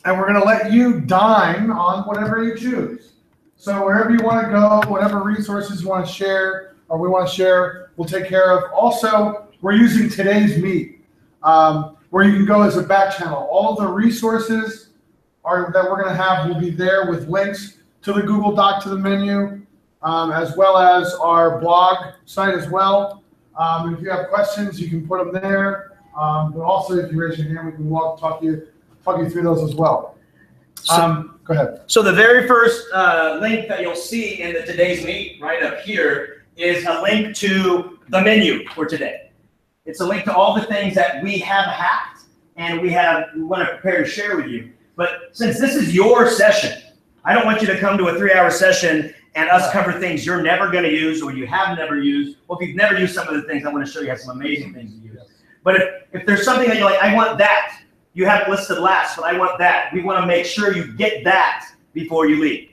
and we're going to let you dine on whatever you choose. So wherever you want to go, whatever resources you want to share or we want to share, we'll take care of. Also, we're using Today's Meet, where you can go as a back channel. All the resources that we're going to have will be there with links to the Google Doc, to the menu, as well as our blog site as well. If you have questions, you can put them there. But also, if you raise your hand, we can talk you through those as well. Go ahead. So the very first link that you'll see in the Today's Meet right up here is a link to the menu for today. It's a link to all the things that we have hacked and we want to prepare to share with you. But since this is your session, I don't want you to come to a 3-hour session and us cover things you're never going to use or you have never used. Well, if you've never used some of the things, I want to show you some amazing things to use. But if there's something that you're like, I want that, you have it listed last, but I want that. We want to make sure you get that before you leave.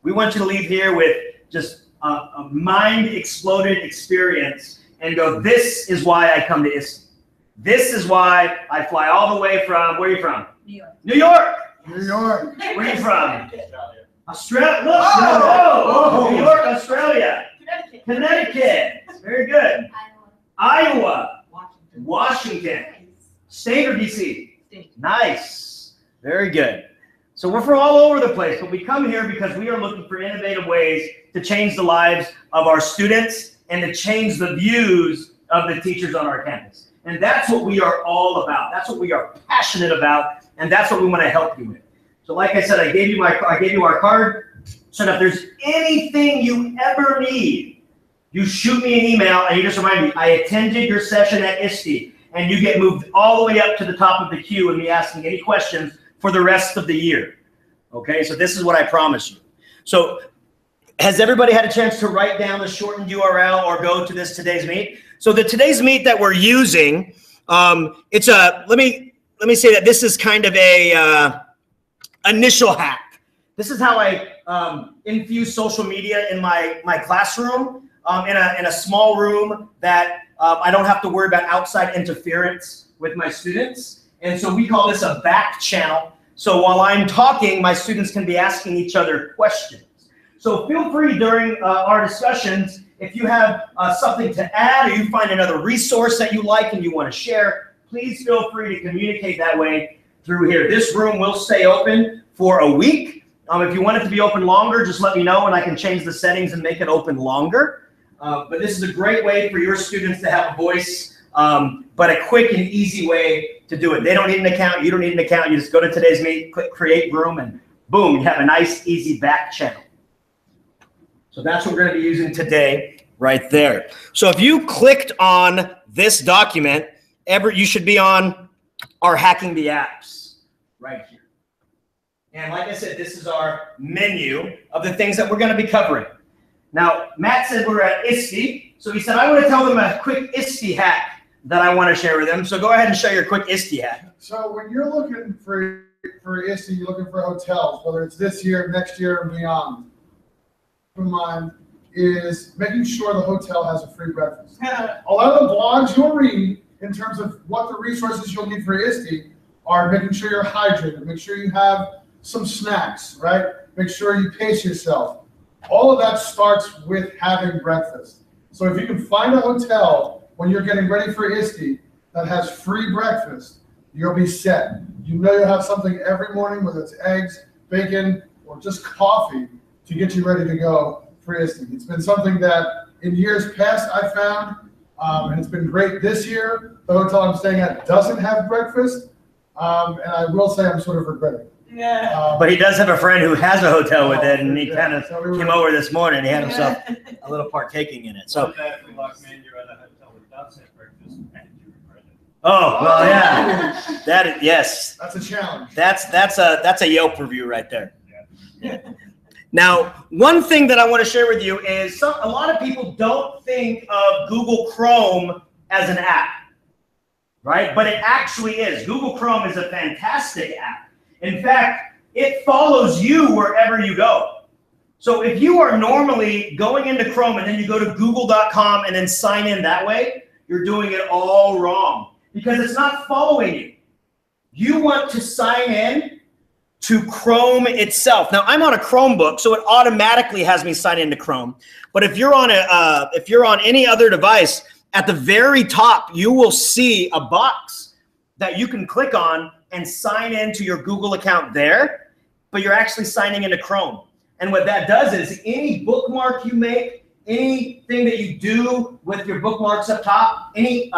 We want you to leave here with just a mind-exploded experience and go, this is why I come to ISTE. This is why I fly all the way from, where are you from? New York. New York. New York. Where are you from? Australia. Look, oh, New York, Australia. Connecticut. Very good. Iowa. Washington. State or DC? State. Nice. Very good. So we're from all over the place, but we come here because we are looking for innovative ways to change the lives of our students and to change the views of the teachers on our campus. And that's what we are all about. That's what we are passionate about, and that's what we want to help you with. So like I said, I gave you our card. So if there's anything you ever need, you shoot me an email and you just remind me, I attended your session at ISTE, and you get moved all the way up to the top of the queue and me asking any questions for the rest of the year. Okay, so this is what I promise you. So has everybody had a chance to write down the shortened URL or go to this Today's Meet? So the Today's Meet that we're using, it's a, let me say that this is kind of a initial hack. This is how I infuse social media in my classroom. In a small room that I don't have to worry about outside interference with my students. And so we call this a back channel. So while I'm talking, my students can be asking each other questions. So feel free during our discussions, if you have something to add or you find another resource that you like and you want to share, please feel free to communicate that way through here. This room will stay open for a week. If you want it to be open longer, just let me know and I can change the settings and make it open longer. But this is a great way for your students to have a voice, but a quick and easy way to do it. They don't need an account. You don't need an account. You just go to Today's Meet, click Create Room, and boom, you have a nice, easy back channel. So that's what we're going to be using today right there. So if you clicked on this document, you should be on our Hacking the Apps right here. And like I said, this is our menu of the things that we're going to be covering. Now, Matt said we're at ISTE, so he said I want to tell them a quick ISTE hack that I want to share with them. So go ahead and share your quick ISTE hack. So when you're looking for ISTE, you're looking for hotels, whether it's this year, next year, and beyond. Keep in mind is making sure the hotel has a free breakfast. A lot of the blogs you'll read in terms of what the resources you'll need for ISTE are making sure you're hydrated, make sure you have some snacks, right? Make sure you pace yourself. All of that starts with having breakfast. So if you can find a hotel when you're getting ready for ISTE that has free breakfast, you'll be set. You know you'll have something every morning, whether it's eggs, bacon, or just coffee to get you ready to go for ISTE. It's been something that in years past I found, and it's been great this year. The hotel I'm staying at doesn't have breakfast, and I will say I'm sort of regretting it. Yeah. But he does have a friend who has a hotel with it, and he kind of came over this morning. He had himself a little partaking in it. So. Oh well, yeah. That yes. That's a challenge. That's a Yelp review right there. Yeah. Now, one thing that I want to share with you is a lot of people don't think of Google Chrome as an app, right? But it actually is. Google Chrome is a fantastic app. In fact, it follows you wherever you go. So if you are normally going into Chrome and then you go to google.com and then sign in that way, you're doing it all wrong because it's not following you. You want to sign in to Chrome itself. Now I'm on a Chromebook, so it automatically has me sign into Chrome. But if you're on any other device, at the very top, you will see a box that you can click on and sign into your Google account there, but you're actually signing into Chrome. And what that does is any bookmark you make, anything that you do with your bookmarks up top, any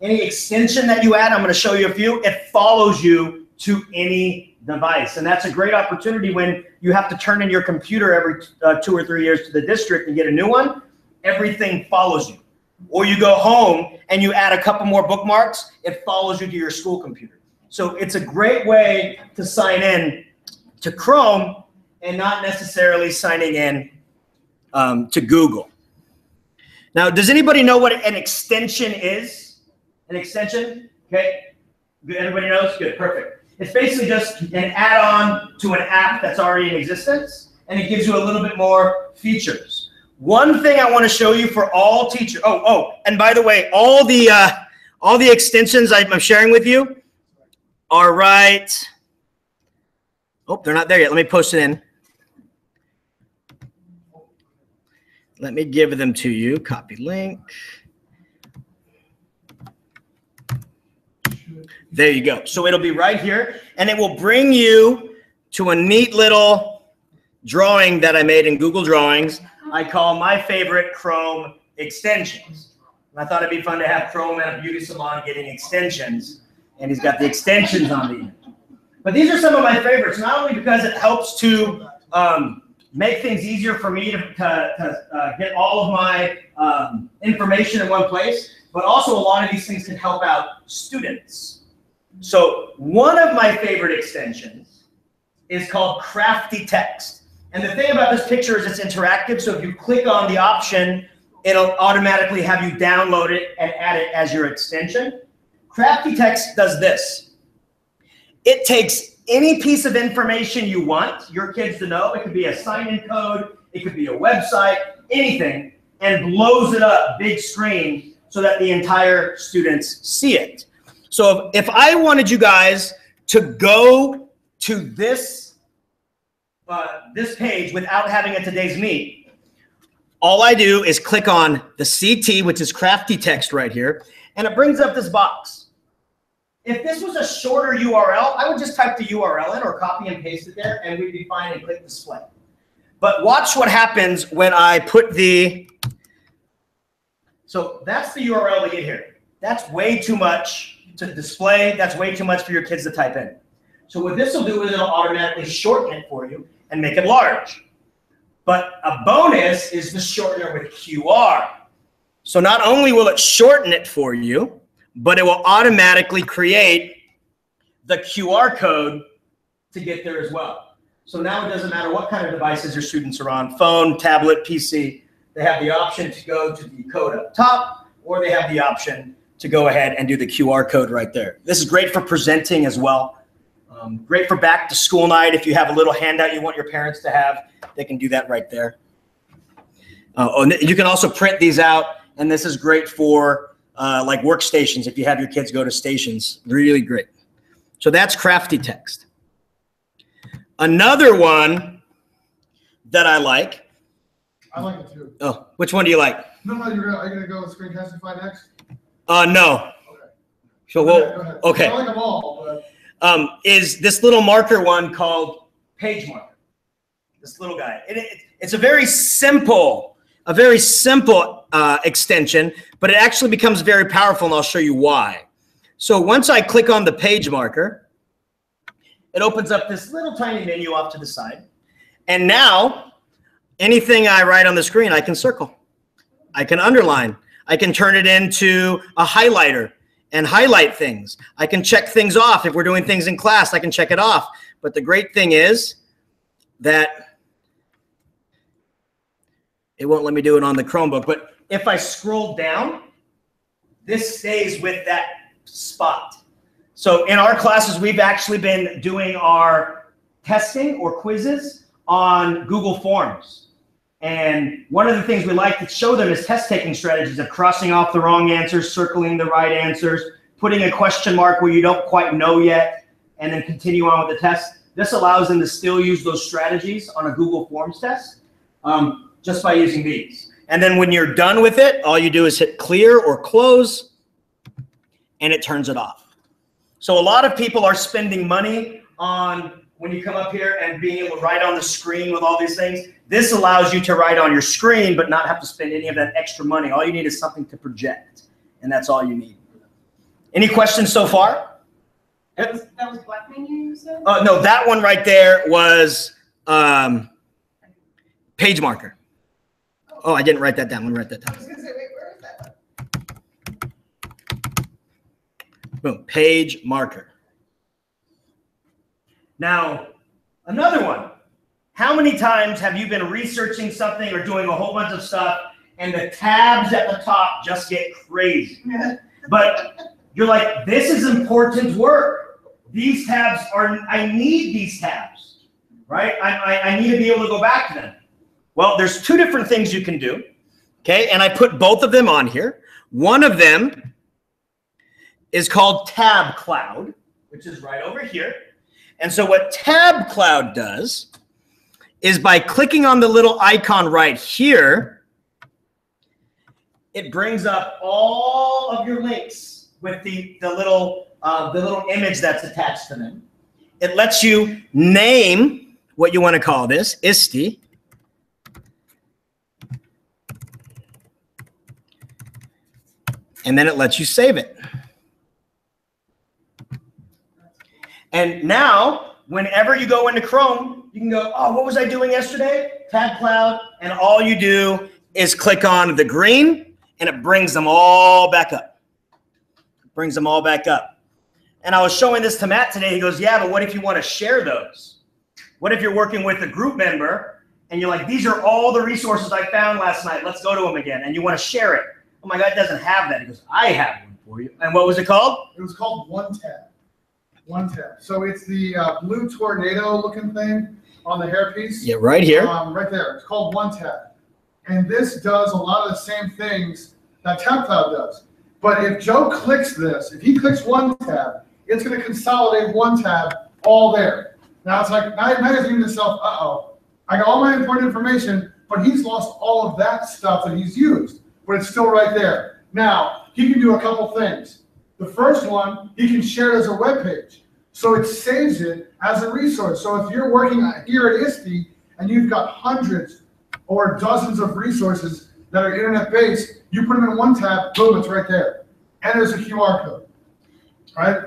extension that you add, I'm going to show you a few, it follows you to any device. And that's a great opportunity when you have to turn in your computer every 2 or 3 years to the district and get a new one. Everything follows you. Or you go home and you add a couple more bookmarks, it follows you to your school computer. So it's a great way to sign in to Chrome and not necessarily signing in to Google. Now, does anybody know what an extension is? An extension? Okay. Everybody knows? Good. Perfect. It's basically just an add-on to an app that's already in existence, and it gives you a little bit more features. One thing I want to show you for all teachers. And by the way, all the extensions I'm sharing with you are right. Oh, they're not there yet. Let me post it in. Let me give them to you. Copy link. There you go. So it'll be right here, and it will bring you to a neat little drawing that I made in Google Drawings. I call my favorite Chrome extensions. And I thought it'd be fun to have Chrome at a beauty salon getting extensions, and he's got the extensions on the end. But these are some of my favorites, not only because it helps to make things easier for me to get all of my information in one place, but also a lot of these things can help out students. So one of my favorite extensions is called Crafty Text. And the thing about this picture is it's interactive, so if you click on the option, it'll automatically have you download it and add it as your extension. Crafty Text does this. It takes any piece of information you want your kids to know. It could be a sign-in code, it could be a website, anything, and blows it up big screen so that the entire students see it. So if I wanted you guys to go to this page without having a Today's Meet, all I do is click on the CT, which is Crafty Text right here, and it brings up this box. If this was a shorter URL, I would just type the URL in or copy and paste it there, and we'd be fine and click display. But watch what happens when I put so that's the URL to get here. That's way too much to display. That's way too much for your kids to type in. So what this will do is it'll automatically shorten it for you and make it large. But a bonus is the shortener with QR. So not only will it shorten it for you, but it will automatically create the QR code to get there as well. So now it doesn't matter what kind of devices your students are on, phone, tablet, PC, they have the option to go to the code up top, or they have the option to go ahead and do the QR code right there. This is great for presenting as well. Great for back to school night. If you have a little handout you want your parents to have, they can do that right there. You can also print these out, and this is great for like workstations if you have your kids go to stations. Really great. So that's Crafty Text. Another one that I like. I like it too. Oh, which one do you like? No, are you gonna go with Screencastify next? No. Okay. So we'll, okay. I like them all, but is this little marker one called Page Marker. This little guy. It's a very simple extension, but it actually becomes very powerful, and I'll show you why. So once I click on the Page Marker, it opens up this little tiny menu off to the side. And now, anything I write on the screen, I can circle. I can underline. I can turn it into a highlighter and highlight things. I can check things off. If we're doing things in class, I can check it off. But the great thing is that it won't let me do it on the Chromebook. But if I scroll down, this stays with that spot. So in our classes, we've actually been doing our testing or quizzes on Google Forms. And one of the things we like to show them is test-taking strategies of crossing off the wrong answers, circling the right answers, putting a question mark where you don't quite know yet, and then continue on with the test. this allows them to still use those strategies on a Google Forms test just by using these. And then when you're done with it, all you do is hit clear or close, and it turns it off. So a lot of people are spending money on when you come up here and being able to write on the screen with all these things. This allows you to write on your screen but not have to spend any of that extra money. All you need is something to project, and that's all you need. Any questions so far? That was Black Menu, you said? No, that one right there was page marker. Oh, I didn't write that down. Let me write that down. I was going to say, wait, where is that? Boom, page marker. Now, another one. How many times have you been researching something or doing a whole bunch of stuff and the tabs at the top just get crazy? But you're like, this is important work. These tabs are, I need these tabs, right? I need to be able to go back to them. Well, there's two different things you can do, okay? And I put both of them on here. One of them is called Tab Cloud, which is right over here. And so what Tab Cloud does is by clicking on the little icon right here, it brings up all of your links with the little image that's attached to them. It lets you name what you want to call this, ISTE. And then it lets you save it. And now, whenever you go into Chrome, you can go, oh, what was I doing yesterday? Tab Cloud. And all you do is click on the green, and it brings them all back up. It brings them all back up. And I was showing this to Matt today. He goes, yeah, but what if you want to share those? What if you're working with a group member, and you're like, these are all the resources I found last night. Let's go to them again. And you want to share it. Oh, my God, it doesn't have that. He goes, I have one for you. And what was it called? It was called One Tab. One Tab. So it's the blue tornado looking thing on the hairpiece. Yeah, right here. Right there. It's called One Tab. And this does a lot of the same things that Tab Cloud does. But if Joe clicks this, if he clicks One Tab, it's going to consolidate One Tab all there. Now it's like, now you're thinking to yourself, uh-oh, I got all my important information, but he's lost all of that stuff that he's used. But it's still right there. Now, he can do a couple things. The first one, he can share it as a web page. So it saves it as a resource. So if you're working here at ISTE and you've got hundreds or dozens of resources that are internet-based, you put them in one tab, boom, it's right there. And there's a QR code, right?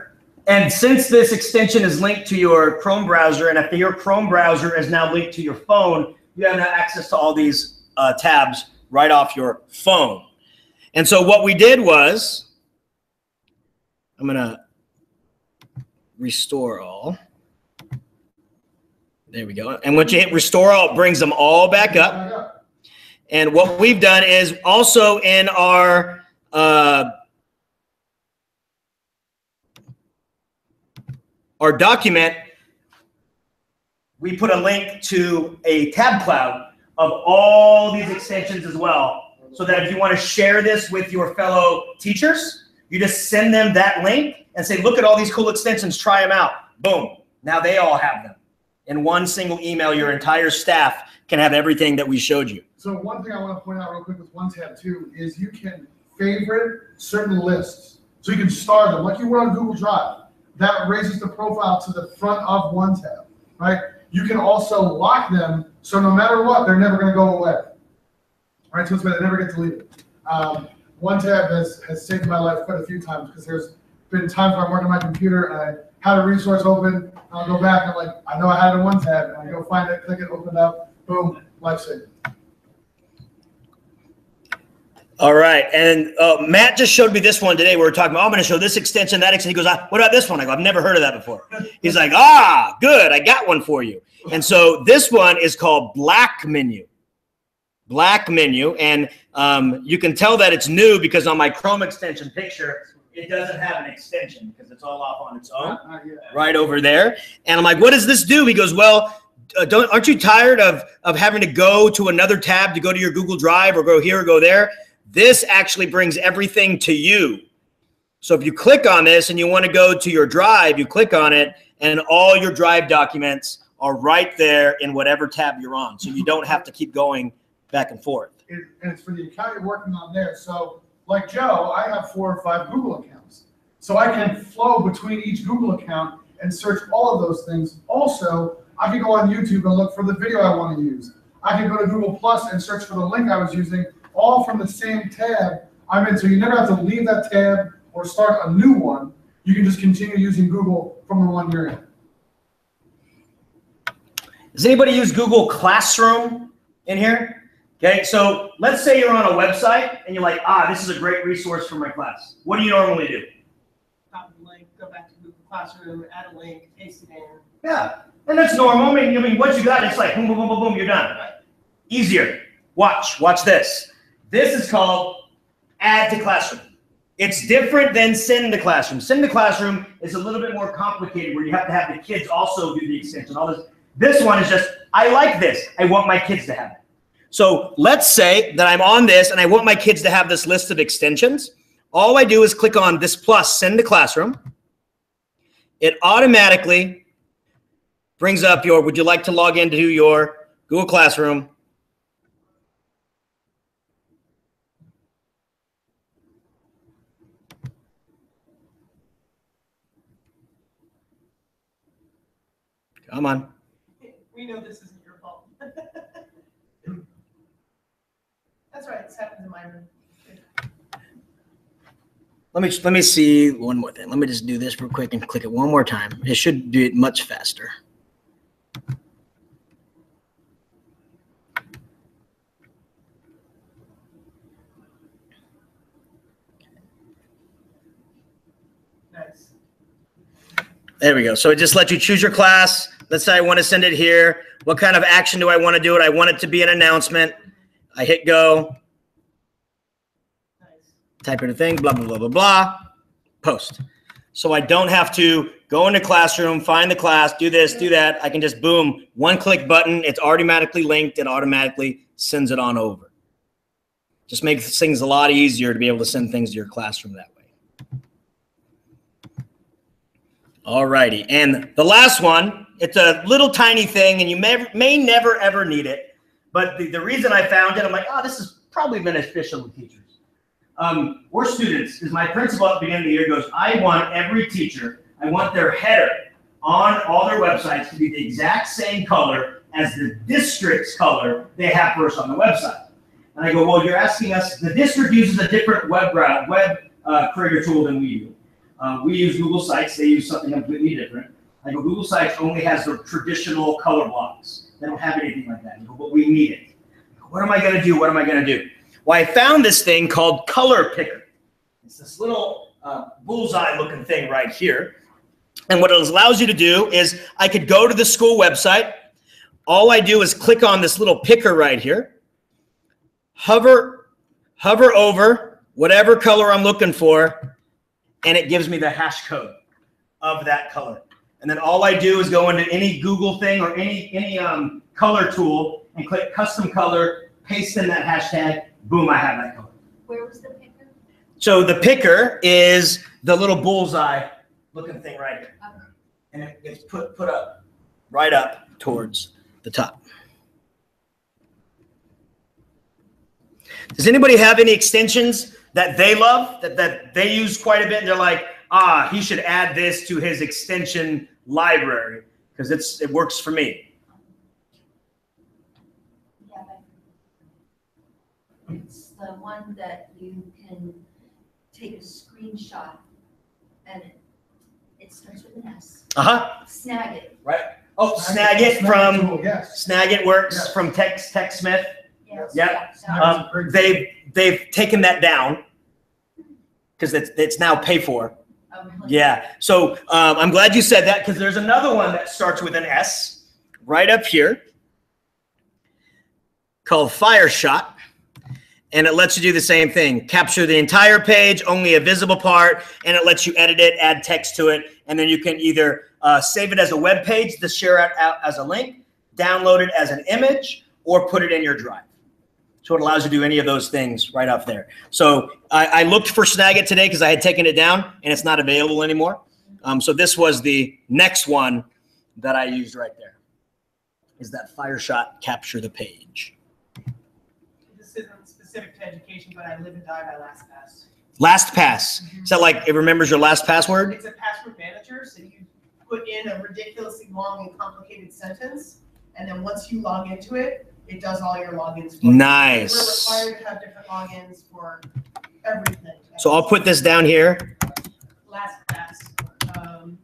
And since this extension is linked to your Chrome browser, and if your Chrome browser is now linked to your phone, you have now access to all these tabs right off your phone. And so what we did was, I'm going to restore all. There we go. And once you hit restore all, it brings them all back up. And what we've done is also in our document, we put a link to a tab cloud of all these extensions as well. So that if you want to share this with your fellow teachers, you just send them that link and say, look at all these cool extensions, try them out. Boom. Now they all have them. In one single email, your entire staff can have everything that we showed you. So one thing I want to point out real quick with One Tab too is you can favorite certain lists. So you can star them like you would on Google Drive. That raises the profile to the front of One Tab, right? You can also lock them so no matter what, they're never going to go away. Right, so it's they never get deleted. One Tab has saved my life quite a few times because there's been times where I'm working on my computer and I had a resource open, and I'll go back and I'm like, I know I had it in One Tab, and I go find it, click it, open it up, boom, life saved. All right, and Matt just showed me this one today. We were talking about, oh, I'm going to show this extension, that extension. He goes, what about this one? I go, I've never heard of that before. He's like, good, I got one for you. And so this one is called Black Menu. Black Menu, and you can tell that it's new because on my Chrome extension picture, it doesn't have an extension because it's all off on its own, right over there. And I'm like, what does this do? He goes, well, aren't you tired of having to go to another tab to go to your Google Drive or go here or go there? This actually brings everything to you. So if you click on this and you want to go to your drive, you click on it and all your drive documents are right there in whatever tab you're on. So you don't have to keep going back and forth. And it's for the account you're working on there. So like Joe, I have 4 or 5 Google accounts. So I can flow between each Google account and search all of those things. Also, I can go on YouTube and look for the video I want to use. I can go to Google Plus and search for the link I was using, all from the same tab I'm in. So you never have to leave that tab or start a new one. You can just continue using Google from the one you're in. Does anybody use Google Classroom in here? Okay, so let's say you're on a website and you're like, this is a great resource for my class. What do you normally do? Copy the link, go back to Google Classroom, add a link, paste it in. Yeah, and that's normal. I mean, once you got it, it's like boom, boom, boom, boom, boom, you're done. Easier. Watch this. This is called Add to Classroom. It's different than Send to Classroom. Send to Classroom is a little bit more complicated where you have to have the kids also do the extension. All this. This one is just, I like this. I want my kids to have it. So let's say that I'm on this and I want my kids to have this list of extensions. All I do is click on this plus, Send to Classroom. It automatically brings up your, would you like to log into your Google Classroom? Come on. We know this isn't your fault. That's right, this happens in my room. Let me see one more thing. Let me just do this real quick and click it one more time. It should do it much faster. Nice. There we go. So it just lets you choose your class. Let's say I want to send it here. What kind of action do I want to do it? I want it to be an announcement. I hit go. Nice. Type in a thing, blah, blah, blah, blah, blah. Post. So I don't have to go into Classroom, find the class, do this, do that. I can just, boom, one click button. It's automatically linked. It automatically sends it on over. Just makes things a lot easier to be able to send things to your classroom that way. All righty. And the last one, it's a little tiny thing, and you may never, ever need it. But the reason I found it, I'm like, this is probably beneficial to teachers. Or students, because my principal at the beginning of the year goes, I want every teacher, I want their header on all their websites to be the exact same color as the district's color they have first on the website. And I go, well, you're asking us, the district uses a different web creator tool than we do. We use Google Sites. They use something completely different. I go, Google Sites only has the traditional color blocks. They don't have anything like that. I go, but we need it. What am I going to do? What am I going to do? Well, I found this thing called Color Picker. It's this little bullseye looking thing right here. And what it allows you to do is I could go to the school website. All I do is click on this little picker right here, hover over whatever color I'm looking for, and it gives me the hash code of that color. And then all I do is go into any Google thing or any color tool and click custom color, paste in that hashtag, boom, I have that color. Where was the picker? So the picker is the little bullseye looking thing right here. Okay. And it gets put up, right up towards the top. Does anybody have any extensions that they love, that they use quite a bit, and they're like, he should add this to his extension library because it works for me? Yeah, it's the one that you can take a screenshot and it starts with an S. Snag it. Right. Oh, Snag it from yes. Snag it works Yes. from TextSmith. Yes. Yep. Yeah. They've taken that down because it's now pay for. Oh, really? Yeah. So I'm glad you said that because there's another one that starts with an S right up here called Fireshot. And it lets you do the same thing. Capture the entire page, only a visible part, and it lets you edit it, add text to it, and then you can either save it as a web page to share it out as a link, download it as an image, or put it in your drive. So it allows you to do any of those things right up there. So I looked for Snagit today because I had taken it down and it's not available anymore. So this was the next one that I used right there, is that Fireshot capture the page. This isn't specific to education, but I live and die by LastPass. LastPass. Is that like it remembers your last password? It's a password manager, so you put in a ridiculously long and complicated sentence, and then once you log into it, it does all your logins for you. Nice. We're required to have different logins for everything. So I'll put this down here. LastPass.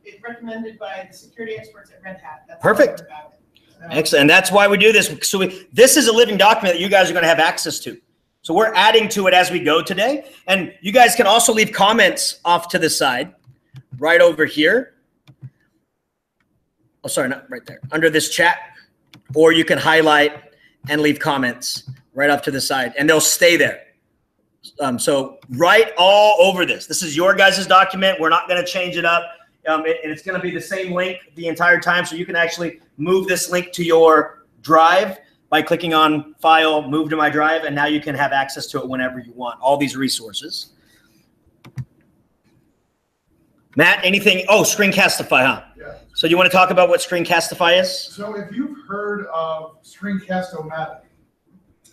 It's recommended by the security experts at Red Hat. That's Perfect. Excellent. And that's why we do this. So this is a living document that you guys are going to have access to. So we're adding to it as we go today. And you guys can also leave comments off to the side, right over here. Oh, sorry, not right there. Under this chat. Or you can highlight and leave comments right off to the side. And they'll stay there. So write all over this. This is your guys' document. We're not going to change it up. And it's going to be the same link the entire time. So you can actually move this link to your drive by clicking on File, Move to My Drive, and now you can have access to it whenever you want. All these resources. Matt, anything? Oh, Screencastify, huh? Yeah. So you want to talk about what Screencastify is? So if you've heard of Screencast-O-Matic,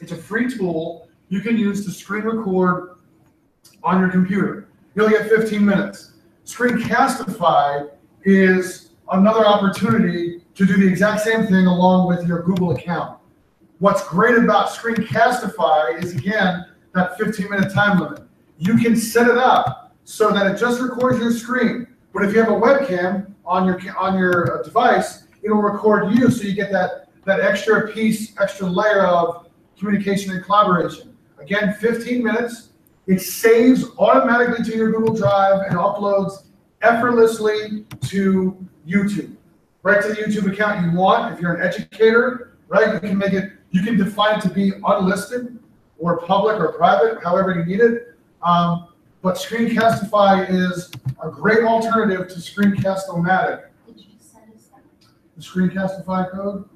it's a free tool you can use to screen record on your computer. You'll get 15 minutes. Screencastify is another opportunity to do the exact same thing along with your Google account. What's great about Screencastify is, again, that 15-minute time limit. You can set it up so that it just records your screen. But if you have a webcam on your device, it'll record you, so you get that extra piece, extra layer of communication and collaboration. Again, 15 minutes. It saves automatically to your Google Drive and uploads effortlessly to YouTube. Right to the YouTube account you want. If you're an educator, right, you can make it, you can define it to be unlisted or public or private, however you need it. But Screencastify is a great alternative to Screencast-O-Matic. Did you send us that? The Screencastify code?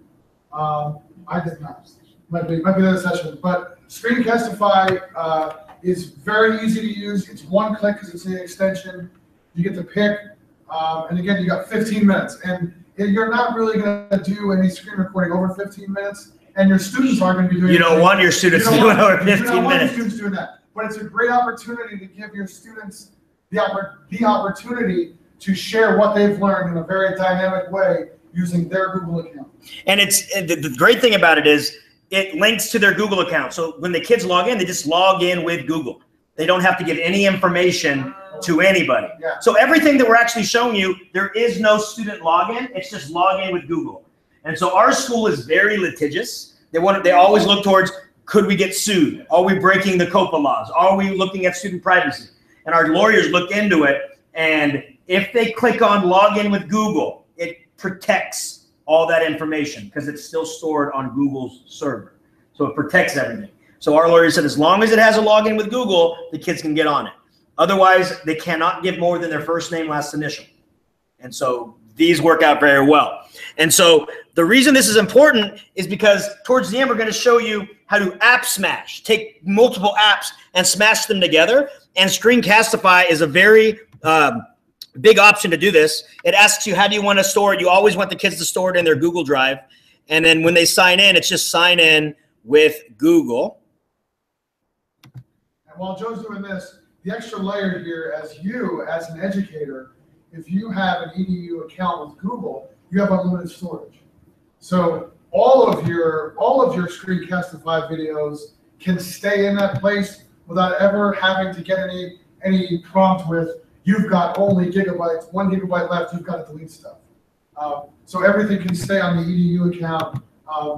I did not. Might be another session. But Screencastify is very easy to use. It's one click because it's an extension. You get to pick. And again, you got 15 minutes. And you're not really going to do any screen recording over 15 minutes. And your students aren't going to be doing it. You don't want your students doing over 15 minutes. You don't want your students doing that. But it's a great opportunity to give your students the opportunity to share what they've learned in a very dynamic way using their Google account. And the great thing about it is it links to their Google account. So when the kids log in, they just log in with Google. They don't have to give any information to anybody. Yeah. So everything that we're actually showing you, there is no student login. It's just log in with Google. And so our school is very litigious. They always look towards, could we get sued? Are we breaking the COPA laws? Are we looking at student privacy? And our lawyers look into it. And if they click on login with Google, it protects all that information because it's still stored on Google's server. So it protects everything. So our lawyer said as long as it has a login with Google, the kids can get on it. Otherwise, they cannot give more than their first name, last initial. And so these work out very well. And so the reason this is important is because towards the end, we're going to show you how to app smash, take multiple apps and smash them together. And Screencastify is a very big option to do this. It asks you, how do you want to store it? You always want the kids to store it in their Google Drive. And then when they sign in, it's just sign in with Google. And while Joe's doing this, the extra layer here, as an educator, if you have an EDU account with Google, you have unlimited storage. So all of your Screencastify videos can stay in that place without ever having to get any prompt with, you've got only gigabytes, 1 gigabyte left, you've got to delete stuff. So everything can stay on the EDU account.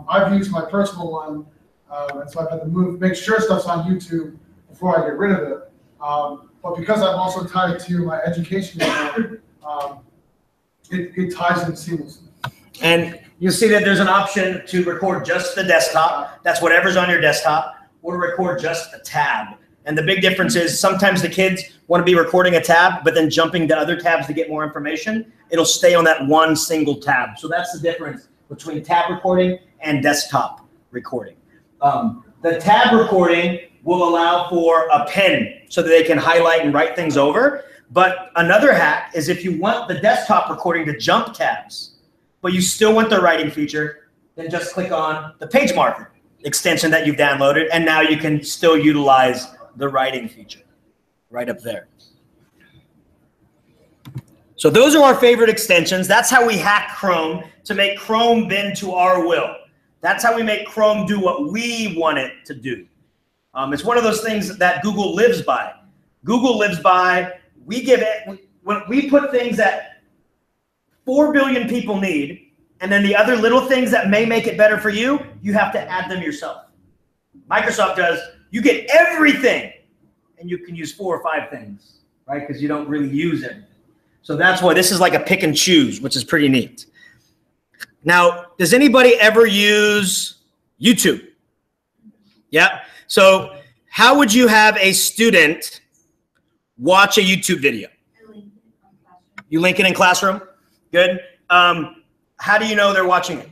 I've used my personal one, and so I've had to make sure stuff's on YouTube before I get rid of it. But because I'm also tied to my education account, it ties in seamlessly. And you'll see that there's an option to record just the desktop. That's whatever's on your desktop, or to record just a tab. And the big difference is sometimes the kids want to be recording a tab, but then jumping to other tabs to get more information. It'll stay on that one single tab. So that's the difference between tab recording and desktop recording. The tab recording will allow for a pen so that they can highlight and write things over. But another hack is if you want the desktop recording to jump tabs, but you still want the writing feature, then just click on the page marker extension that you've downloaded, and now you can still utilize the writing feature right up there. So those are our favorite extensions. That's how we hack Chrome to make Chrome bend to our will. That's how we make Chrome do what we want it to do. It's one of those things that Google lives by. Google lives by, when we put things that 4 billion people need, and then the other little things that may make it better for you, you have to add them yourself. Microsoft does, you get everything, and you can use 4 or 5 things, right? Because you don't really use everything. So that's why this is like a pick and choose, which is pretty neat. Now, does anybody ever use YouTube? Yeah. So how would you have a student watch a YouTube video? You link it in Classroom? Good. How do you know they're watching it?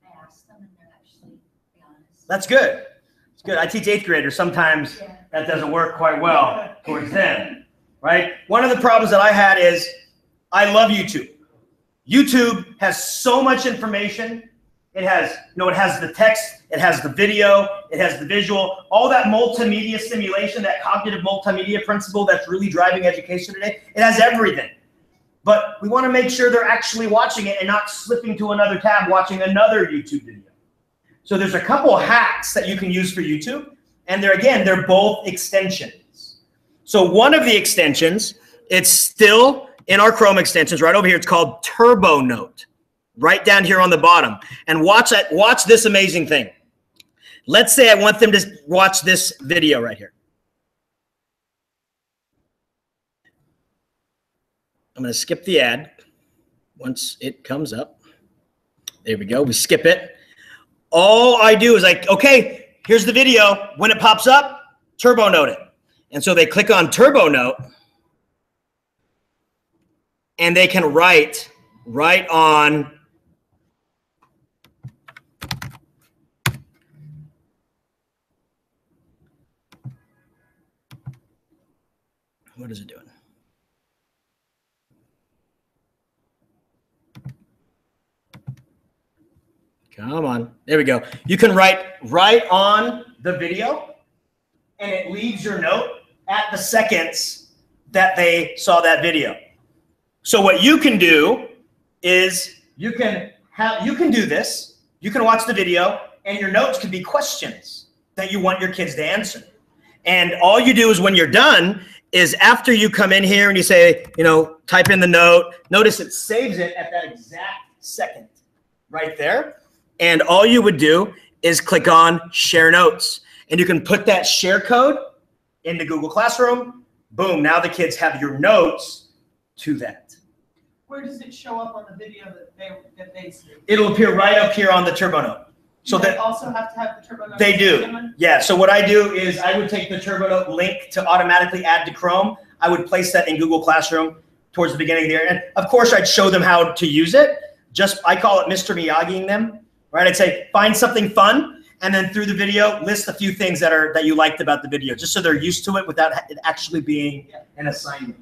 I ask them and they're actually honest. That's good. It's good. I teach 8th graders. Sometimes that doesn't work quite well towards them, right? One of the problems that I had is I love YouTube. YouTube has so much information. It has, it has the text, it has the video, it has the visual, all that multimedia stimulation, that cognitive multimedia principle that's really driving education today. It has everything. But we want to make sure they're actually watching it and not slipping to another tab watching another YouTube video. So there's a couple of hacks that you can use for YouTube. And they're both extensions. So one of the extensions, it's still in our Chrome extensions right over here. It's called Turbo Note, right down here on the bottom. And watch this amazing thing. Let's say I want them to watch this video right here. I'm going to skip the ad once it comes up. There we go. We skip it. All I do is like, okay, here's the video. When it pops up, Turbo Note it. And so they click on Turbo Note, and they can write right on what is it doing? Come on. There we go. You can write right on the video, and it leaves your note at the seconds that they saw that video. So what you can do is you can do this. You can watch the video, and your notes can be questions that you want your kids to answer. And all you do is when you're done is after you come in here and you say, type in the note, notice it saves it at that exact second right there. And all you would do is click on Share Notes. And you can put that share code into Google Classroom. Boom, now the kids have your notes to that. Where does it show up on the video that they see? It'll appear right up here on the Turbo Note. So they also have to have the Turbo Note? They do. Yeah, so what I do is I would take the Turbo Note link to automatically add to Chrome. I would place that in Google Classroom towards the beginning there. And of course, I'd show them how to use it. I call it Mr. Miyagiing them. Right, I'd say find something fun, and then through the video, list a few things that you liked about the video, just so they're used to it without it actually being an assignment.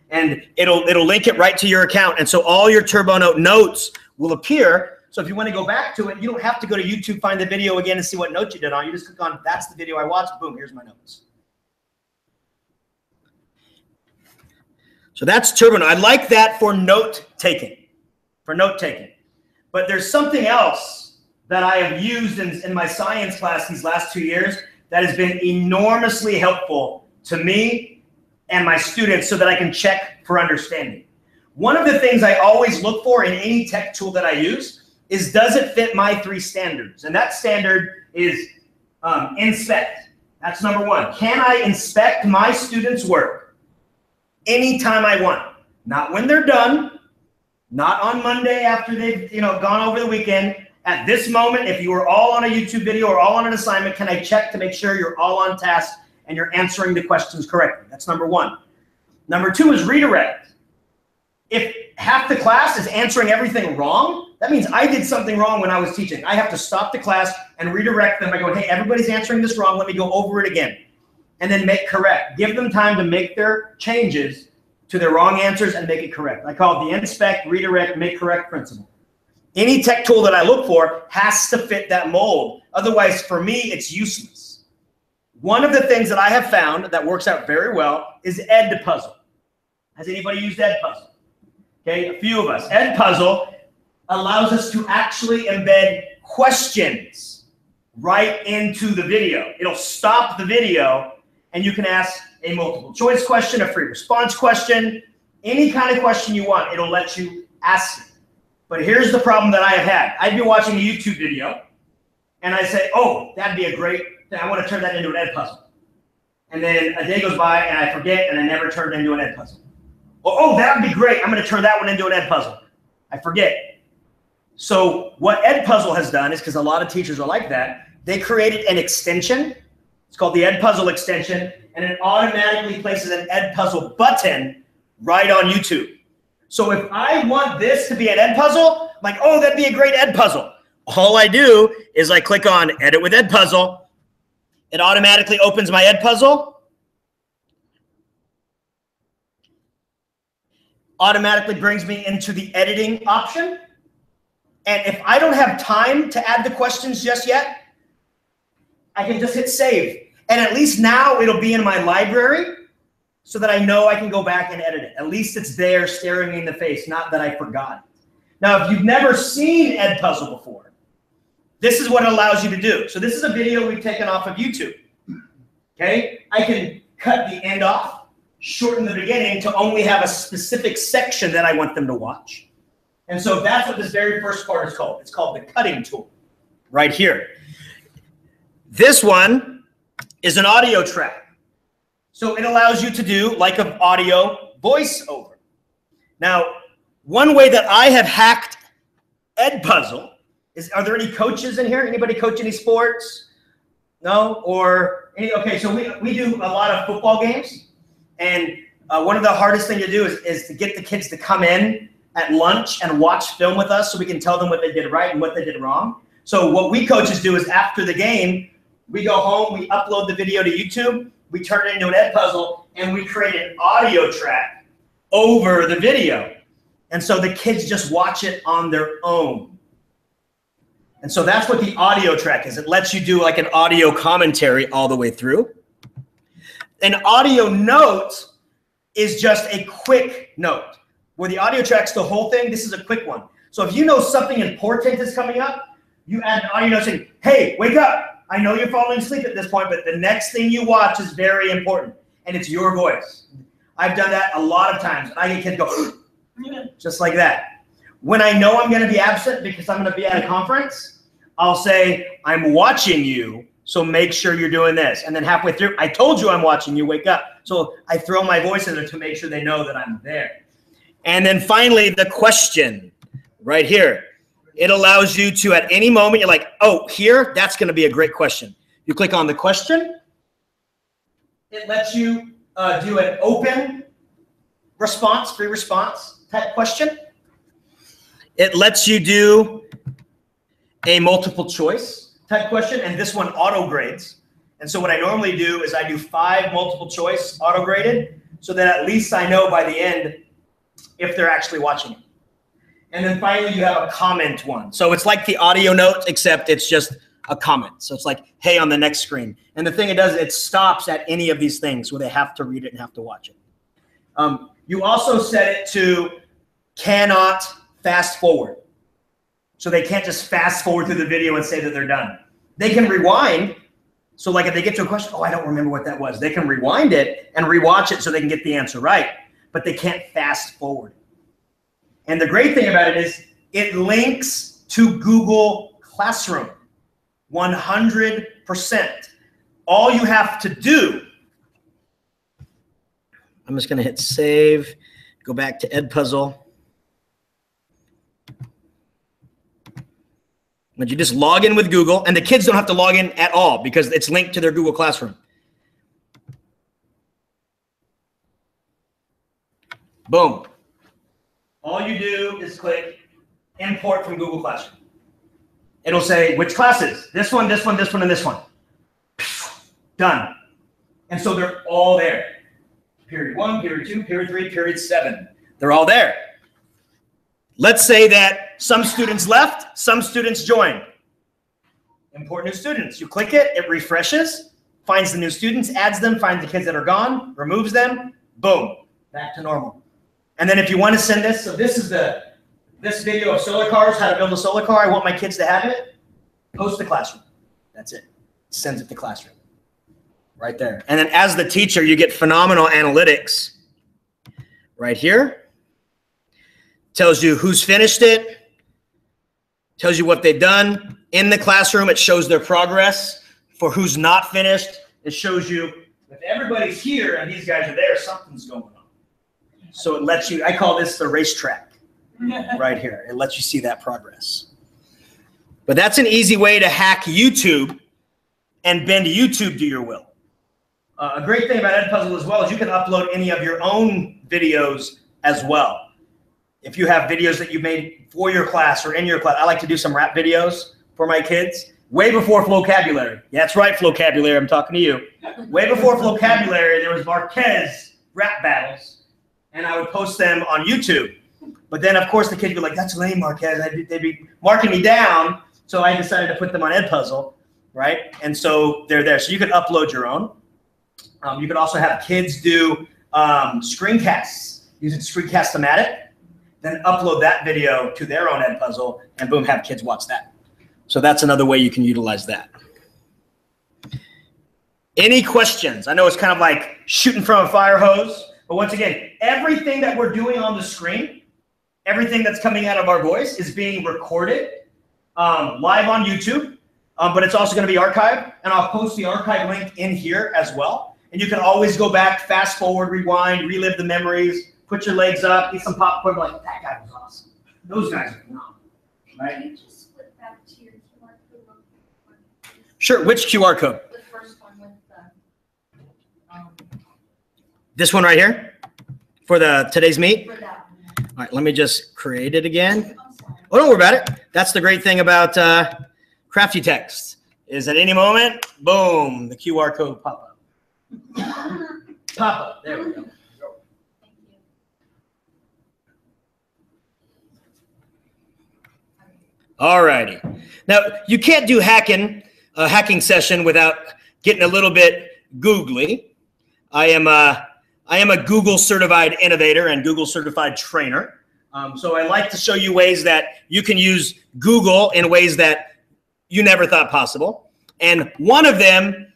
And it'll link it right to your account, and so all your Turbo Note notes will appear. So if you want to go back to it, you don't have to go to YouTube, find the video again, and see what notes you did on. You just click on that's the video I watched. Boom, here's my notes. So that's Turbo Note. I like that for note taking. But there's something else that I have used in my science class these last 2 years that has been enormously helpful to me and my students so that I can check for understanding. One of the things I always look for in any tech tool that I use is, does it fit my 3 standards? And that standard is inspect. That's number 1. Can I inspect my students' work anytime I want? Not when they're done, not on Monday after they've gone over the weekend. At this moment, if you are all on a YouTube video or all on an assignment, can I check to make sure you're all on task and you're answering the questions correctly? That's number 1. Number 2 is redirect. If half the class is answering everything wrong, That means I did something wrong when I was teaching. I have to stop the class and redirect them by going, hey, everybody's answering this wrong. Let me go over it again. And then make correct. Give them time to make their changes to their wrong answers and make it correct. I call it the inspect, redirect, make correct principle. Any tech tool that I look for has to fit that mold. Otherwise, for me, it's useless. One of the things that I have found that works out very well is Edpuzzle. Has anybody used Edpuzzle? Okay, a few of us. Edpuzzle allows us to actually embed questions right into the video. It'll stop the video, and you can ask a multiple choice question, a free response question, any kind of question you want. It'll let you ask it. But here's the problem that I have had. I'd be watching a YouTube video, and I say, oh, that'd be a great thing. I want to turn that into an Edpuzzle. And then a day goes by, and I forget, and I never turn it into an Edpuzzle. Oh, that would be great. I'm going to turn that one into an Edpuzzle. I forget. So what Edpuzzle has done is, because a lot of teachers are like that, they created an extension. It's called the Edpuzzle extension, and it automatically places an Edpuzzle button right on YouTube. So if I want this to be an Edpuzzle, I'm like, oh, that'd be a great Edpuzzle. All I do is I click on Edit with Edpuzzle. It automatically opens my Edpuzzle. Automatically brings me into the editing option. And if I don't have time to add the questions just yet, I can just hit save. And at least now it'll be in my library so that I know I can go back and edit it. At least it's there staring me in the face, not that I forgot it. Now, if you've never seen Edpuzzle before, this is what it allows you to do. So this is a video we've taken off of YouTube. Okay? I can cut the end off, shorten the beginning to only have a specific section that I want them to watch. And so that's what this very first part is called. It's called the cutting tool right here. This one is an audio track. So it allows you to do like an audio voiceover. Now, one way that I have hacked Edpuzzle is, are there any coaches in here? Anybody coach any sports? No? Or any, okay, so we do a lot of football games. And one of the hardest things to do is to get the kids to come in at lunch and watch film with us so we can tell them what they did right and what they did wrong. So what we coaches do is after the game, we go home, we upload the video to YouTube, we turn it into an Edpuzzle, and we create an audio track over the video. And so the kids just watch it on their own. And so that's what the audio track is. It lets you do like an audio commentary all the way through. An audio note is just a quick note. Where the audio track's the whole thing, this is a quick one. So if you know something important is coming up, you add an audio note saying, hey, wake up. I know you're falling asleep at this point, but the next thing you watch is very important, and it's your voice. I've done that a lot of times. I get kids go, just like that. When I know I'm going to be absent because I'm going to be at a conference, I'll say, I'm watching you, so make sure you're doing this. And then halfway through, I told you I'm watching you, wake up. So I throw my voice in there to make sure they know that I'm there. And then finally, the question right here. It allows you to, at any moment, you're like, oh, here, that's going to be a great question. You click on the question. It lets you do an open response, free response type question. It lets you do a multiple choice type question, and this one auto grades. And so what I normally do is I do 5 multiple choice auto graded so that at least I know by the end if they're actually watching it. And then finally, you have a comment one. So it's like the audio note, except it's just a comment. So it's like, hey, on the next screen. And the thing it does, it stops at any of these things where they have to read it and have to watch it. You also set it to cannot fast forward. So they can't just fast forward through the video and say that they're done. They can rewind. So like if they get to a question, oh, I don't remember what that was. They can rewind it and rewatch it so they can get the answer right. But they can't fast forward. And the great thing about it is it links to Google Classroom, 100%. All you have to do, I'm just going to hit save, go back to Edpuzzle. But you just log in with Google, and the kids don't have to log in at all because it's linked to their Google Classroom. Boom. All you do is click import from Google Classroom. It'll say, which classes? This one, this one, this one, and this one. Done. And so they're all there. Period 1, period 2, period 3, period 7. They're all there. Let's say that some students left, some students joined. Import new students. You click it, it refreshes, finds the new students, adds them, finds the kids that are gone, removes them, boom, back to normal. And then if you want to send this, so this is this video of solar cars, how to build a solar car. I want my kids to have it. Post to Classroom. That's it. Sends it to Classroom. Right there. And then as the teacher, you get phenomenal analytics. Right here. Tells you who's finished it. Tells you what they've done. In the classroom, it shows their progress. For who's not finished, it shows you if everybody's here and these guys are there, something's going on. So it lets you, I call this the racetrack. Right here. It lets you see that progress. But that's an easy way to hack YouTube and bend YouTube to your will. A great thing about Edpuzzle as well is you can upload any of your own videos as well. If you have videos that you made for your class or in your class, I like to do some rap videos for my kids. Way before Flocabulary. Yeah, that's right, Flocabulary, I'm talking to you. Way before Flocabulary, there was Marquez rap battles, and I would post them on YouTube. But then, of course, the kids would be like, that's lame, Marquez. They'd be marking me down, so I decided to put them on Edpuzzle, right? And so they're there. So you can upload your own. You can also have kids do screencasts using Screencastify, then upload that video to their own Edpuzzle, and boom, have kids watch that. So that's another way you can utilize that. Any questions? I know it's kind of like shooting from a fire hose, but once again, everything that we're doing on the screen, everything that's coming out of our voice is being recorded live on YouTube, but it's also going to be archived, and I'll post the archive link in here as well. And you can always go back, fast forward, rewind, relive the memories, put your legs up, eat some popcorn, like, that guy was awesome. Those guys are phenomenal, right? Can you just flip back to your QR code? Sure, which QR code? The first one with the... This one right here? For today's meet? For that one. All right, let me just create it again. I'm sorry. Oh, don't worry about it. That's the great thing about Crafty Text, is at any moment, boom, the QR code pop up. Pop up, there we go. Thank you. All righty. Now, you can't do a hacking session without getting a little bit googly. I am a Google certified innovator and Google certified trainer. So I like to show you ways that you can use Google in ways that you never thought possible. And one of them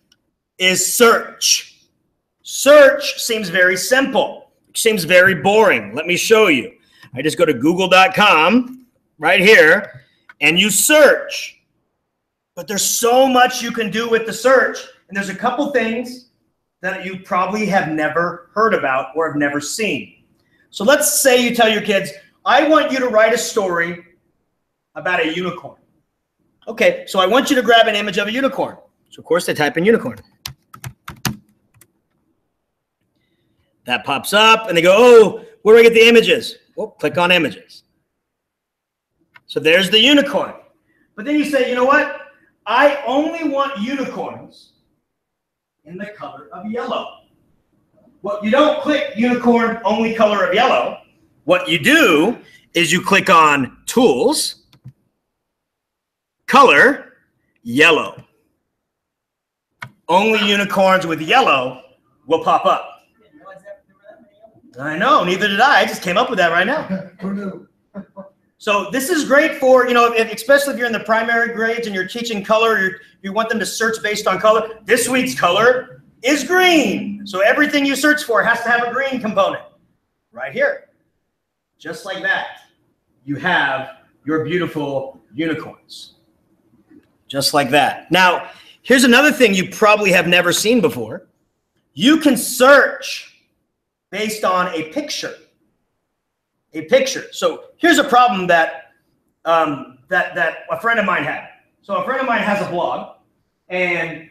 is search. Search seems very simple. It seems very boring. Let me show you. I just go to google.com right here and you search. But there's so much you can do with the search. And there's a couple things that you probably have never heard about or have never seen. So let's say you tell your kids, I want you to write a story about a unicorn. Okay, so I want you to grab an image of a unicorn. So of course they type in unicorn. That pops up and they go, oh, where do I get the images? Well, click on images. So there's the unicorn. But then you say, you know what? I only want unicorns in the color of yellow. Well, you don't click unicorn only color of yellow. What you do is you click on tools, color, yellow. Only unicorns with yellow will pop up. I know, neither did I. I just came up with that right now. Who knew? So this is great for, especially if you're in the primary grades and you're teaching color, you want them to search based on color. This week's color is green. So everything you search for has to have a green component. Right here. Just like that. You have your beautiful unicorns. Just like that. Now, here's another thing you probably have never seen before. You can search based on a picture. A picture. So here's a problem that that a friend of mine had. So a friend of mine has a blog, and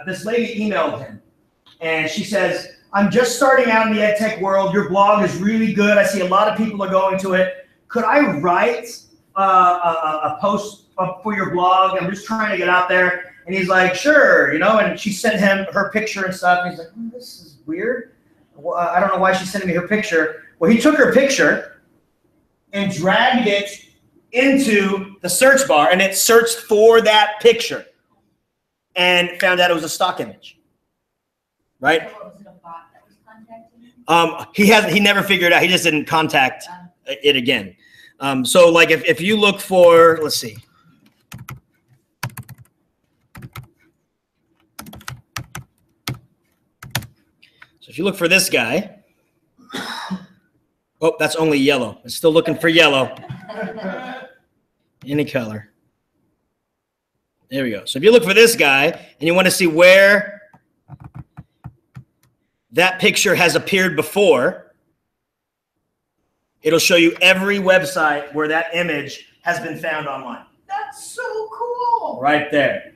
this lady emailed him, and she says, I'm just starting out in the ed tech world. Your blog is really good. I see a lot of people are going to it. Could I write a post up for your blog. I'm just trying to get out there. And he's like, sure, you know, and she sent him her picture and stuff. And he's like, oh, this is weird. Well, I don't know why she's sending me her picture. Well, he took her picture and dragged it into the search bar, and it searched for that picture and found out it was a stock image, right? Was it a bot that was contacting you? He never figured it out. He just didn't contact it again. So like if you look for, let's see. So if you look for this guy, oh, that's only yellow. It's still looking for yellow. Any color. There we go. So if you look for this guy and you want to see where that picture has appeared before, it'll show you every website where that image has been found online. That's so cool. Right there.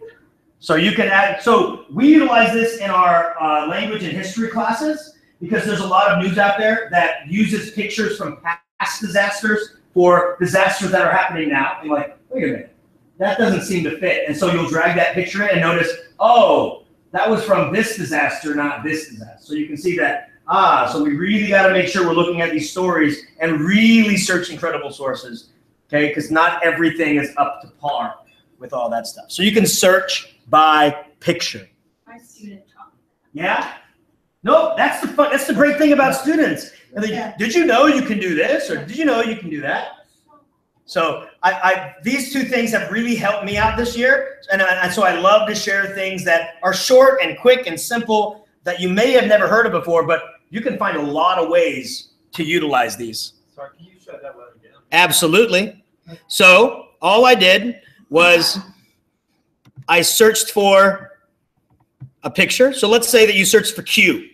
So you can add, so we utilize this in our language and history classes because there's a lot of news out there that uses pictures from past disasters for disasters that are happening now. And like, wait a minute, that doesn't seem to fit. And so you'll drag that picture in and notice, oh, that was from this disaster, not this disaster. So you can see that, so we really got to make sure we're looking at these stories and really searching credible sources, okay? Because not everything is up to par with all that stuff. So you can search by picture. My student taught me Yeah? No, that's the fun. That's the great thing about students. And they, did you know you can do this, or did you know you can do that? So these two things have really helped me out this year, and so I love to share things that are short and quick and simple that you may have never heard of before, but you can find a lot of ways to utilize these. Sorry, can you show that one again? Absolutely. So all I did was I searched for a picture. So let's say that you searched for Q.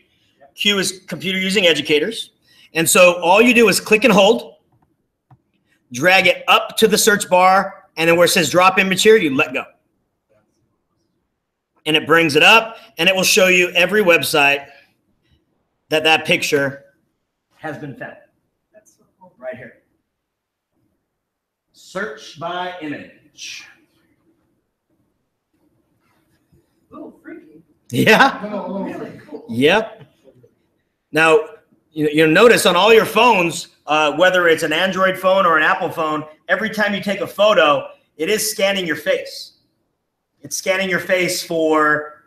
Q is computer using educators. And so all you do is click and hold, drag it up to the search bar, and then where it says drop image here, you let go. And it brings it up, and it will show you every website that that picture has been found. That's so cool. Right here. Search by image. Ooh, freaky. Yeah. Really cool. Yep. Now, you'll notice on all your phones, whether it's an Android phone or an Apple phone, every time you take a photo, it is scanning your face. It's scanning your face for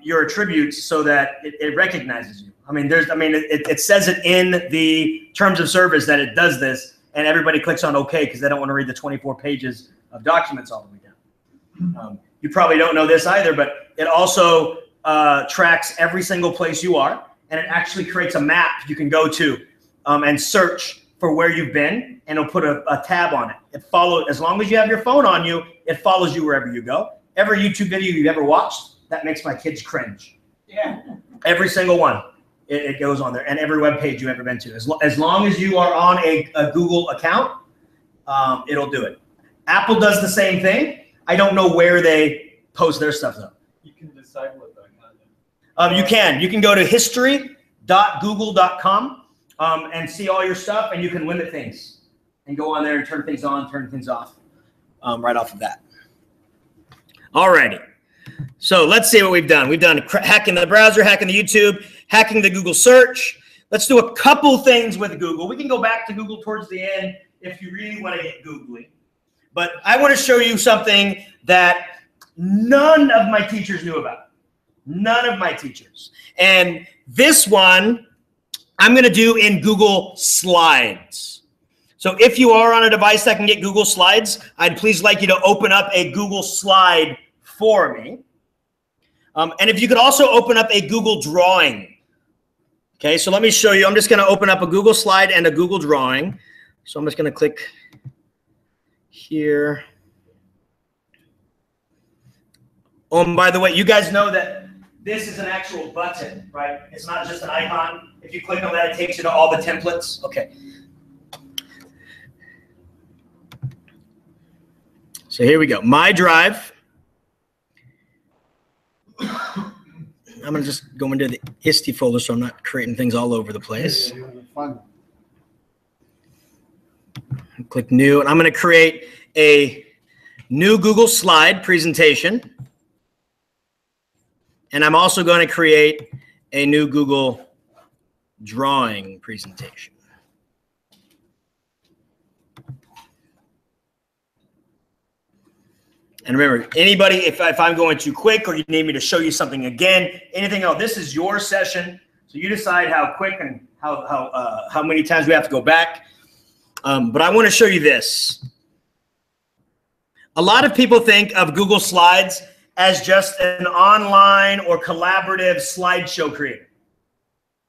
your attributes so that it recognizes you. I mean, it says it in the terms of service that it does this, and everybody clicks on OK because they don't want to read the 24 pages of documents all the way down. You probably don't know this either, but it also tracks every single place you are, and it actually creates a map you can go to and search for where you've been, and it'll put a tab on it. It follows, as long as you have your phone on you, it follows you wherever you go. Every YouTube video you've ever watched, that makes my kids cringe. Yeah. Every single one, it goes on there, and every web page you've ever been to. As long as you are on a Google account, it'll do it. Apple does the same thing. I don't know where they post their stuff though. You can decide what the content. You can go to history.google.com and see all your stuff, and you can limit things and go on there and turn things on, turn things off right off of that. Alrighty. So let's see what we've done. We've done hacking the browser, hacking the YouTube, hacking the Google search. Let's do a couple things with Google. We can go back to Google towards the end if you really want to get googly. But I want to show you something that none of my teachers knew about. None of my teachers. And this one I'm going to do in Google Slides. So if you are on a device that can get Google Slides, I'd please like you to open up a Google Slide for me. And if you could also open up a Google Drawing. Okay, so let me show you. I'm just going to open up a Google Slide and a Google Drawing. So I'm just going to click here. Oh, and by the way, you guys know that this is an actual button, right? It's not just an icon. If you click on that, it takes you to all the templates. Okay. So here we go. My Drive. I'm going to just go into the ISTE folder so I'm not creating things all over the place. Click new, and I'm going to create a new Google Slide presentation. And I'm also going to create a new Google Drawing presentation. And remember, anybody, if I'm going too quick or you need me to show you something again, anything else, this is your session. So you decide how quick and how many times we have to go back. But I want to show you this. A lot of people think of Google Slides as just an online or collaborative slideshow creator.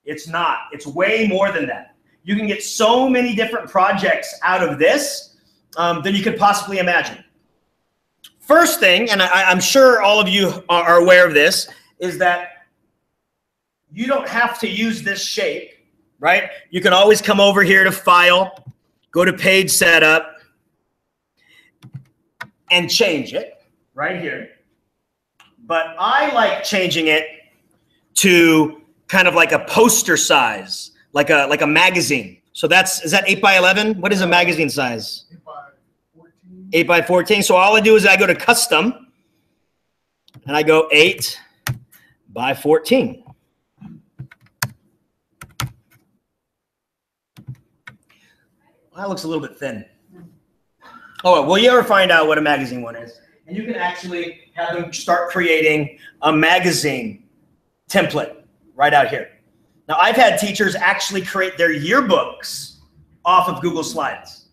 It's not. It's way more than that. You can get so many different projects out of this than you could possibly imagine. First thing, and I'm sure all of you are aware of this, is that you don't have to use this shape, right? You can always come over here to File, go to Page Setup, and change it right here. But I like changing it to kind of like a poster size, like a magazine. So is that 8 by 11? What is a magazine size? 8 by 14. So all I do is I go to Custom, and I go 8 by 14. That looks a little bit thin. Oh, well, you ever find out what a magazine one is? And you can actually have them start creating a magazine template right out here. Now, I've had teachers actually create their yearbooks off of Google Slides.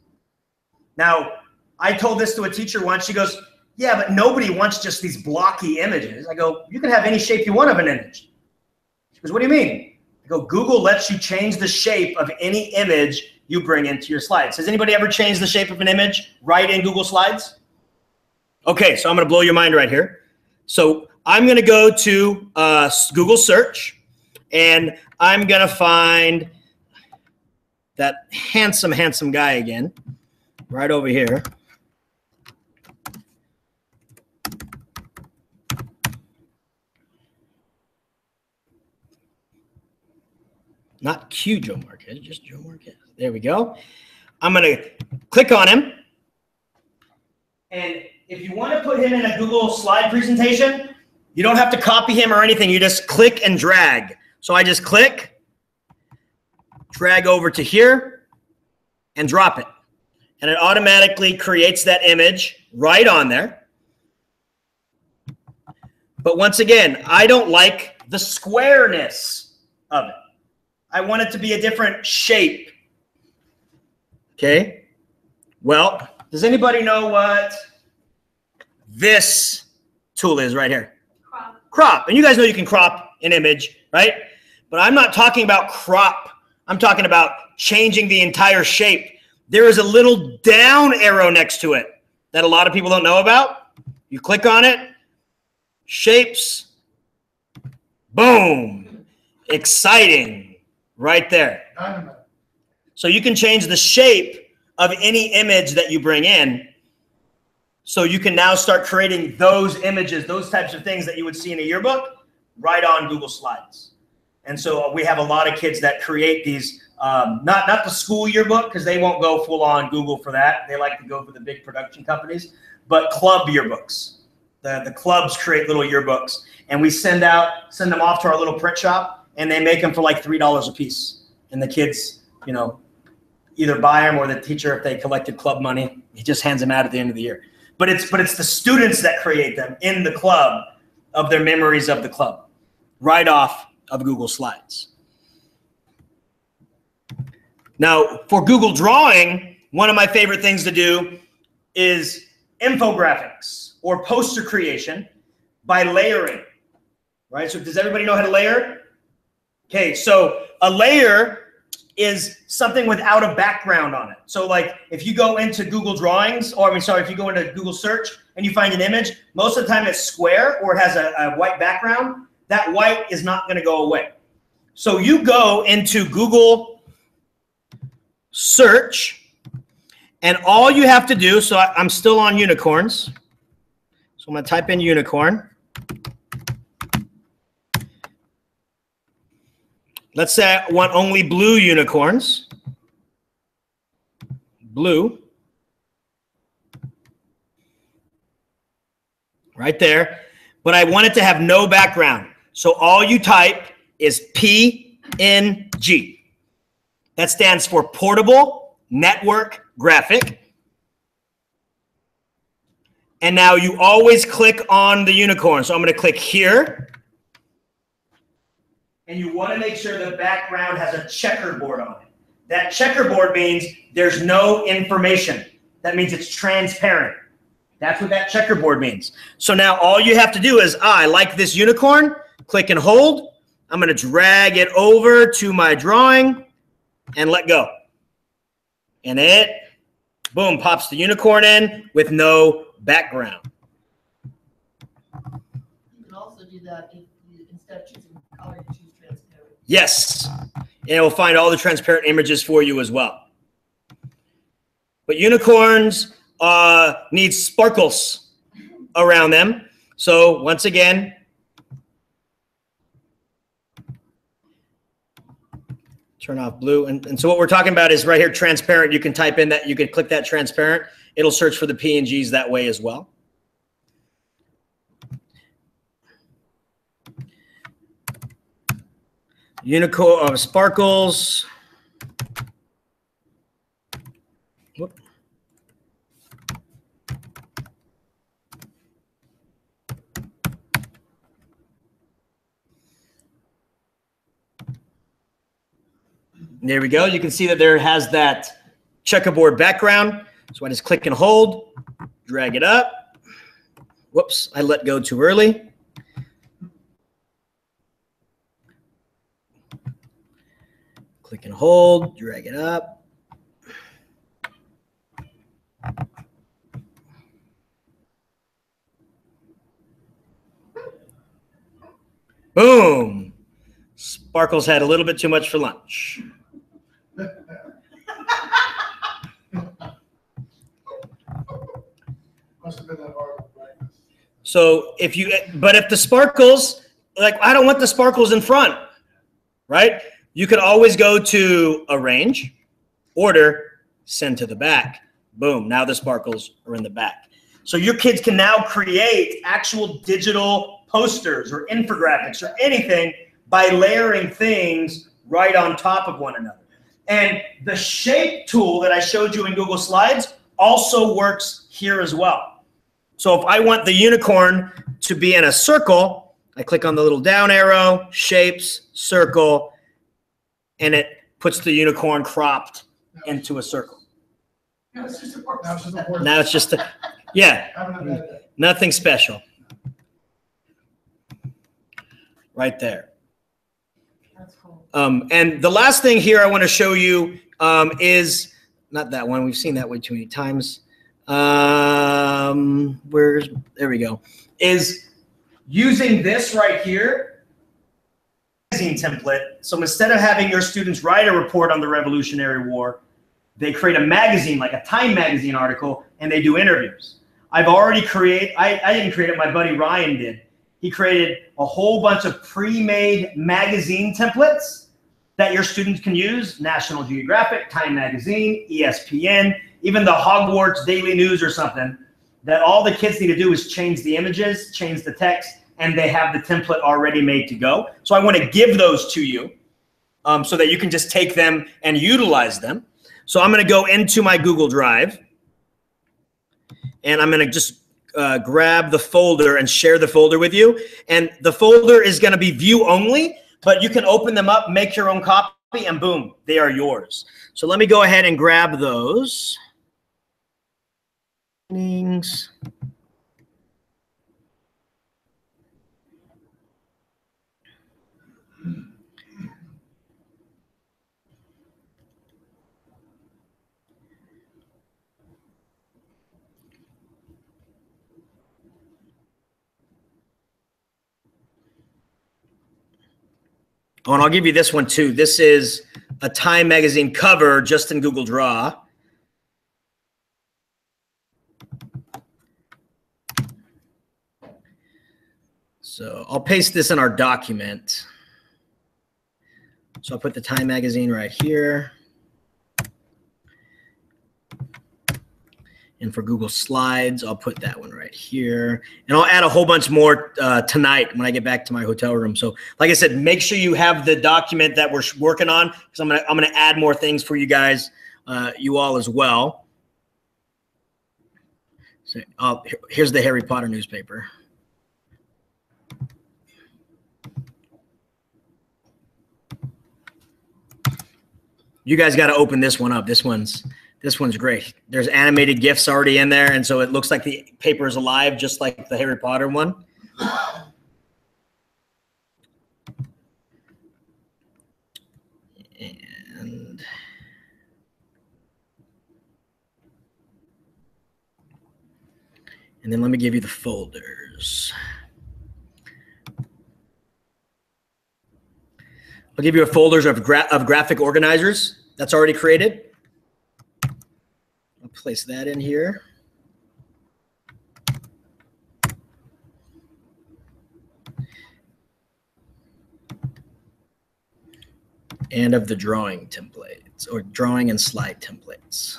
Now, I told this to a teacher once. She goes, yeah, but nobody wants just these blocky images. I go, you can have any shape you want of an image. She goes, what do you mean? I go, Google lets you change the shape of any image you bring into your slides. Has anybody ever changed the shape of an image right in Google Slides? Okay, so I'm going to blow your mind right here. So I'm going to go to Google search, and I'm going to find that handsome guy again, right over here. Not Q Joe Marquez, just Joe Marquez. There we go. I'm going to click on him. And if you want to put him in a Google slide presentation, you don't have to copy him or anything. You just click and drag. So I just click, drag over to here, and drop it. And it automatically creates that image right on there. But once again, I don't like the squareness of it. I want it to be a different shape. Okay. Well, does anybody know what this tool is right here? Crop. And you guys know you can crop an image, right? But I'm not talking about crop. I'm talking about changing the entire shape. There is a little down arrow next to it that a lot of people don't know about. You click on it, shapes, boom, exciting. Right there. So you can change the shape of any image that you bring in. So you can now start creating those images, those types of things that you would see in a yearbook right on Google Slides. And so we have a lot of kids that create these, not the school yearbook, because they won't go full on Google for that. They like to go for the big production companies, but club yearbooks. The clubs create little yearbooks, and we send them off to our little print shop. And they make them for like $3 a piece. And the kids, you know, either buy them or the teacher, if they collected club money, he just hands them out at the end of the year. But it's the students that create them in the club of their memories of the club, right off of Google Slides. Now, for Google Drawing, one of my favorite things to do is infographics or poster creation by layering, right? So does everybody know how to layer? Okay, so a layer is something without a background on it. So like if you go into Google Drawings, or if you go into Google Search and you find an image, most of the time it's square or it has a white background. That white is not going to go away. So you go into Google Search, and all you have to do, so I'm still on unicorns. So I'm going to type in unicorn. Let's say I want only blue unicorns. Blue. right there. But I want it to have no background. So all you type is PNG. That stands for Portable Network Graphic. And now you always click on the unicorn. So I'm going to click here. And you want to make sure the background has a checkerboard on it. That checkerboard means there's no information. That means it's transparent. That's what that checkerboard means. So now all you have to do is, I like this unicorn, click and hold. I'm going to drag it over to my drawing and let go. And it, boom, pops the unicorn in with no background. You can also do that if you, instead of choosing color, you choose transparent. Yes. And it will find all the transparent images for you as well. But unicorns need sparkles around them. So once again, turn off blue. And so what we're talking about is right here, transparent. You can type in that, you can click that transparent. It'll search for the PNGs that way as well. Unicorn sparkles. Whoop. There we go. You can see that there has that checkerboard background. So I just click and hold, drag it up. Whoops, I let go too early. Click and hold, drag it up. Boom. Sparkles had a little bit too much for lunch. Must have been that hard to practice. So if the sparkles, like I don't want the sparkles in front, right? You could always go to Arrange, Order, Send to the back. Boom, now the sparkles are in the back. So your kids can now create actual digital posters or infographics or anything by layering things right on top of one another. And the shape tool that I showed you in Google Slides also works here as well. So if I want the unicorn to be in a circle, I click on the little down arrow, shapes, circle, and it puts the unicorn cropped into a circle. Now it's just a horse. Now it's just nothing special. Right there. That's cool. And the last thing here I want to show you is not that one. We've seen that way too many times. There we go. Is using this right here, magazine template. So instead of having your students write a report on the Revolutionary War, they create a magazine, like a Time magazine article, and they do interviews. I've already created, I didn't create it, my buddy Ryan did. He created a whole bunch of pre-made magazine templates that your students can use, National Geographic, Time Magazine, ESPN, even the Hogwarts Daily News or something, that all the kids need to do is change the images, change the text, and they have the template already made to go. So I want to give those to you so that you can just take them and utilize them. So I'm going to go into my Google Drive, and I'm going to just grab the folder and share the folder with you. And the folder is going to be view only, but you can open them up, make your own copy, and boom, they are yours. So let me go ahead and grab those. Oh, and I'll give you this one too. This is a Time magazine cover just in Google Draw. So I'll paste this in our document. So I'll put the Time magazine right here. And for Google Slides, I'll put that one right here. And I'll add a whole bunch more tonight when I get back to my hotel room. So like I said, make sure you have the document that we're working on, because I'm gonna add more things for you guys, you all as well. So here's the Harry Potter newspaper. You guys got to open this one up. This one's great. There's animated GIFs already in there, and so it looks like the paper is alive, just like the Harry Potter one. And then let me give you the folders. I'll give you a folders of graphic organizers that's already created. I'll place that in here. And of the drawing templates, or drawing and slide templates.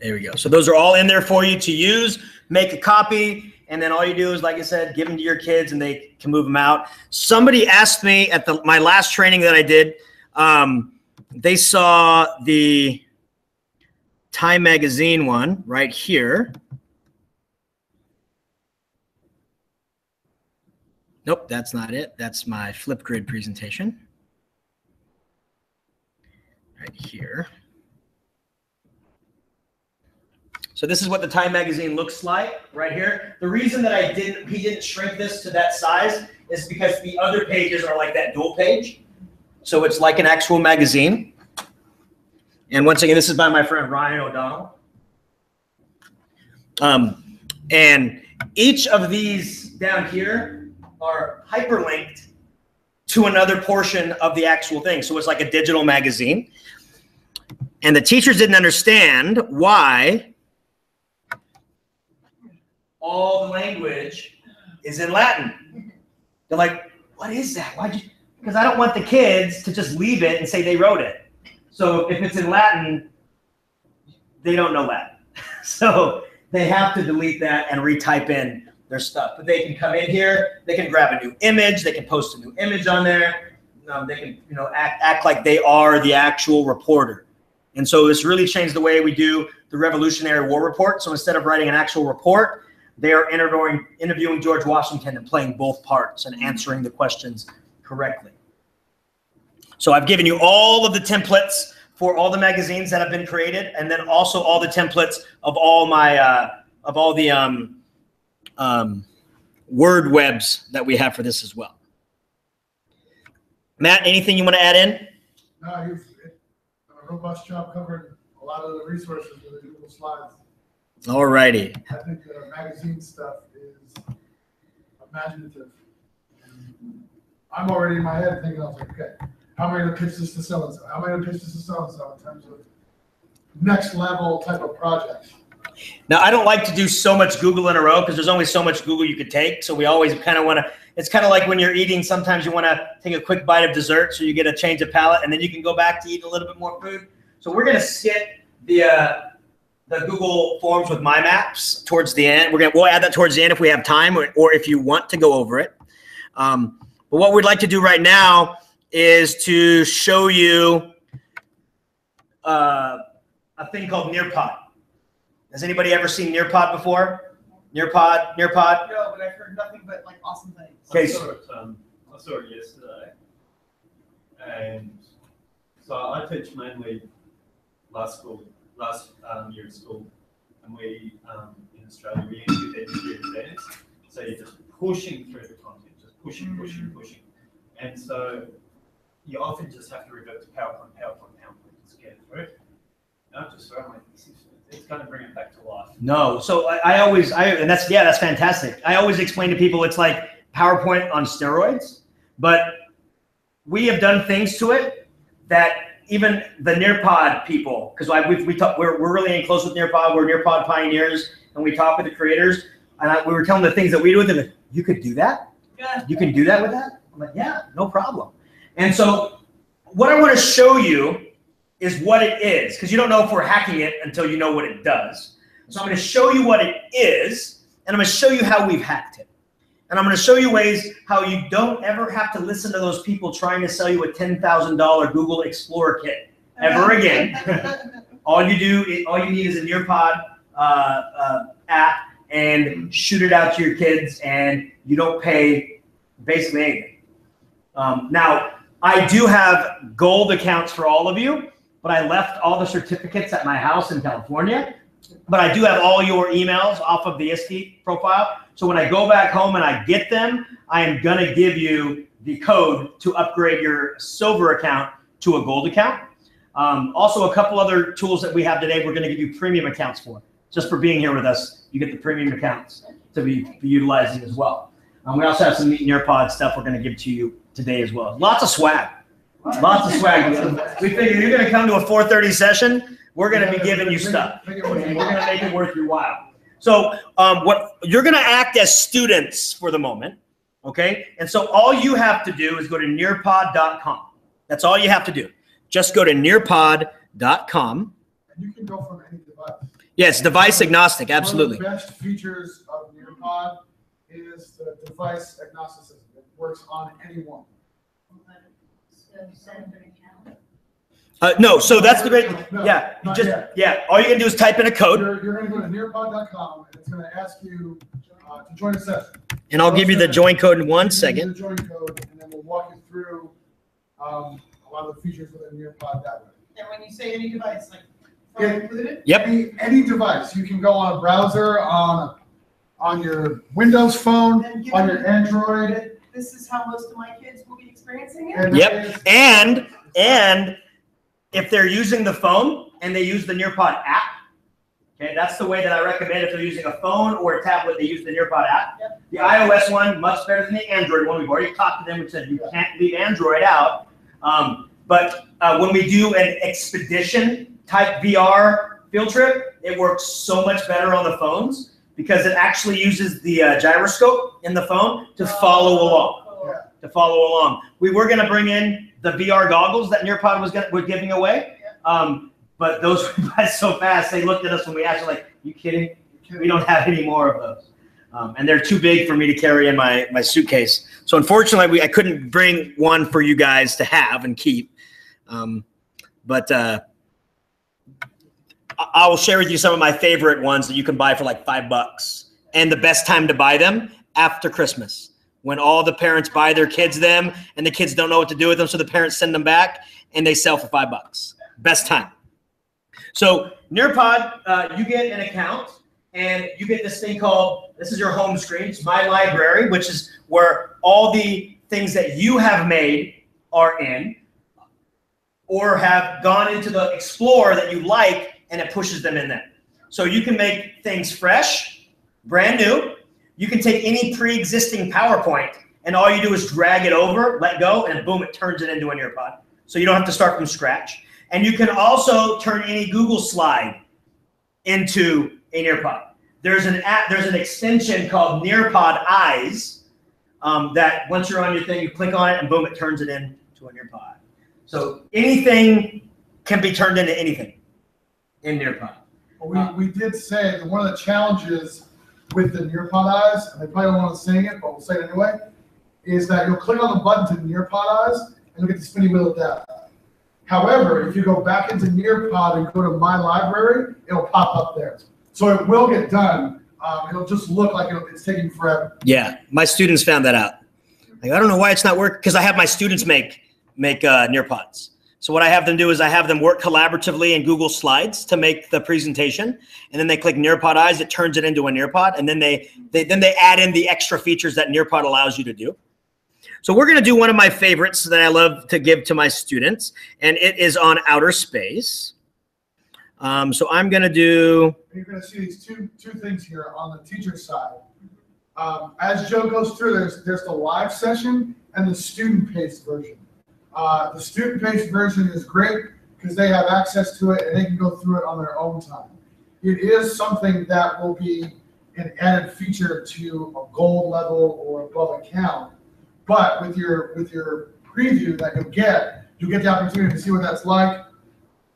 There we go. So those are all in there for you to use. Make a copy, and then all you do is, like I said, give them to your kids, and they can move them out. Somebody asked me at my last training that I did, they saw the Time Magazine one right here. Nope, that's not it. That's my Flipgrid presentation. Right here. So this is what the Time Magazine looks like right here. The reason that he didn't shrink this to that size is because the other pages are like that dual page. So it's like an actual magazine. And once again, this is by my friend Ryan O'Donnell. And each of these down here are hyperlinked to another portion of the actual thing. So it's like a digital magazine. And the teachers didn't understand why all the language is in Latin. They're like, what is that? Why'd you? Because I don't want the kids to just leave it and say they wrote it. So if it's in Latin, they don't know Latin. So they have to delete that and retype in their stuff. But they can come in here, they can grab a new image, they can post a new image on there. They can, act like they are the actual reporter. And so this really changed the way we do the Revolutionary War report. So instead of writing an actual report, they are interviewing George Washington and playing both parts and answering the questions correctly. So I've given you all of the templates for all the magazines that have been created, and then also all the templates of all my word webs that we have for this as well. Matt, anything you want to add in? No, you've done a robust job covering a lot of the resources with the Google Slides. All righty. I think the magazine stuff is imaginative. And I'm already in my head thinking, I was like, okay, how am I going to pitch this to so-and-so? How am I going to pitch this to so-and-so in terms of next level type of projects? Now, I don't like to do so much Google in a row because there's only so much Google you could take. So we always kind of want to, it's kind of like when you're eating, sometimes you want to take a quick bite of dessert so you get a change of palate, and then you can go back to eat a little bit more food. So we're going to skip the Google Forms with My Maps towards the end. We'll add that towards the end if we have time, or if you want to go over it. But what we'd like to do right now is to show you a thing called Nearpod. Has anybody ever seen Nearpod before? Nearpod? No, but I've heard nothing but like awesome things. Okay. I saw it yesterday, and so I teach mainly last year at school, and we in Australia we use with industry exams. So you're just pushing through the content, just pushing, and so you often just have to revert to PowerPoint to get through it. Not just so I'm like, it's going to bring it back to life. No, so and that's fantastic. I always explain to people it's like PowerPoint on steroids, but we have done things to it that even the Nearpod people, because we're really in close with Nearpod, we're Nearpod pioneers, and we talk with the creators. we were telling them the things that we do with them. You could do that? Yeah. You can do that with that? I'm like, yeah, no problem. And so what I want to show you is what it is, because you don't know if we're hacking it until you know what it does. So I'm going to show you what it is, and I'm going to show you how we've hacked it. And I'm going to show you ways how you don't ever have to listen to those people trying to sell you a $10,000 Google Explorer kit ever again. All you need is a Nearpod app, and shoot it out to your kids, and you don't pay basically anything. Now, I do have gold accounts for all of you, but I left all the certificates at my house in California. But I do have all your emails off of the ISTE profile. So when I go back home and I get them, I am going to give you the code to upgrade your silver account to a gold account. Also, a couple other tools that we have today, we're going to give you premium accounts for. Just for being here with us, you get the premium accounts to be utilizing as well. We also have some neat Nearpod stuff we're going to give to you today as well. Lots of swag. Lots of swag. We figure you're going to come to a 4:30 session, we're going to be giving you stuff. We're going to make it worth your while. So what you're going to act as students for the moment, okay? And so all you have to do is go to nearpod.com. That's all you have to do. Just go to nearpod.com. And you can go from any device. Yes, device agnostic, absolutely. One of the best features of Nearpod is the device agnosticism. It works on any one. No, so that's the great, yeah, Not just, yet. yeah, all you can do is type in a code. You're going to go to nearpod.com, and it's going to ask you to join a session. And I'll give you the join code in 1 The second. join code, and then we'll walk you through a lot of the features within Nearpod that way. And when you say any device, like phone included? Yep. Any device. You can go on a browser, on your Windows phone, And give on them- your Android. This is how most of my kids will be experiencing it? And Yep, and if they're using the phone and they use the Nearpod app, okay, that's the way that I recommend if they're using a phone or a tablet, they use the Nearpod app. Yep. The iOS one, much better than the Android one. We've already talked to them and said you can't leave Android out. But when we do an expedition type VR field trip, it works so much better on the phones because it actually uses the gyroscope in the phone to follow along. To follow along. We were going to bring in the VR goggles that Nearpod was giving away, but those went by so fast. They looked at us when we asked, like, "You kidding? We don't have any more of those." And they're too big for me to carry in my suitcase. So unfortunately, I couldn't bring one for you guys to have and keep. But I will share with you some of my favorite ones that you can buy for like $5. And the best time to buy them after Christmas, when all the parents buy their kids them and the kids don't know what to do with them. So the parents send them back and they sell for $5. Best time. So Nearpod, you get an account and you get this thing called, this is your home screen. It's My Library, which is where all the things that you have made are in or have gone into the Explorer that you like, and it pushes them in there. So you can make things fresh, brand new. You can take any pre-existing PowerPoint, and all you do is drag it over, let go, and boom, it turns it into a Nearpod. So you don't have to start from scratch. And you can also turn any Google slide into a Nearpod. There's an extension called Nearpod Eyes that once you're on your thing, you click on it, and boom, it turns it into a Nearpod. So anything can be turned into anything in Nearpod. We did say that one of the challenges with the Nearpod Eyes, and they probably don't want to say it, but we'll say it anyway, is that you'll click on the button to Nearpod Eyes, and you'll get the spinny wheel of death. However, if you go back into Nearpod and go to My Library, it'll pop up there. So it will get done. It'll just look like it's taking forever. Yeah, my students found that out. Like, I don't know why it's not working, because I have my students make Nearpods. So what I have them do is I have them work collaboratively in Google Slides to make the presentation, and then they click Nearpod Eyes, it turns it into a Nearpod, and then they add in the extra features that Nearpod allows you to do. So we're going to do one of my favorites that I love to give to my students, and it is on outer space. So I'm going to do... You're going to see these two things here on the teacher side. As Joe goes through, there's the live session and the student-paced version. The student-paced version is great because they have access to it and they can go through it on their own time. It is something that will be an added feature to a gold level or above account. But with your preview that you'll get the opportunity to see what that's like,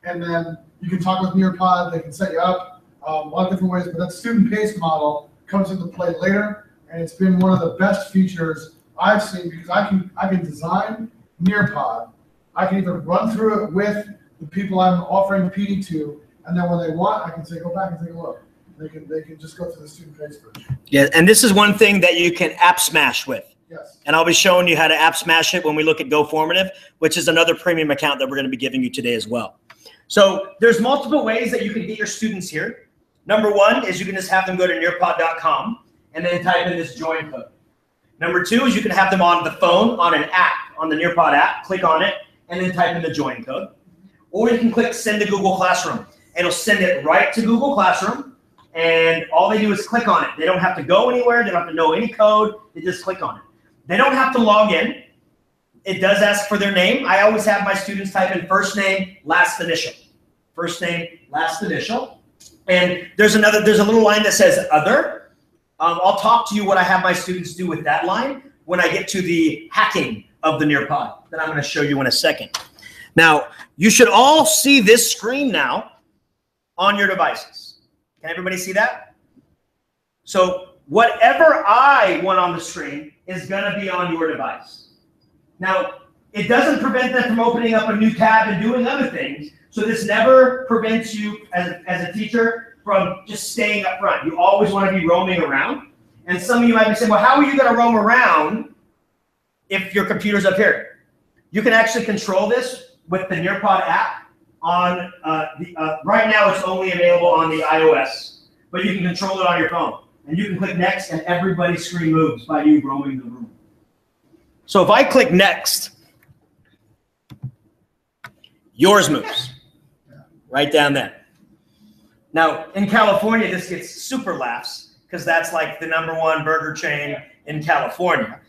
and then you can talk with Nearpod. They can set you up a lot of different ways. But that student-paced model comes into play later, and it's been one of the best features I've seen because I can design Nearpod. I can even run through it with the people I'm offering the PD to, and then when they want, I can say go back and take a look. They can just go to the student-paced version. Yeah, and this is one thing that you can app smash with. Yes. And I'll be showing you how to app smash it when we look at GoFormative, which is another premium account that we're going to be giving you today as well. So there's multiple ways that you can get your students here. Number one is you can just have them go to nearpod.com and then type in this join code. Number two is you can have them on the phone, on an app, on the Nearpod app, click on it, and then type in the join code. Or you can click send to Google Classroom. It'll send it right to Google Classroom, and all they do is click on it. They don't have to go anywhere. They don't have to know any code. They just click on it. They don't have to log in. It does ask for their name. I always have my students type in first name, last initial. First name, last initial. And there's a little line that says other. I'll talk to you what I have my students do with that line when I get to the hacking of the Nearpod that I'm going to show you in a second. Now, you should all see this screen now on your devices. Can everybody see that? So whatever I want on the screen is going to be on your device. Now, it doesn't prevent them from opening up a new tab and doing other things. So this never prevents you as a teacher from just staying up front. You always want to be roaming around. And some of you might be saying, well, how are you going to roam around if your computer's up here? You can actually control this with the Nearpod app. On right now, it's only available on the iOS, but you can control it on your phone. And you can click next, and everybody's screen moves by you roaming the room. So if I click next, yours moves right down there. Now, in California, this gets super laughs because that's like the #1 burger chain in California.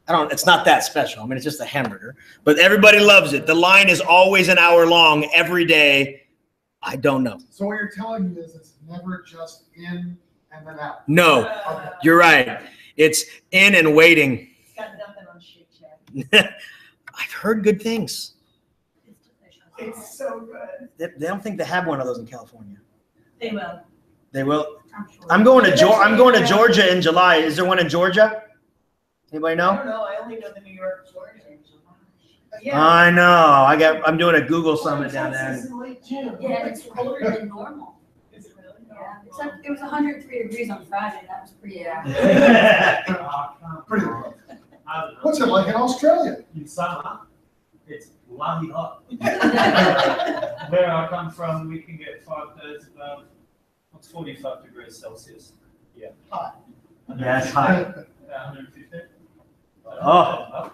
It's not that special. I mean, it's just a hamburger, but everybody loves it. The line is always an hour long every day. I don't know. So what you're telling me is it's never just in and then out. No, Okay. You're right. It's in and waiting. It's got nothing on Shake Shack. I've heard good things. It's so good. They don't think they have one of those in California. They will. They will. I'm sure. I'm going to Georgia in July. Is there one in Georgia? Anybody I know? don't know. I only know the New York, Georgia. But yeah. I know. I'm doing a Google summit down there. It's in late June. Yeah, it's colder than normal. Is it really? Yeah, it was 103 degrees on Friday. That was pretty. Pretty rough. What's it like in Australia? In summer, it's bloody hot. Where I come from, we can get 5 days above, what's 45 degrees Celsius? Yeah. Hot. Yeah, it's hot. 150. Oh.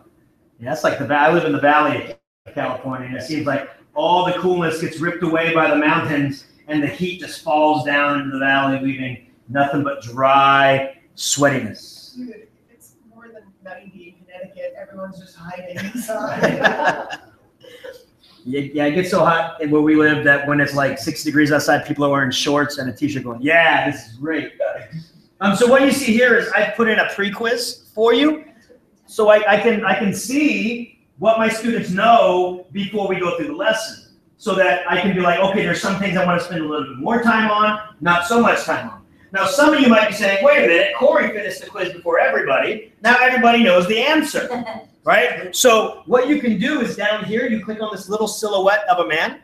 Yeah, it's like I live in the valley of California, and it seems like all the coolness gets ripped away by the mountains, and the heat just falls down into the valley, leaving nothing but dry sweatiness. Dude, it's more than 90 in Connecticut. Everyone's just hiding inside. Yeah, it gets so hot where we live that when it's like 60 degrees outside, people are wearing shorts and a t-shirt going, yeah, this is great. So what you see here is I've put in a pre-quiz for you. So I can see what my students know before we go through the lesson. So that I can be like, okay, there's some things I want to spend a little bit more time on, not so much time on. Now, some of you might be saying, wait a minute, Corey finished the quiz before everybody. Now everybody knows the answer, right? So what you can do is down here, you click on this little silhouette of a man.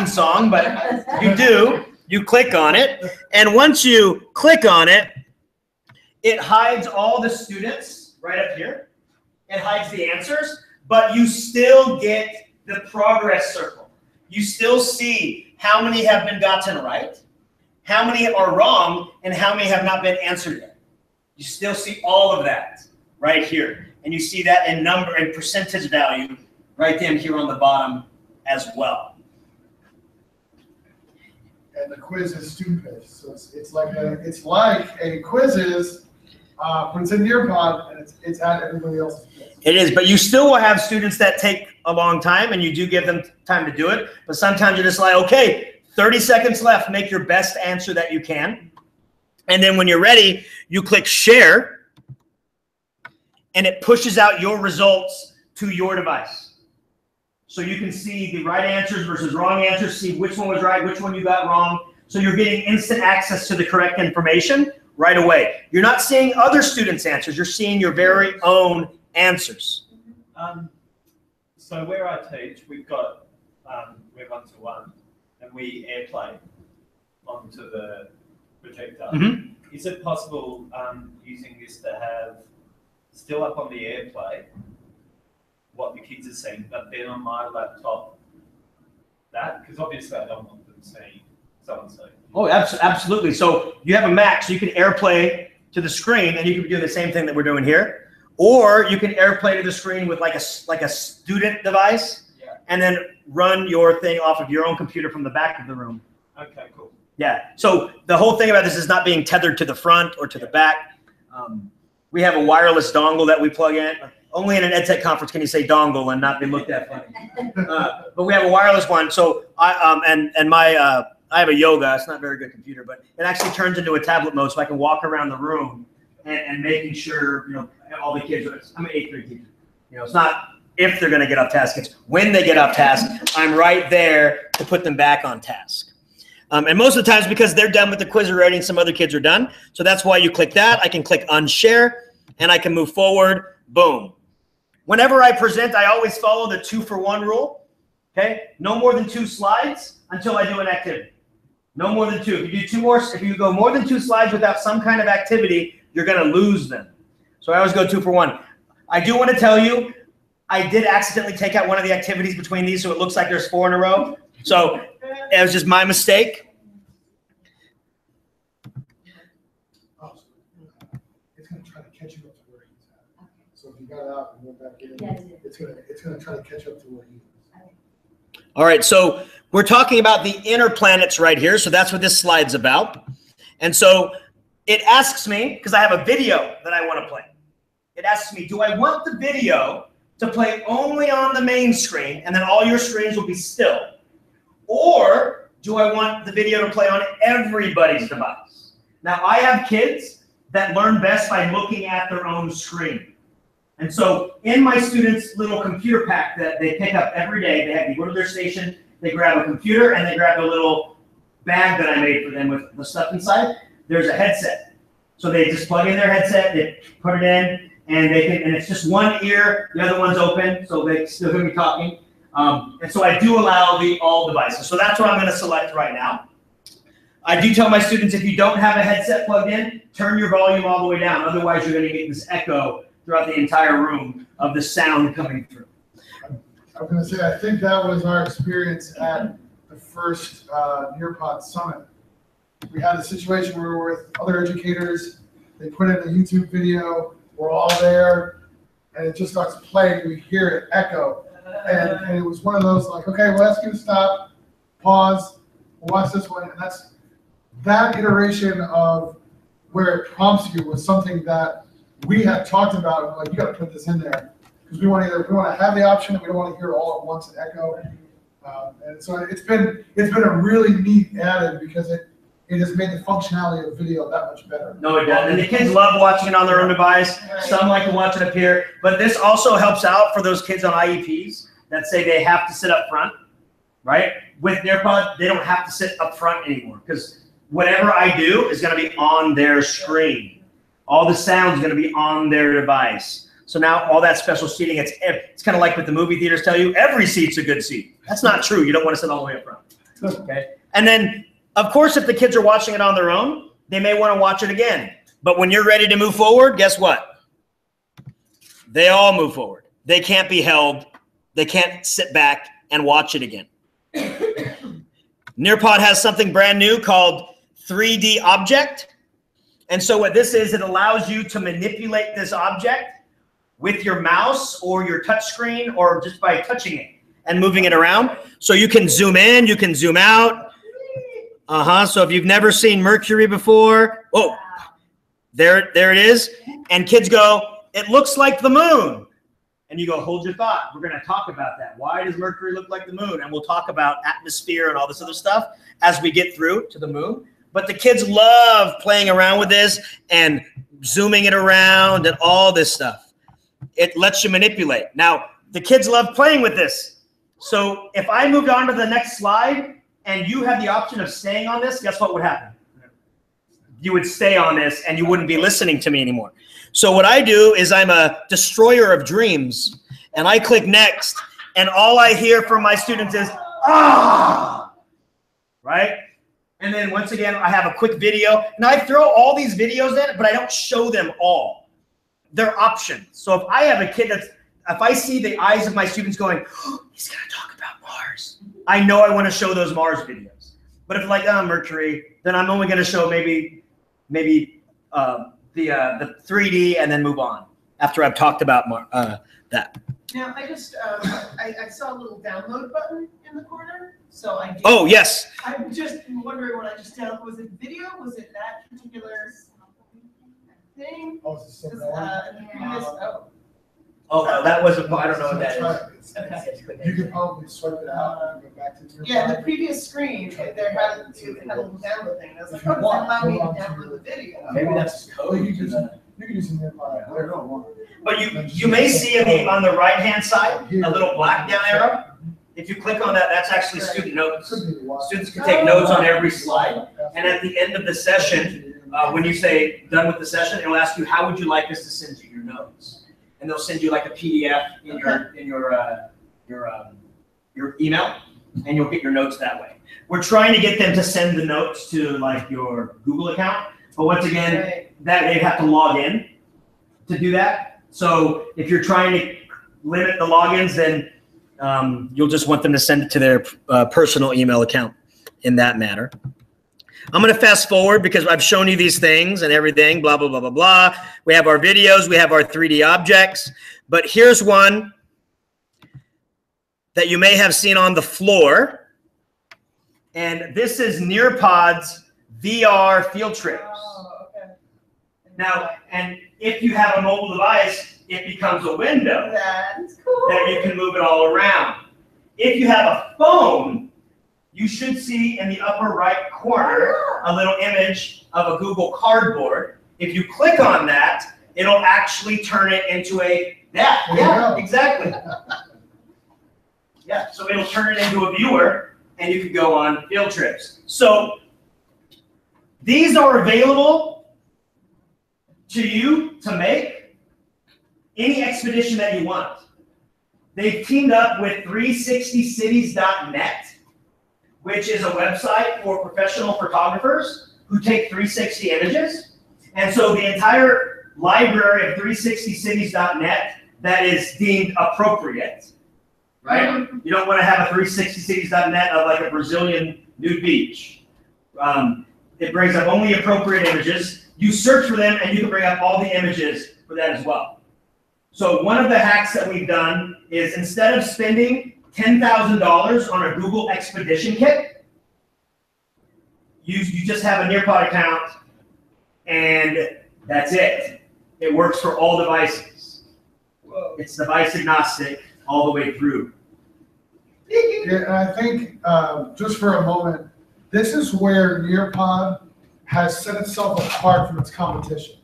Song, but you do. You click on it, and once you click on it, it hides all the students right up here. It hides the answers, but you still get the progress circle. You still see how many have been gotten right, how many are wrong, and how many have not been answered yet. You still see all of that right here, and you see that in number and percentage value right down here on the bottom as well. And the quiz is student-based, so it's like a quiz but it's in Nearpod and it's at everybody else's pace. It is, but you still will have students that take a long time, and you do give them time to do it. But sometimes you're just like, okay, 30 seconds left. Make your best answer that you can, And then when you're ready, you click share, and it pushes out your results to your device. So you can see the right answers versus wrong answers, see which one was right, which one you got wrong. So you're getting instant access to the correct information right away. You're not seeing other students' answers. You're seeing your very own answers. So where I teach, we're one-to-one, and we AirPlay onto the projector. Mm-hmm. Is it possible using this to have still up on the AirPlay what the kids are seeing, but then on my laptop that? Because obviously I don't want them seeing someone saying. Oh, absolutely. So you have a Mac, so you can AirPlay to the screen, and you can do the same thing that we're doing here. Or you can AirPlay to the screen with like a student device, and then run your thing off of your own computer from the back of the room. Okay, cool. Yeah. So the whole thing about this is not being tethered to the front or to the back. We have a wireless dongle that we plug in. Only in an EdTech conference can you say dongle and not be looked at funny. But we have a wireless one. So I have a Yoga. It's not a very good computer, but it actually turns into a tablet mode, so I can walk around the room and making sure all the kids are. I'm an 8th grade teacher. It's not if they're going to get off task. It's when they get off task. I'm right there to put them back on task. And most of the times, because they're done with the quiz already and some other kids are done. So that's why you click that. I can click unshare, and I can move forward. Boom. Whenever I present, I always follow the 2-for-1 rule. Okay? No more than 2 slides until I do an activity. No more than 2. If you go more than 2 slides without some kind of activity, you're going to lose them. So I always go 2-for-1. I do want to tell you, I did accidentally take out one of the activities between these, so it looks like there's 4 in a row. So it was just my mistake. Oh, it's going to try to catch you up to where he's at. So if you got out and went back in, it's going to try to catch up to where he is. All right, so we're talking about the inner planets right here. So that's what this slide's about. And so it asks me, because I have a video that I want to play. It asks me, do I want the video to play only on the main screen, and then all your screens will be still? Or do I want the video to play on everybody's device? Now, I have kids that learn best by looking at their own screen. And so in my students' little computer pack that they pick up every day, they go to their station, they grab a computer, and they grab a little bag that I made for them with the stuff inside. There's a headset. So they just plug in their headset, they put it in, and it's just one ear, the other one's open, so they still hear me talking. And so I do allow all devices. So that's what I'm going to select right now. I do tell my students, if you don't have a headset plugged in, turn your volume all the way down. Otherwise, you're going to get this echo throughout the entire room of the sound coming through. I was going to say, I think that was our experience at the first Nearpod Summit. We had a situation where we were with other educators. They put in a YouTube video. We're all there, and it just starts playing. We hear it echo. And it was one of those like, okay, well, ask you to stop, pause, we'll watch this one. And that iteration of where it prompts you was something that we had talked about. Like, you got to put this in there because we want to have the option, and we don't want to hear it all at once and echo. And so it's been a really neat added because it has made the functionality of video that much better. No, it does. And the kids love watching it on their own device. Some like to watch it up here. But this also helps out for those kids on IEPs that say they have to sit up front, right? With Nearpod, they don't have to sit up front anymore because whatever I do is going to be on their screen. All the sound is going to be on their device. So now all that special seating, it's kind of like what the movie theaters tell you, every seat's a good seat. That's not true. You don't want to sit all the way up front. Okay. And then, of course, if the kids are watching it on their own, they may want to watch it again. But when you're ready to move forward, guess what? They all move forward. They can't be held. They can't sit back and watch it again. Nearpod has something brand new called 3D Object. And so what this is, it allows you to manipulate this object with your mouse or your touch screen or just by touching it and moving it around. So you can zoom in, you can zoom out. So if you've never seen Mercury before, oh, there it is. And kids go, it looks like the moon. And you go, hold your thought. We're going to talk about that. Why does Mercury look like the moon? And we'll talk about atmosphere and all this other stuff as we get through to the moon. But the kids love playing around with this and zooming it around and all this stuff. It lets you manipulate. Now, the kids love playing with this. So if I moved on to the next slide and you had the option of staying on this, guess what would happen? You would stay on this and you wouldn't be listening to me anymore. So what I do is I'm a destroyer of dreams, and I click next, and all I hear from my students is, ah, right? And then once again, I have a quick video, and I throw all these videos in, but I don't show them all. They're options. So if I have a kid if I see the eyes of my students going, oh, he's going to talk about Mars, I know I want to show those Mars videos. But if like, Mercury, then I'm only going to show maybe the 3D and then move on after I've talked about that. Now, I just, I saw a little download button in the corner, so I did. Oh, yes. I'm just wondering what I just downloaded. Was it video? Was it that particular thing? Oh, is this Oh, no, that wasn't, I don't know what that is. Okay. You could probably swipe it out and go back to your. Yeah, the previous screen, there had a little download thing. I was like, oh, does that allow me to download the video? Maybe that's Oh, you can use an nearby. But you may see on the right-hand side, a little black down arrow. If you click on that, that's actually student notes. Students can take notes on every slide. And at the end of the session, when you say done with the session, it'll ask you, how would you like us to send you your notes? And they'll send you like a PDF in your email, and you'll get your notes that way. We're trying to get them to send the notes to like your Google account, but once again, that they'd have to log in to do that. So if you're trying to limit the logins, then you'll just want them to send it to their personal email account in that matter. I'm going to fast forward because I've shown you these things and everything, blah, blah, blah, blah, blah. We have our videos. We have our 3D objects. But here's one that you may have seen on the floor. And this is Nearpod's VR field trips. Oh, okay. Now, and if you have a mobile device, it becomes a window That's cool. that you can move it all around. If you have a phone, you should see in the upper right corner a little image of a Google Cardboard. If you click on that, it'll actually turn it into yeah, exactly. Yeah, so it'll turn it into a viewer, and you can go on field trips. So these are available to you to make any expedition that you want. They've teamed up with 360cities.net, which is a website for professional photographers who take 360 images. And so the entire library of 360cities.net that is deemed appropriate, right? You don't want to have a 360cities.net of like a Brazilian nude beach. It brings up only appropriate images. You search for them and you can bring up all the images for that as well. So one of the hacks that we've done is instead of spending $10,000 on a Google Expedition kit, you just have a Nearpod account, and that's it. It works for all devices. Whoa. It's device agnostic all the way through. Yeah, and I think just for a moment, this is where Nearpod has set itself apart from its competition.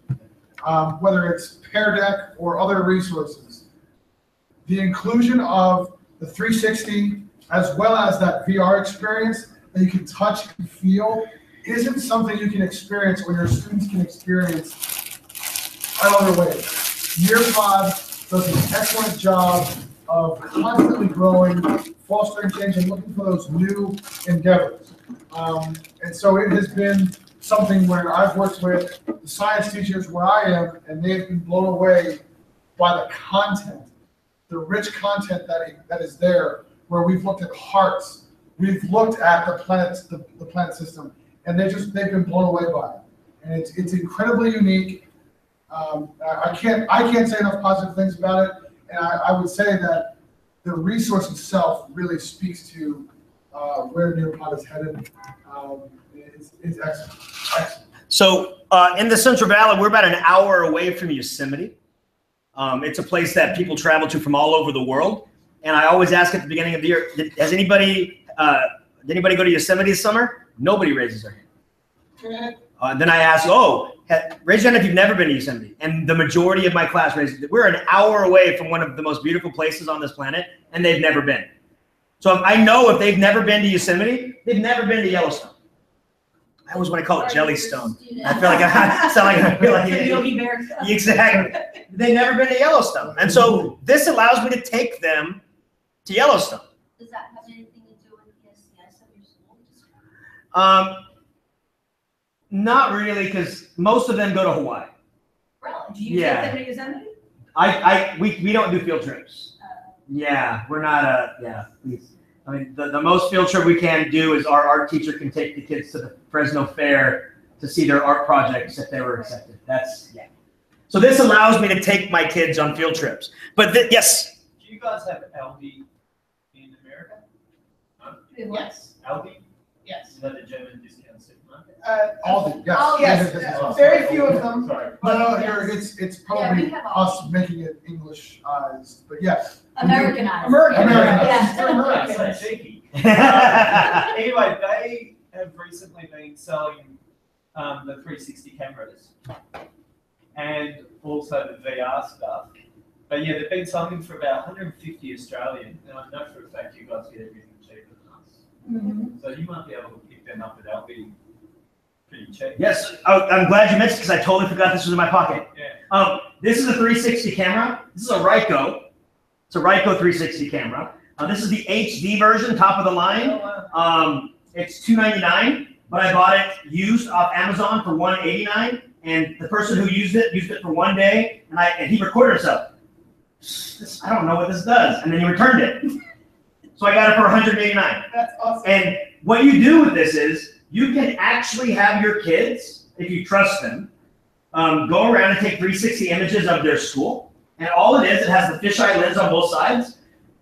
Whether it's Pear Deck or other resources, the inclusion of the 360 as well as that VR experience that you can touch and feel isn't something you can experience or your students can experience other ways. Nearpod does an excellent job of constantly growing, fostering change, and looking for those new endeavors. And so it has been something where I've worked with the science teachers where I am, and they've been blown away by the content, the rich content that is there, where we've looked at hearts, we've looked at the planets, the planet system, and they've been blown away by it. And it's incredibly unique. I can't say enough positive things about it, and I would say that the resource itself really speaks to where Nearpod is headed. It's excellent. Excellent. So in the Central Valley, we're about an hour away from Yosemite. It's a place that people travel to from all over the world. And I always ask at the beginning of the year, did anybody go to Yosemite this summer? Nobody raises their hand. Then I ask, oh, raise your hand if you've never been to Yosemite. And the majority of my class raised, we're an hour away from one of the most beautiful places on this planet, and they've never been. So I know if they've never been to Yosemite, they've never been to Yellowstone. I always want to call it Jellystone. I feel like I sound like I feel like exactly. They've never been to Yellowstone, and so this allows me to take them to Yellowstone. Does that have anything to do with the SDS of your school? Not really, because most of them go to Hawaii. Really? Do you take them to Yosemite? We don't do field trips. Yeah, we're not I mean, the most field trip we can do is our art teacher can take the kids to the Fresno Fair to see their art projects if they were accepted. So this allows me to take my kids on field trips. But yes? Do you guys have Aldi in America? Yes. Aldi? Yes. Is that the German discount supermarket? Aldi, yes. Oh, yes. Very few of them. Sorry. No, it's probably we have us making it Englishized, but yes. Americanized. Americanized. Yeah. That's so cheeky. Anyway, they have recently been selling the 360 cameras and also the VR stuff. But yeah, they've been selling for about 150 Australian, and I know for a fact you guys get everything cheaper than us. So you might be able to pick them up without being pretty cheap. Yes, I'm glad you mentioned because I totally forgot this was in my pocket. Yeah. This is a 360 camera. This is a Ryko. It's a Ryko 360 camera. This is the HD version, top of the line. Oh, wow. It's $299, but I bought it used off Amazon for $189. And the person who used it for 1 day, and he recorded himself. I don't know what this does, and then he returned it. So I got it for $189. That's awesome. And what you do with this is you can actually have your kids, if you trust them, go around and take 360 images of their school. And all it is, it has the fisheye lens on both sides.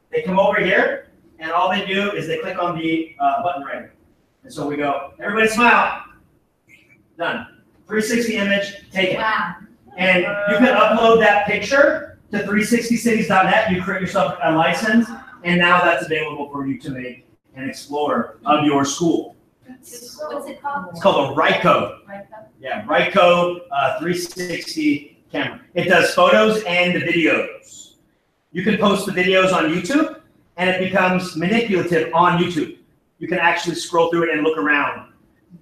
They come over here, and all they do is they click on the button right here. And so we go, everybody smile. Done. 360 image, take it. Wow. And you can upload that picture to 360cities.net. You create yourself a license, and now that's available for you to make an explorer of your school. What's it called? It's called a Ryko. Ryko? Yeah, Ryko 360 camera. It does photos and videos. You can post the videos on YouTube, and it becomes manipulative on YouTube. You can actually scroll through it and look around.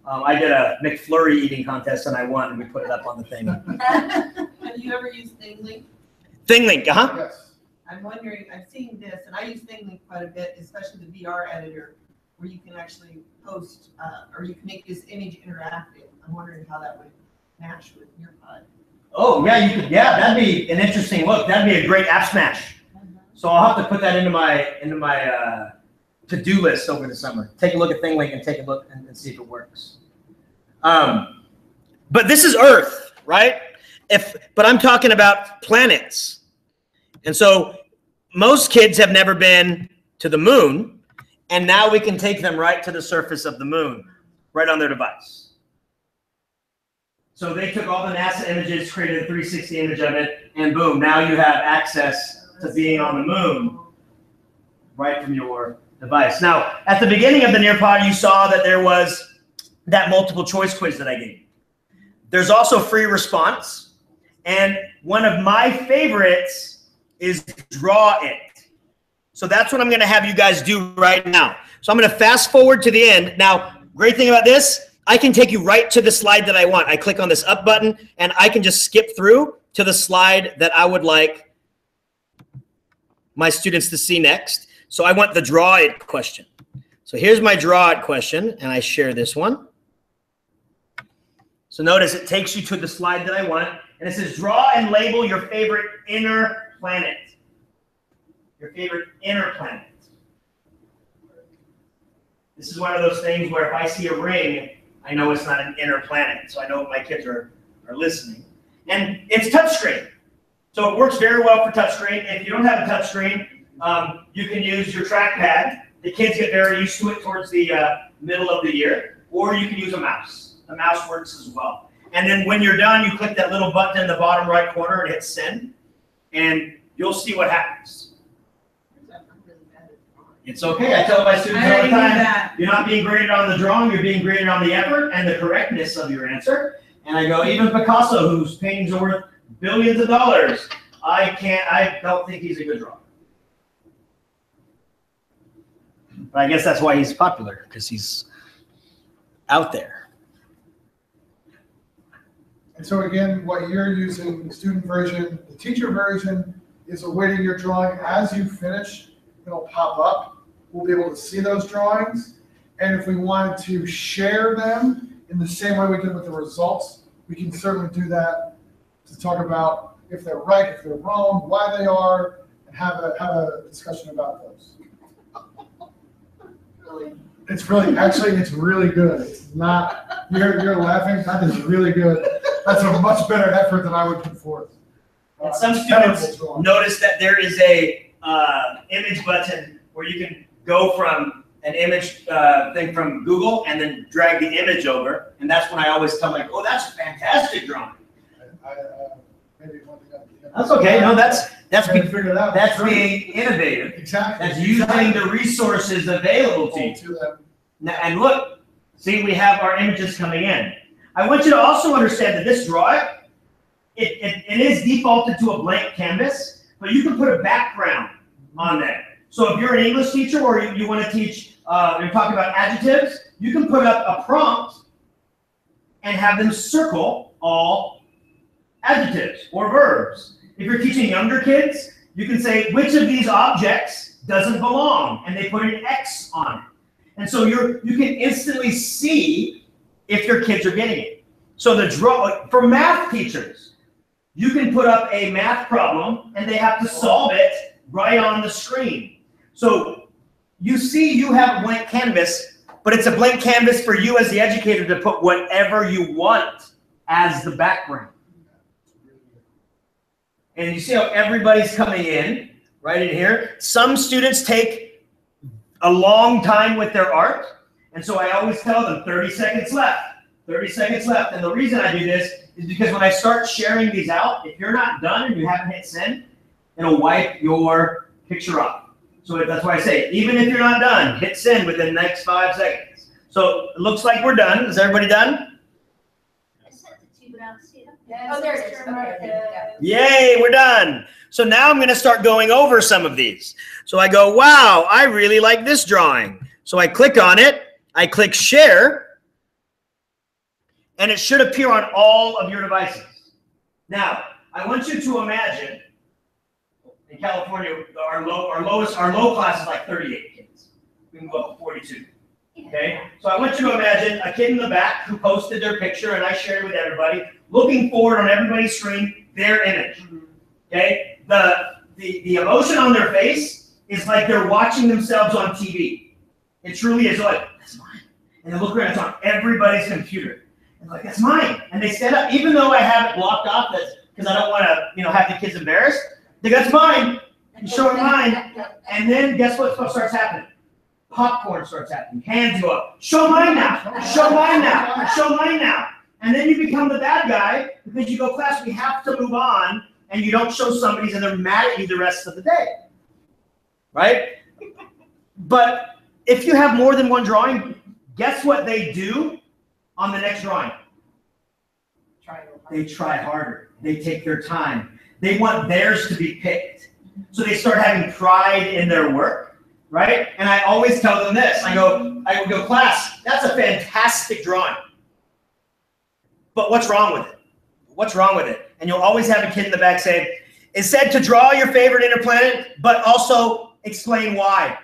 I did a McFlurry eating contest, and I won, and we put it up on the thing. Have you ever used ThingLink? ThingLink, Yes. I'm wondering, I've seen this, and I use ThingLink quite a bit, especially the VR editor, where you can actually post, or you can make this image interactive. I'm wondering how that would match with your pod. Oh, yeah, you could. Yeah, that'd be an interesting look. That'd be a great app smash. So I'll have to put that into my to-do list over the summer. Take a look at ThingLink and take a look and see if it works. But this is Earth, right? But I'm talking about planets. And so most kids have never been to the moon, and now we can take them right to the surface of the moon, right on their device. So they took all the NASA images, created a 360 image of it, and boom, now you have access to being on the moon right from your device. Now, at the beginning of the Nearpod, you saw that there was that multiple choice quiz that I gave you. There's also free response, and one of my favorites is draw it. So that's what I'm going to have you guys do right now. So I'm going to fast forward to the end. Now, great thing about this, I can take you right to the slide that I want. I click on this up button, and I can just skip through to the slide that I would like my students to see next. So I want the draw it question. So here's my draw it question, and I share this one. So notice it takes you to the slide that I want, and it says draw and label your favorite inner planet. Your favorite inner planet. This is one of those things where if I see a ring, I know it's not an inner planet. So I know my kids are listening. And it's touchscreen. So it works very well for touchscreen. If you don't have a touchscreen, you can use your trackpad. The kids get very used to it towards the middle of the year. Or you can use a mouse. The mouse works as well. And then when you're done, you click that little button in the bottom right corner and hit send. And you'll see what happens. It's okay. I tell my students all I the knew time, that. you're not being graded on the drawing, you're being graded on the effort and the correctness of your answer. And I go, even Picasso, whose paintings are worth billions of dollars, I don't think he's a good drawer. But I guess that's why he's popular, because he's out there. And so again, what you're using, the student version, the teacher version, is awaiting your drawing. As you finish, it'll pop up. We'll be able to see those drawings. And if we wanted to share them in the same way we did with the results, we can certainly do that to talk about if they're right, if they're wrong, why they are, and have a discussion about those. It's really, actually, it's really good. It's not, you're laughing, that is really good. That's a much better effort than I would put forth. And some students notice that there is a image button where you can go from an image thing from Google and then drag the image over. And that's when I always tell them, like, oh, that's a fantastic drawing. That's okay. No, that's being innovative. Exactly. That's using the resources available to you. Now, and look, see, we have our images coming in. I want you to also understand that this drawing, it is defaulted to a blank canvas, but you can put a background on there. So if you're an English teacher or you want to teach, you're talking about adjectives, you can put up a prompt and have them circle all adjectives or verbs. If you're teaching younger kids, you can say, which of these objects doesn't belong? And they put an X on it. And so you can instantly see if your kids are getting it. So for math teachers, you can put up a math problem and they have to solve it right on the screen. So you see you have a blank canvas, but it's a blank canvas for you as the educator to put whatever you want as the background. And you see how everybody's coming in right in here. Some students take a long time with their art. And so I always tell them 30 seconds left, 30 seconds left. And the reason I do this is because when I start sharing these out, if you're not done and you haven't hit send, it'll wipe your picture off. So that's why I say, even if you're not done, hit send within the next 5 seconds. So it looks like we're done. Is everybody done? I sent it to you, but I don't see it. Oh, there it is. Okay. Yay, we're done. So now I'm going to start going over some of these. So I go, wow, I really like this drawing. So I click on it. I click share. And it should appear on all of your devices. Now, I want you to imagine, in California, our low class is like 38 kids. We can go up to 42. Okay? So I want you to imagine a kid in the back who posted their picture and I shared it with everybody, looking forward on everybody's screen, their image. Okay? The emotion on their face is like they're watching themselves on TV. It truly is like, that's mine. And they look around, it's on everybody's computer. And like, that's mine. And they stand up, even though I have it blocked off, because I don't want to, have the kids embarrassed. They go, that's mine. You show them mine. And then guess what starts happening? Popcorn starts happening. Hands go up. Show mine now. Show mine now. Show mine now. And then you become the bad guy because you go, class, we have to move on. And you don't show somebody's and they're mad at you the rest of the day. Right? But if you have more than one drawing, guess what they do on the next drawing? They try harder. They take their time. They want theirs to be picked. So they start having pride in their work, right? And I always tell them this. I go, class, that's a fantastic drawing. But what's wrong with it? What's wrong with it? And you'll always have a kid in the back saying, it said to draw your favorite inner planet, but also explain why.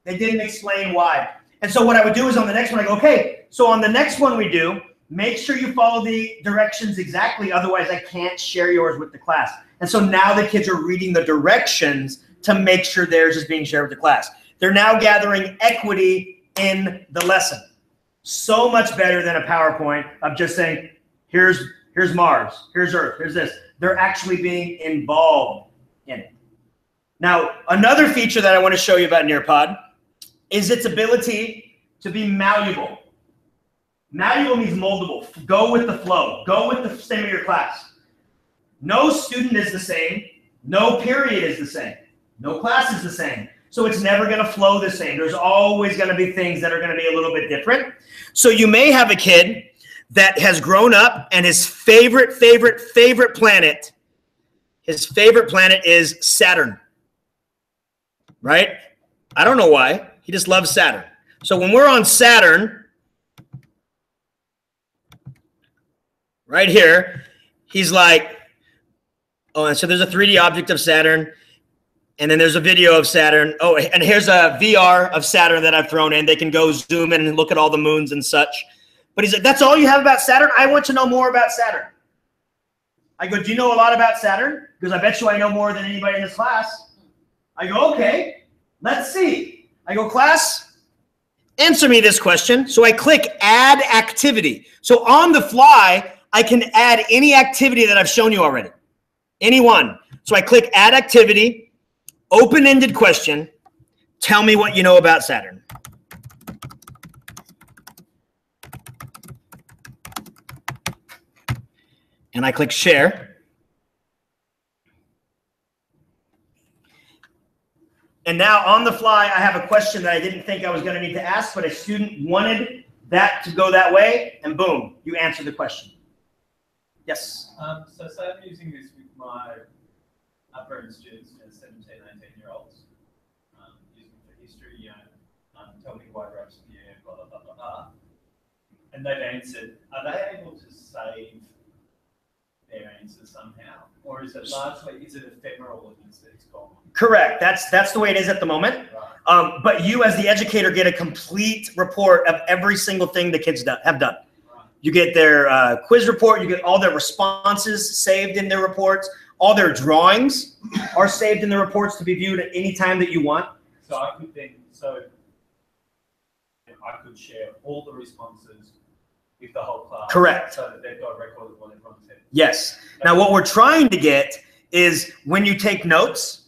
They didn't explain why. And so what I would do is on the next one, I go, okay, so on the next one we do, make sure you follow the directions exactly, otherwise I can't share yours with the class. And so now the kids are reading the directions to make sure theirs is being shared with the class. They're now gathering equity in the lesson. So much better than a PowerPoint of just saying, here's Mars, here's Earth, here's this. They're actually being involved in it. Now, another feature that I want to show you about Nearpod is its ability to be malleable. Malleable means moldable. Go with the flow. Go with the stem of your class. No student is the same. No period is the same. No class is the same. So it's never going to flow the same. There's always going to be things that are going to be a little bit different. So you may have a kid that has grown up and his favorite planet, his favorite planet is Saturn, right? I don't know why. He just loves Saturn. So when we're on Saturn, right here, he's like, oh, and so there's a 3D object of Saturn, and then there's a video of Saturn. Oh, and here's a VR of Saturn that I've thrown in. They can go zoom in and look at all the moons and such. But he's like, that's all you have about Saturn? I want to know more about Saturn. I go, do you know a lot about Saturn? Because I bet you I know more than anybody in this class. I go, okay, let's see. I go, class, answer me this question. So I click add activity. So on the fly, I can add any activity that I've shown you already. Any one. So I click add activity, open-ended question, tell me what you know about Saturn. And I click share. And now on the fly, I have a question that I didn't think I was going to need to ask, but a student wanted that to go that way, and boom, you answer the question. Yes? So say I'm using this with my upper end students, 17, 18-year-olds, using for history, tell me why Racetrack, blah, blah, blah, blah, blah. And they've answered, are they able to save their answer somehow? Or is it largely, is it ephemeral and it's gone? Correct. That's the way it is at the moment. Right. But you as the educator get a complete report of every single thing the kids have done. Right. You get their quiz report, you get all their responses saved in their reports, all their drawings are saved in the reports to be viewed at any time that you want. So I could then, I could share all the responses with the whole class. Correct. So that they've got a record of what everyone said. Yes. Now what we're trying to get is when you take notes,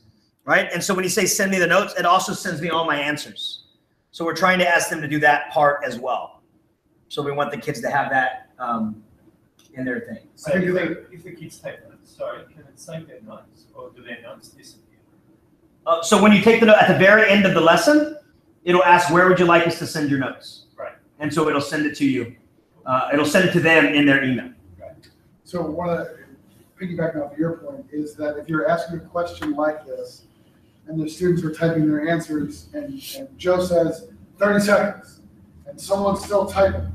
right? And so when you say send me the notes, it also sends me all my answers. So we're trying to ask them to do that part as well. So we want the kids to have that in their thing. So if the kids take notes, can it save their notes or do their notes disappear? So when you take the note at the very end of the lesson, it'll ask, where would you like us to send your notes? Right. And so it'll send it to you. It'll send it to them in their email. Right. So one of the, piggybacking off your point, is that if you're asking a question like this, and the students are typing their answers, and Joe says 30 seconds, and someone's still typing,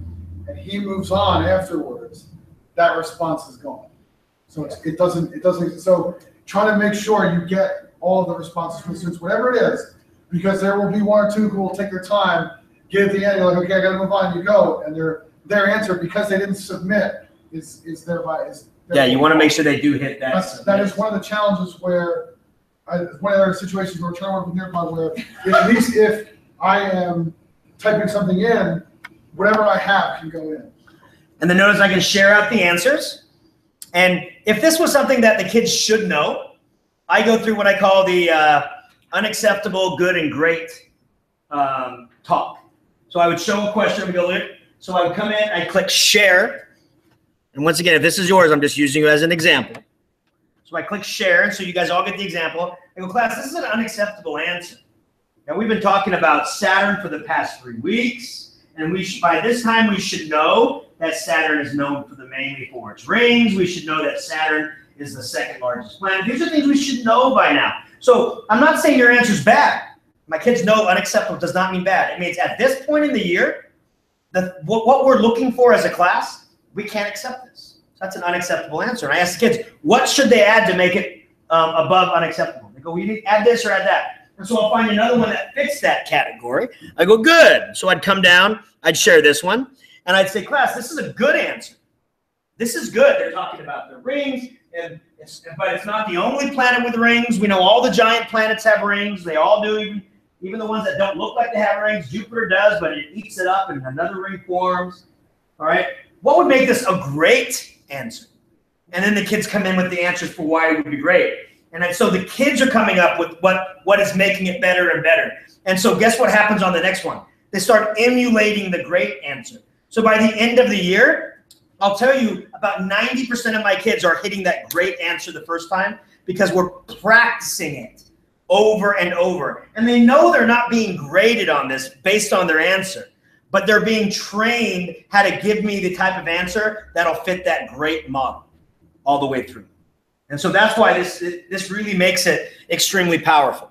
and he moves on afterwards, that response is gone. So it doesn't. So try to make sure you get all the responses from the students, whatever it is, because there will be one or two who will take their time, get at the end, you're like, okay, I got to move on. You go, and their answer, because they didn't submit, is thereby. Yeah, you want to make sure they do hit that. That is one of the challenges where, one of the situations where we're trying to work with Nearpod, where at least if I am typing something in, whatever I have can go in. And then notice I can share out the answers. And if this was something that the kids should know, I go through what I call the unacceptable, good, and great talk. So I would show a question, and go in. So I would come in, I click share. And once again, if this is yours, I'm just using you as an example. So I click share, and so you guys all get the example. I go, class, this is an unacceptable answer. Now, we've been talking about Saturn for the past 3 weeks, and by this time, we should know that Saturn is known mainly for its rings. We should know that Saturn is the second largest planet. These are things we should know by now. So I'm not saying your answer's bad. My kids know unacceptable does not mean bad. It means at this point in the year, what we're looking for as a class, we can't accept this. So that's an unacceptable answer. And I ask the kids, what should they add to make it above unacceptable? They go, well, you need to add this or add that. And so I'll find another one that fits that category. I go, good. So I'd come down, I'd share this one, and I'd say, class, this is a good answer. This is good. They're talking about the rings, but it's not the only planet with rings. We know all the giant planets have rings. They all do, even the ones that don't look like they have rings. Jupiter does, but it eats it up and another ring forms. All right. What would make this a great answer? And then the kids come in with the answers for why it would be great. And so the kids are coming up with what is making it better and better. And so guess what happens on the next one? They start emulating the great answer. So by the end of the year, I'll tell you about 90% of my kids are hitting that great answer the first time because we're practicing it. over and over. And they know they're not being graded on this based on their answer, but they're being trained how to give me the type of answer that'll fit that great model all the way through. And so that's why this really makes it extremely powerful.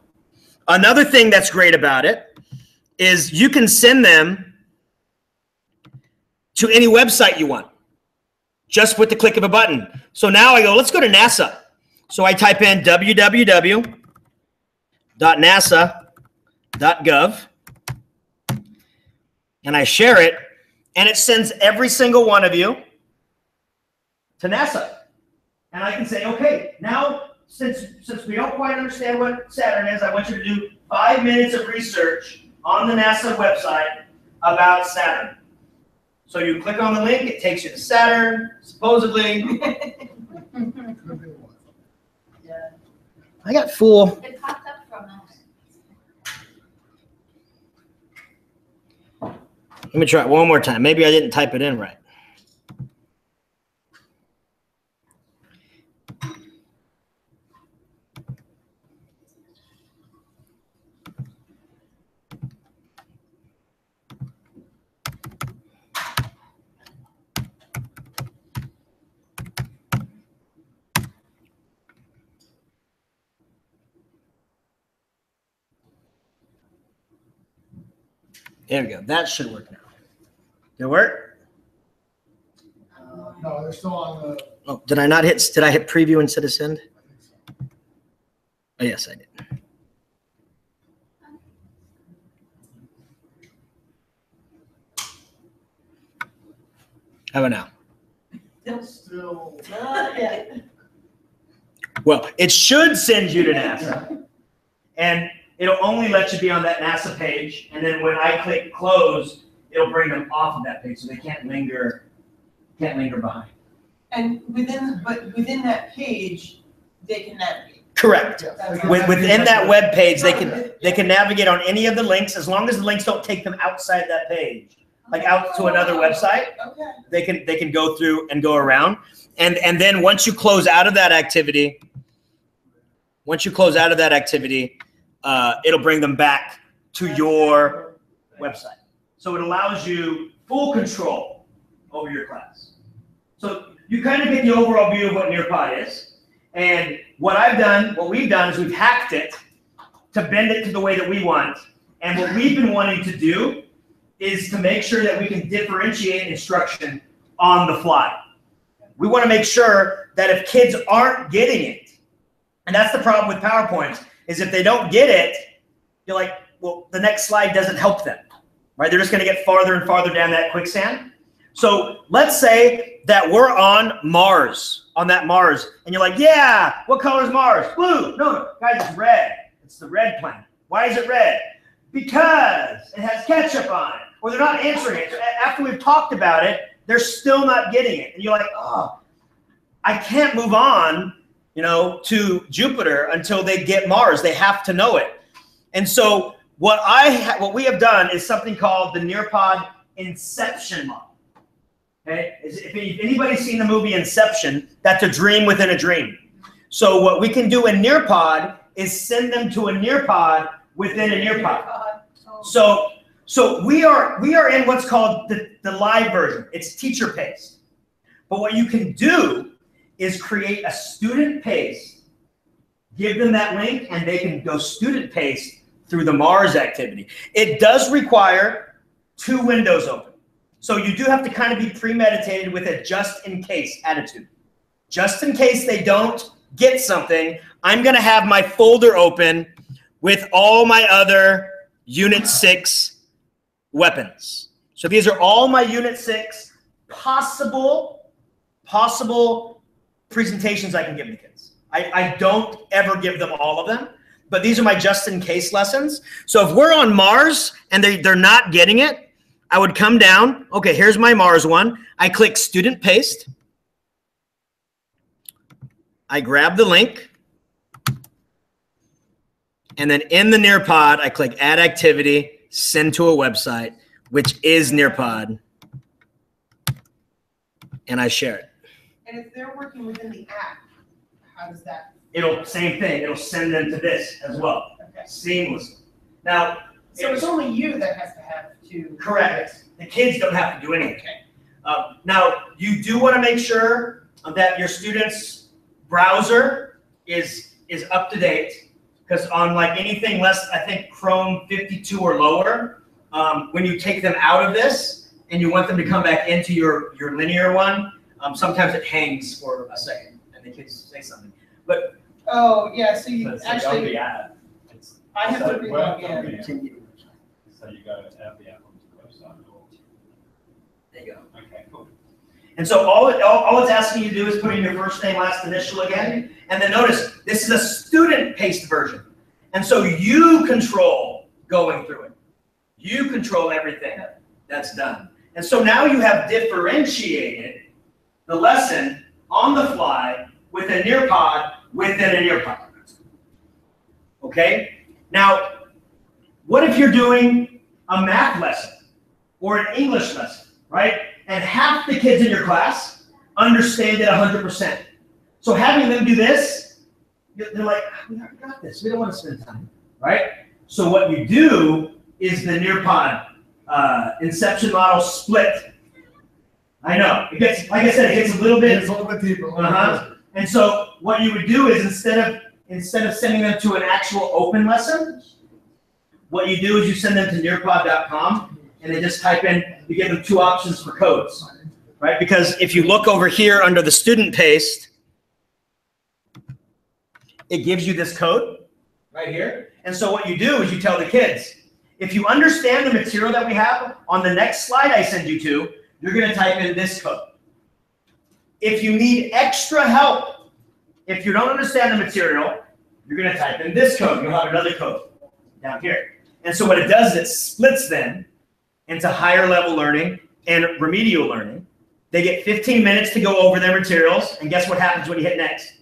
Another thing that's great about it is you can send them to any website you want, just with the click of a button. So now I go, let's go to NASA. So I type in www.nasa.gov, and I share it, and it sends every single one of you to NASA. And I can say, okay, now since we don't quite understand what Saturn is, I want you to do 5 minutes of research on the NASA website about Saturn. So you click on the link, it takes you to Saturn, supposedly. Yeah. I got full. It popped up from us. Let me try it one more time. Maybe I didn't type it in right. There we go. That should work now. Did it work? No, they're still on the. Oh, did I not hit? Did I hit preview instead of send? Oh, yes, I did. How about now? Still. Yeah. Well, it should send you to NASA, and it'll only let you be on that NASA page. And then when I click close, it'll bring them off of that page, so they can't linger behind. And within that page, they can navigate. Correct. That's Within that web page, they can navigate on any of the links as long as the links don't take them outside that page, like out to another website. Okay. They can go through and go around, and then once you close out of that activity, it'll bring them back to your website. So it allows you full control over your class. So you kind of get the overall view of what Nearpod is. And what we've done is we've hacked it to bend it to the way that we want. And what we've been wanting to do is to make sure that we can differentiate instruction on the fly. We want to make sure that if kids aren't getting it, and that's the problem with PowerPoints, is if they don't get it, you're like, well, the next slide doesn't help them, right? They're just going to get farther and farther down that quicksand. So let's say that we're on Mars, and you're like, yeah, what color is Mars? Blue. No, guys, it's red. It's the red planet. Why is it red? Because it has ketchup on it. Or they're not answering it. So after we've talked about it, they're still not getting it. And you're like, oh, I can't move on, to Jupiter until they get Mars. They have to know it. And so what we have done is something called the Nearpod Inception model. Okay? If anybody's seen the movie Inception, that's a dream within a dream. So what we can do in Nearpod is send them to a Nearpod within a Nearpod. So we are in what's called the live version. It's teacher paced. But what you can do is create a student paced, give them that link, and they can go student paced through the Mars activity. It does require 2 windows open. So you do have to kind of be premeditated with a just in case attitude. Just in case they don't get something, I'm going to have my folder open with all my other Unit 6 weapons. So these are all my Unit 6 possible presentations I can give the kids. I don't ever give them all of them, but these are my just-in-case lessons. So if we're on Mars and they're not getting it, I would come down. Okay, here's my Mars one. I click Student Paste. I grab the link. And then in the Nearpod, I click Add Activity, Send to a Website, which is Nearpod, and I share it. And if they're working within the app, how does that same thing, it'll send them to this as well, Okay. seamlessly. Now, So it's only you that has to have to. correct. The kids don't have to do anything. Now, you do want to make sure that your student's browser is up to date, because on like anything less, I think Chrome 52 or lower, when you take them out of this and you want them to come back into your linear one, sometimes it hangs for a second and the kids say something. But Oh, yeah, so you It's like on actually, the app. It's I have to so re-log web in. domain. So you gotta have the app on the website. there you go. Okay, cool. And so all it's asking you to do is put in your first name, last initial again. And then notice, this is a student-paced version. And so you control going through it. You control everything that's done. And so now you have differentiated the lesson on the fly with a Nearpod within a Nearpod. Okay? Now, what if you're doing a math lesson or an English lesson, right? And half the kids in your class understand it 100%. So having them do this, they're like, we already got this. We don't want to spend time, right? So what you do is the Nearpod inception model split. I know. It gets, like I said, it gets a little bit. It's a little bit deeper. And so what you would do is instead of sending them to an actual open lesson, what you do is you send them to nearpod.com and they just type in, you give them 2 options for codes, right? Because if you look over here under the student paste, it gives you this code right here. And so what you do is you tell the kids, if you understand the material that we have on the next slide I send you to, you're going to type in this code. If you need extra help, if you don't understand the material, you're going to type in this code. You'll have another code down here. And so what it does is it splits them into higher level learning and remedial learning. They get 15 minutes to go over their materials. And guess what happens when you hit next?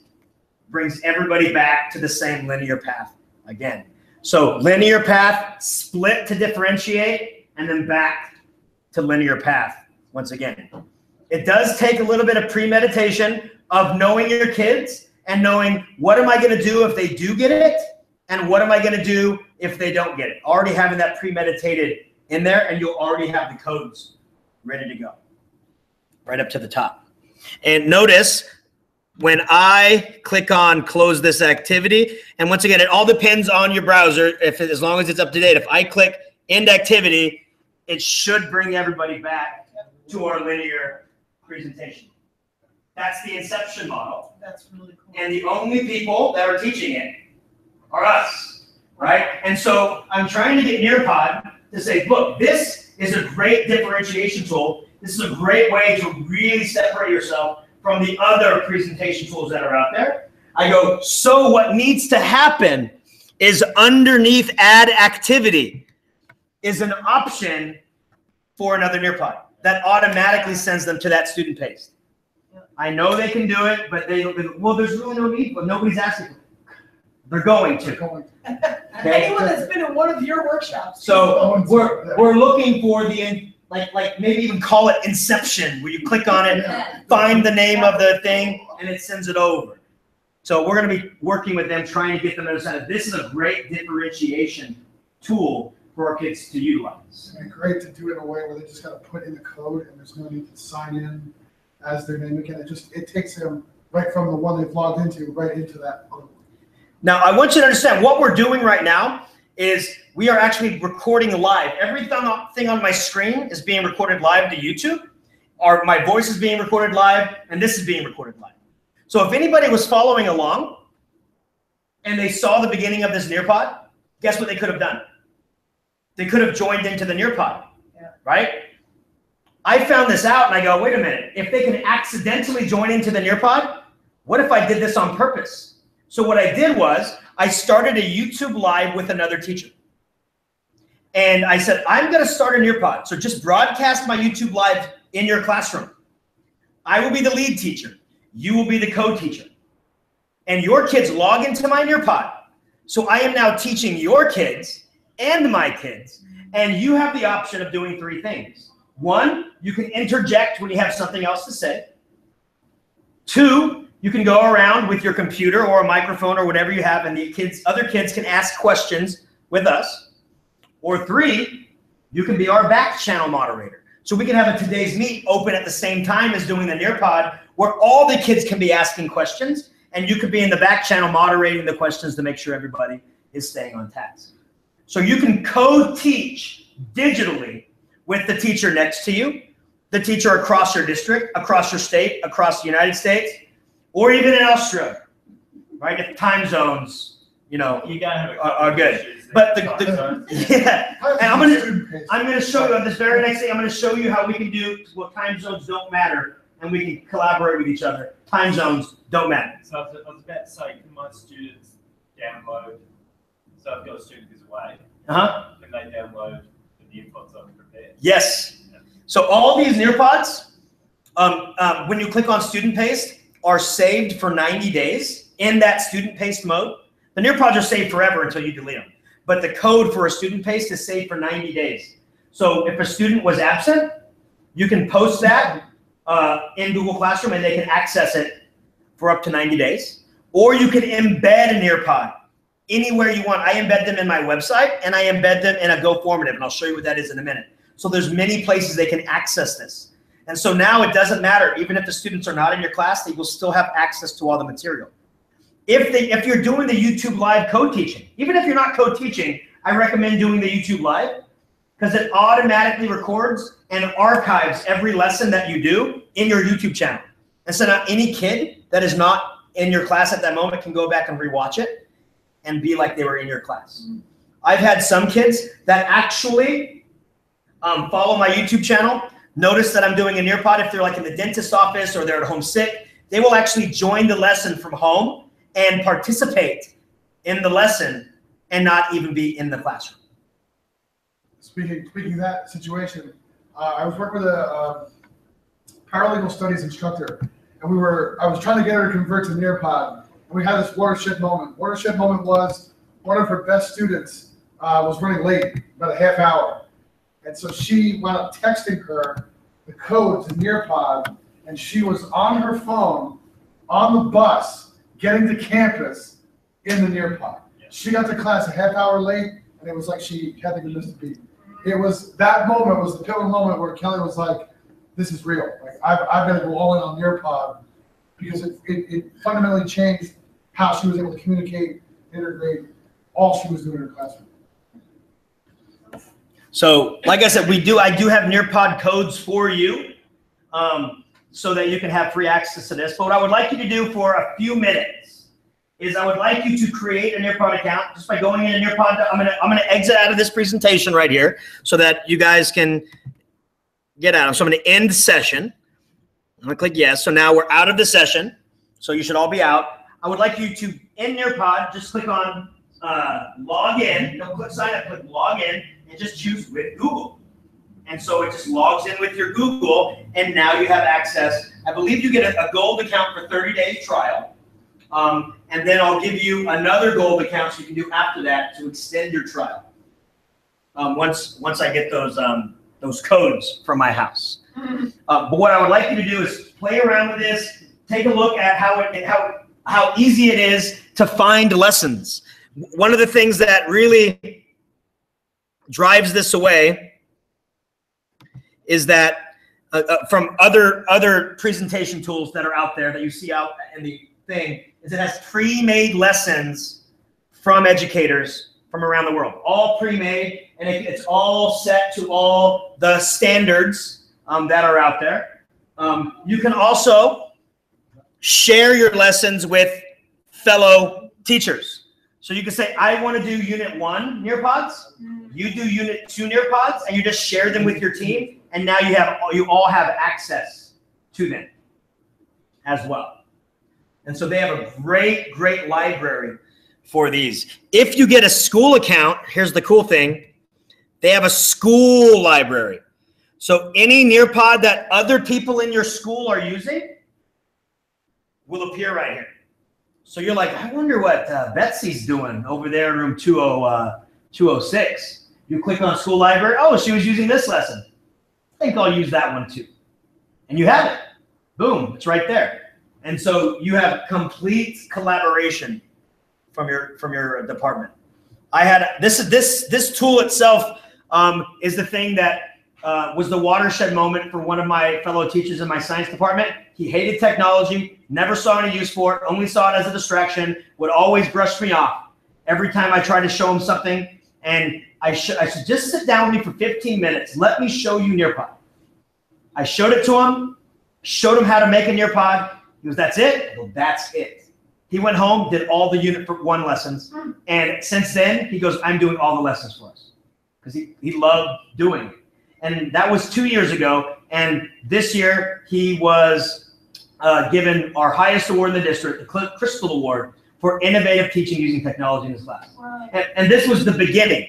Brings everybody back to the same linear path again. So linear path, split to differentiate, and then back to linear path once again. It does take a little bit of premeditation of knowing your kids and knowing what am I going to do if they do get it and what am I going to do if they don't get it. Already having that premeditated in there, and you'll already have the codes ready to go right up to the top. And notice when I click on close this activity, and once again, it all depends on your browser, as long as it's up to date. If I click end activity, it should bring everybody back to our linear presentation. That's the inception model. That's really cool. And the only people that are teaching it are us, right? And so I'm trying to get Nearpod to say, look, this is a great differentiation tool. This is a great way to really separate yourself from the other presentation tools that are out there. I go, so what needs to happen is underneath add activity is an option for another Nearpod that automatically sends them to that student paste. I know they can do it, but well, there's really no need, but nobody's asking for it. They're going to. Okay? Anyone that's been in one of your workshops. So we're looking for the, like maybe even call it Inception, where you click on it, find the name of the thing, and it sends it over. So we're going to be working with them, trying to get them to understand that this is a great differentiation tool for our kids to utilize. It'd be great to do it in a way where they just got to put in the code and there's no need to sign in as their name again. It takes them right from the one they've logged into right into that other one. Now, I want you to understand what we're doing right now is we are actually recording live. Everything on my screen is being recorded live to YouTube. My voice is being recorded live, and this is being recorded live. So if anybody was following along and they saw the beginning of this Nearpod, guess what they could have done? They could have joined into the Nearpod, right? I found this out, and I go, wait a minute. If they can accidentally join into the Nearpod, what if I did this on purpose? So what I did was I started a YouTube live with another teacher. And I said, I'm going to start a Nearpod. So just broadcast my YouTube live in your classroom. I will be the lead teacher. You will be the co-teacher. And your kids log into my Nearpod. So I am now teaching your kids and my kids. And you have the option of doing 3 things. 1, you can interject when you have something else to say. 2, you can go around with your computer or a microphone or whatever you have, and other kids can ask questions with us. Or 3, you can be our back channel moderator. So we can have a Today's Meet open at the same time as doing the Nearpod, where all the kids can be asking questions, and you could be in the back channel moderating the questions to make sure everybody is staying on task. So you can co-teach digitally with the teacher next to you, the teacher across your district, across your state, across the United States, or even in Australia, right? If time zones, you gotta have are good. But yeah, and I'm gonna show you on this very next thing. I'm gonna show you how we can do what time zones don't matter, and we can collaborate with each other. Time zones don't matter. So I was about to say, can my students download? So I've got a student who's away. Can they download the Nearpods I've prepared? Yes. So all these Nearpods, when you click on Student Paste, are saved for 90 days in that Student Paste mode. The Nearpods are saved forever until you delete them. But the code for a Student Paste is saved for 90 days. So if a student was absent, you can post that in Google Classroom and they can access it for up to 90 days. Or you can embed a Nearpod anywhere you want. I embed them in my website and I embed them in a Go Formative, and I'll show you what that is in a minute. So there's many places they can access this. And so now it doesn't matter. Even if the students are not in your class, they will still have access to all the material. If you're doing the YouTube Live code teaching, even if you're not code teaching, I recommend doing the YouTube Live because it automatically records and archives every lesson that you do in your YouTube channel. And so now any kid that is not in your class at that moment can go back and rewatch it and be like they were in your class. I've had some kids that actually follow my YouTube channel, notice that I'm doing a Nearpod. If they're like in the dentist office or they're at home sick, they will actually join the lesson from home and participate in the lesson and not even be in the classroom. Speaking of that situation, I was working with a paralegal studies instructor, and I was trying to get her to convert to Nearpod, and we had this watershed moment. Watershed moment was one of her best students was running late, about a half hour, and so she wound up texting her the code to Nearpod, and she was on her phone on the bus getting to campus in the Nearpod. She got to class a half hour late, and it was like she hadn't even missed a beat. It was that moment was the pivotal moment where Kelly was like, "This is real. Like I've got to go all in on Nearpod," because it fundamentally changed how she was able to communicate, integrate all she was doing in her classroom. So, like I said, I do have Nearpod codes for you, so that you can have free access to this. But what I would like you to do for a few minutes is I would like you to create a Nearpod account just by going in a Nearpod. I'm gonna exit out of this presentation right here so that you guys can get out. So I'm gonna end session. I'm gonna click yes. So now we're out of the session. So you should all be out. I would like you to, in Nearpod, just click on log in. Don't click sign up, click log in, and just choose with Google. And so it just logs in with your Google, and now you have access. I believe you get a gold account for 30 days trial. And then I'll give you another gold account so you can do after that to extend your trial. Once I get those codes from my house. But what I would like you to do is play around with this, take a look at how easy it is to find lessons. One of the things that really drives this away is that from other presentation tools that are out there that you see out in the thing, is it has pre-made lessons from educators from around the world, all pre-made, and it's all set to all the standards that are out there. You can also share your lessons with fellow teachers. So you can say, I want to do Unit 1 Nearpods. You do Unit 2 Nearpods, and you just share them with your team, and now you all have access to them as well. And so they have a great library for these. If you get a school account, here's the cool thing. They have a school library. So any Nearpod that other people in your school are using will appear right here. So you're like, I wonder what Betsy's doing over there in room 206. You click on school library. Oh, she was using this lesson. I think I'll use that one too. And you have it. Boom, it's right there. And so you have complete collaboration from your department. I had this tool itself is the thing that was the watershed moment for one of my fellow teachers in my science department. He hated technology, never saw any use for it, only saw it as a distraction, would always brush me off every time I tried to show him something. And I should just sit down with me for 15 minutes. Let me show you Nearpod. I showed it to him, showed him how to make a Nearpod. He goes, that's it? Well, that's it. He went home, did all the Unit 1 lessons. And since then, he goes, I'm doing all the lessons for us. Because he loved doing it. And that was 2 years ago. And this year, he was given our highest award in the district, the Crystal Award, for innovative teaching using technology in his class. Wow. And this was the beginning.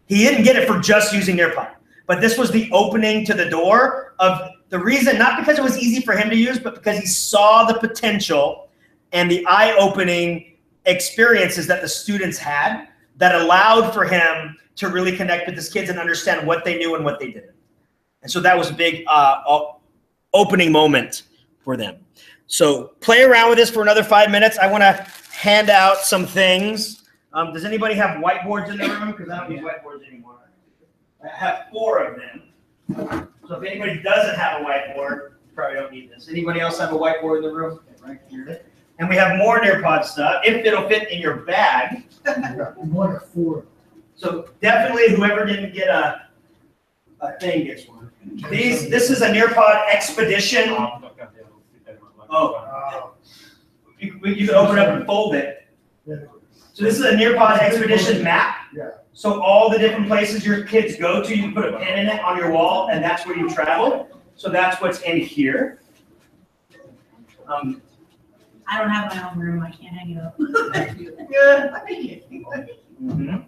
He didn't get it for just using Nearpod. But this was the opening to the door of the reason, not because it was easy for him to use, but because he saw the potential and the eye-opening experiences that the students had that allowed for him to really connect with his kids and understand what they knew and what they didn't. And so that was a big opening moment for them. So play around with this for another 5 minutes. I want to hand out some things. Does anybody have whiteboards in the room? Because I don't use whiteboards anymore. I have 4 of them. So if anybody doesn't have a whiteboard, you probably don't need this. Anybody else have a whiteboard in the room? Okay, right here. And we have more Nearpod stuff, if it'll fit in your bag. One or 4. So definitely whoever didn't get a thing gets one. This is a Nearpod Expedition. Oh. You can open it up and fold it. So this is a Nearpod Expedition map. Yeah. So all the different places your kids go to, you can put a pin in it on your wall, and that's where you travel. So that's what's in here. I don't have my own room. I can't hang it up. Yeah, I think it. Mm-hmm.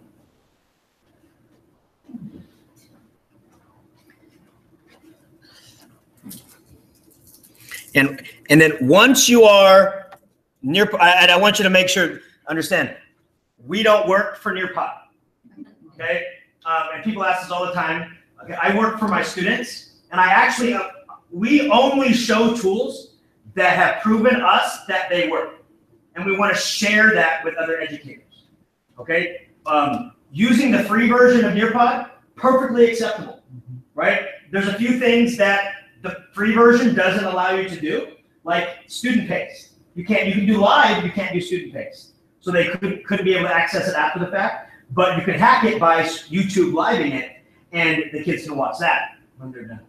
And then once you are near, and I want you to make sure, understand, we don't work for Nearpod, okay? And people ask us all the time. Okay, I work for my students, and I actually, we only show tools that have proven us that they work, and we want to share that with other educators, okay? Using the free version of Nearpod, perfectly acceptable, right? There's a few things that the free version doesn't allow you to do, like student paste. You can do live, you can't do student paste. So they couldn't be able to access it after the fact, but you could hack it by YouTube living it, and the kids can watch that when they're done.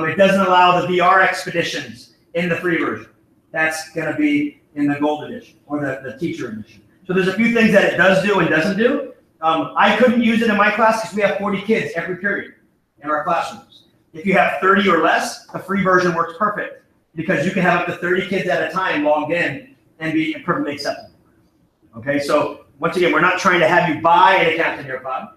It doesn't allow the VR expeditions in the free version. That's gonna be in the gold edition or the teacher edition. So there's a few things that it does do and doesn't do. I couldn't use it in my class because we have 40 kids every period in our classrooms. If you have 30 or less, the free version works perfect because you can have up to 30 kids at a time logged in and be perfectly acceptable. Okay, so once again, we're not trying to have you buy an account in Nearpod.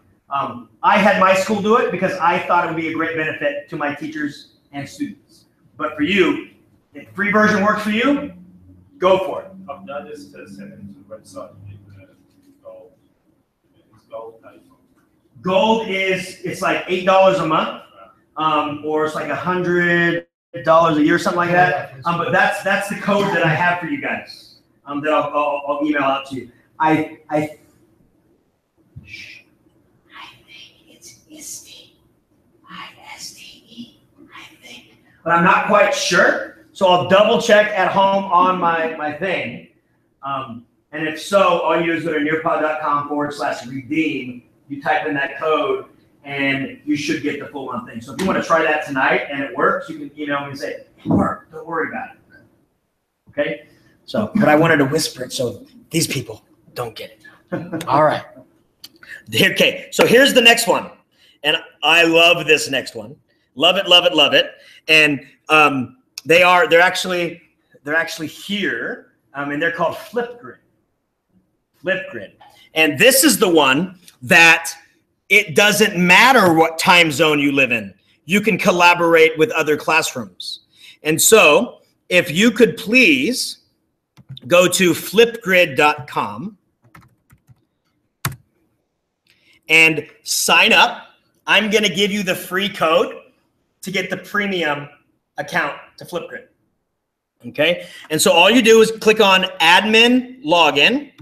I had my school do it because I thought it would be a great benefit to my teachers and students. But for you, if free version works for you, go for it. I've noticed to send it to the website, you need gold. It's gold paid for. Gold it's like $8 a month, or it's like $100 a year, something like that. But that's the code that I have for you guys. That I'll email out to you. I think it's ISTE, ISTE, I think, but I'm not quite sure. So I'll double check at home on my thing. And if so, all you do is go to nearpod.com/redeem. You type in that code, and you should get the full month thing. So if you want to try that tonight and it works, you can email me and say, it worked. Don't worry about it. Okay. So, but I wanted to whisper it so these people don't get it. All right. Okay, so here's the next one. And I love this next one. Love it, love it, love it. And they're actually here, and they're called Flipgrid. Flipgrid. And this is the one that it doesn't matter what time zone you live in. You can collaborate with other classrooms. And so if you could please go to flipgrid.com and sign up. I'm going to give you the free code to get the premium account to Flipgrid. Okay, and so all you do is click on admin login.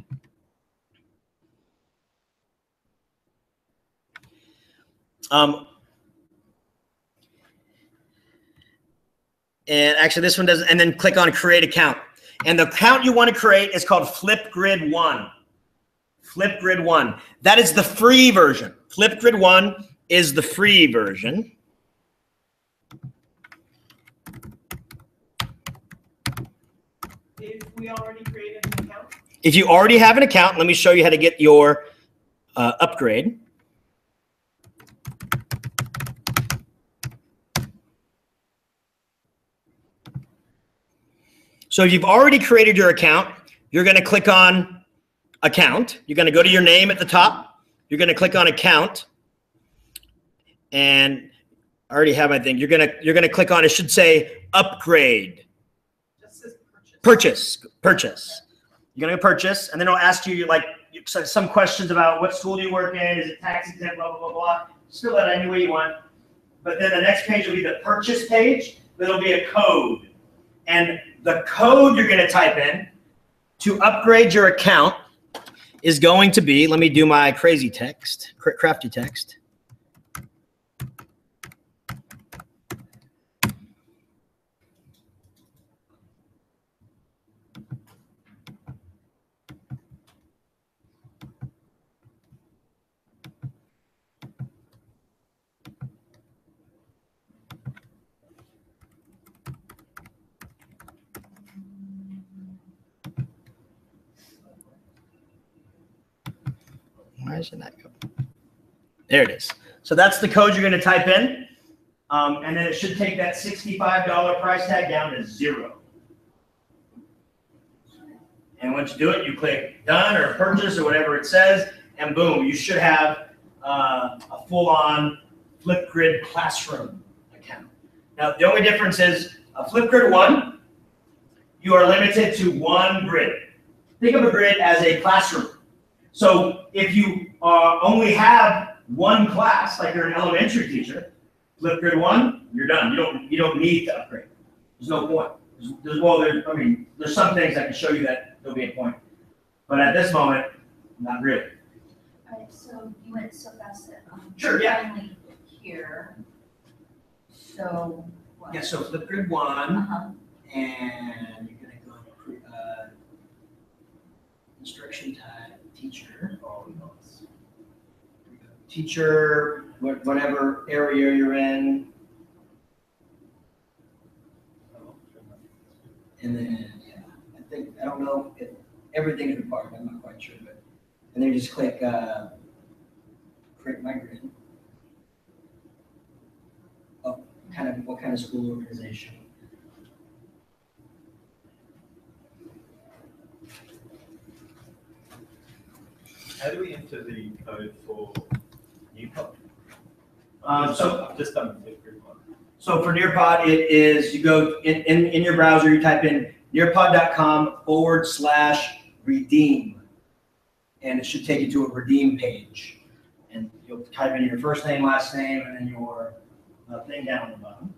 And actually this one doesn't, and then click on create account. And the account you want to create is called Flipgrid 1. Flipgrid 1. That is the free version. Flipgrid 1 is the free version. If we already created an account? If you already have an account, let me show you how to get your upgrade. So if you've already created your account, you're going to click on account. You're going to go to your name at the top. You're going to click on account. And I already have, I think. You're going to click on, it should say upgrade. Just says purchase. Purchase. You're going to purchase, and then it'll ask you like some questions about what school do you work in, is it tax exempt, blah, blah, blah, blah. Just fill that any way you want. But then the next page will be the purchase page. There'll be a code. And the code you're going to type in to upgrade your account is going to be, let me do my crazy text, crafty text. Why isn't that go? There it is. So that's the code you're going to type in. And then it should take that $65 price tag down to 0. And once you do it, you click done or purchase or whatever it says, and boom, you should have a full-on Flipgrid classroom account. Now, the only difference is a Flipgrid 1, you are limited to 1 grid. Think of a grid as a classroom. So if you only have 1 class, like you're an elementary teacher, Flipgrid 1, you're done. You don't need to upgrade. There's no point. There's some things I can show you that there'll be a point, but at this moment, not really. All right, so you went so fast that Sure, yeah. finally here. So what? Yeah. So Flipgrid 1, and you're gonna go instruction type teacher. Oh, nice. Teacher, whatever area you're in. And then, yeah, I don't know if everything is required, I'm not quite sure, but, and then you just click create my grid. Oh, what kind of school organization. How do we enter the code for Nearpod? So I've just done Flipgrid 1. So for Nearpod, it is, you go in your browser, you type in nearpod.com/redeem. And it should take you to a redeem page. And you'll type in your first name, last name, and then your thing down on the bottom.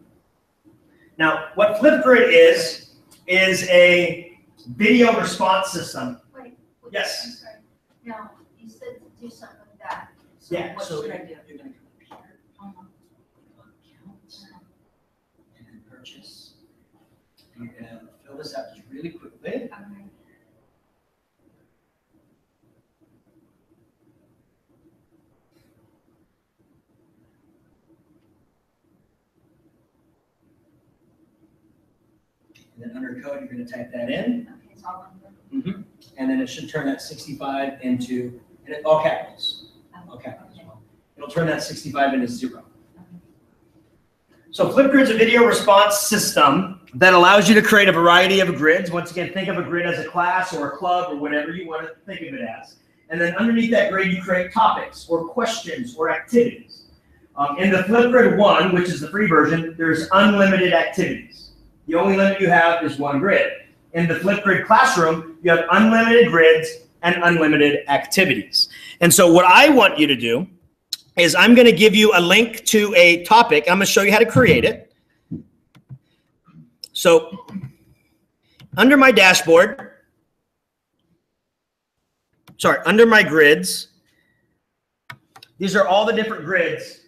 Now, what Flipgrid is a video response system. Wait. Yes. I'm sorry. Now, you said to do something with that. So Yeah, what so should I do? you're going to come up here, account, and then purchase. And you're going to fill this out just really quickly. Okay. And then under code, you're going to type that in. Okay, it's all one word. And then it should turn that 65 into, and all capitals. All capitals. Okay. It'll turn that 65 into 0. So Flipgrid's a video response system that allows you to create a variety of grids. Once again, think of a grid as a class or a club or whatever you want to think of it as. And then underneath that grid, you create topics or questions or activities. In the Flipgrid 1, which is the free version, there's unlimited activities. The only limit you have is 1 grid. In the Flipgrid Classroom, you have unlimited grids and unlimited activities. And so what I want you to do is I'm going to give you a link to a topic. I'm going to show you how to create it. So under my dashboard, under my grids, these are all the different grids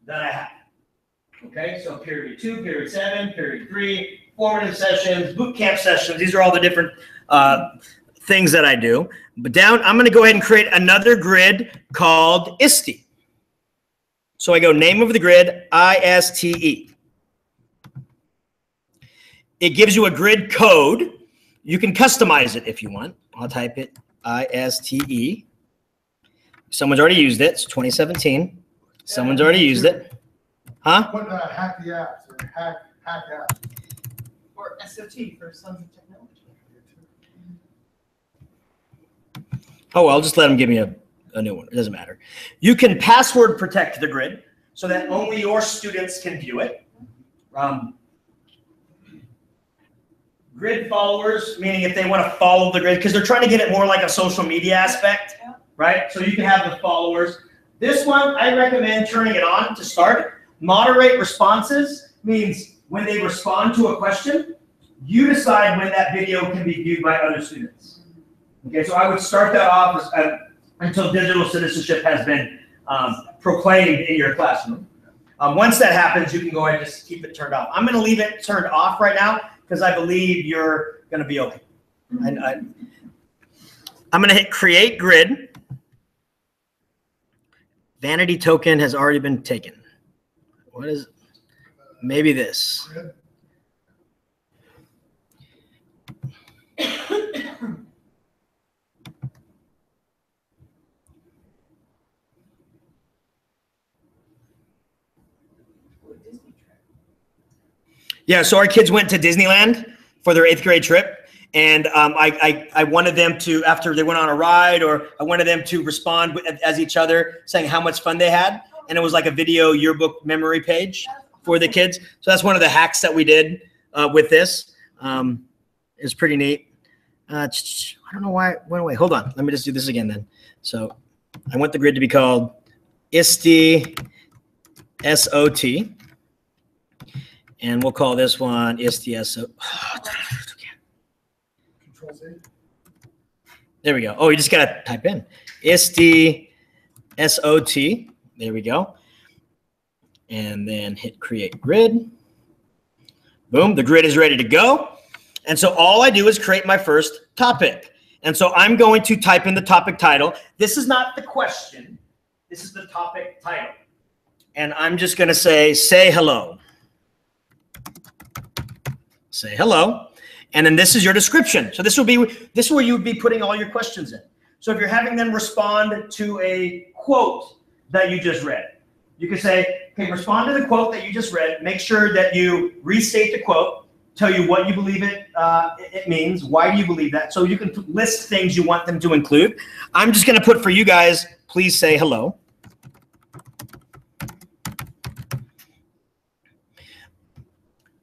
that I have. Okay, so period 2, period 7, period 3, formative sessions, boot camp sessions. These are all the different things that I do. But down, I'm going to go ahead and create another grid called ISTE. So I go name of the grid, ISTE. It gives you a grid code. You can customize it if you want. I'll type it, ISTE. Someone's already used it. It's 2017. Someone's already used it. Huh? Put hack the apps or hack apps. Or SOT for Sons of Technology. Oh, well, I'll just let them give me a new one. It doesn't matter. You can password protect the grid so that only your students can view it. Grid followers, meaning if they want to follow the grid, because they're trying to get it more like a social media aspect, right? So you can have the followers. This one, I recommend turning it on to start. Moderate responses means when they respond to a question, you decide when that video can be viewed by other students. Okay, so I would start that off until digital citizenship has been proclaimed in your classroom. Once that happens, you can go ahead and just keep it turned off. I'm going to leave it turned off right now because I believe you're going to be okay. I'm going to hit create grid. Vanity token has already been taken. What is it? Maybe this. Yeah, so our kids went to Disneyland for their 8th grade trip, and I wanted them to, after they went on a ride, or I wanted them to respond as each other, saying how much fun they had, and it was like a video yearbook memory page for the kids. So that's one of the hacks that we did with this. It's pretty neat. I don't know why it went away. Hold on, let me just do this again then. So I want the grid to be called ISTE17. And we'll call this one ISTE17. Control Z. There we go. Oh, you just got to type in ISTE17. There we go. And then hit create grid. Boom, the grid is ready to go. And so all I do is create my first topic. And so I'm going to type in the topic title. This is not the question. This is the topic title. And I'm just going to say hello. Say hello, and then this is your description. So this is where you would be putting all your questions in. So if you're having them respond to a quote that you just read, you can say, okay, respond to the quote that you just read. Make sure that you restate the quote, tell you what you believe it means, why do you believe that. So you can list things you want them to include. I'm just going to put for you guys, please say hello.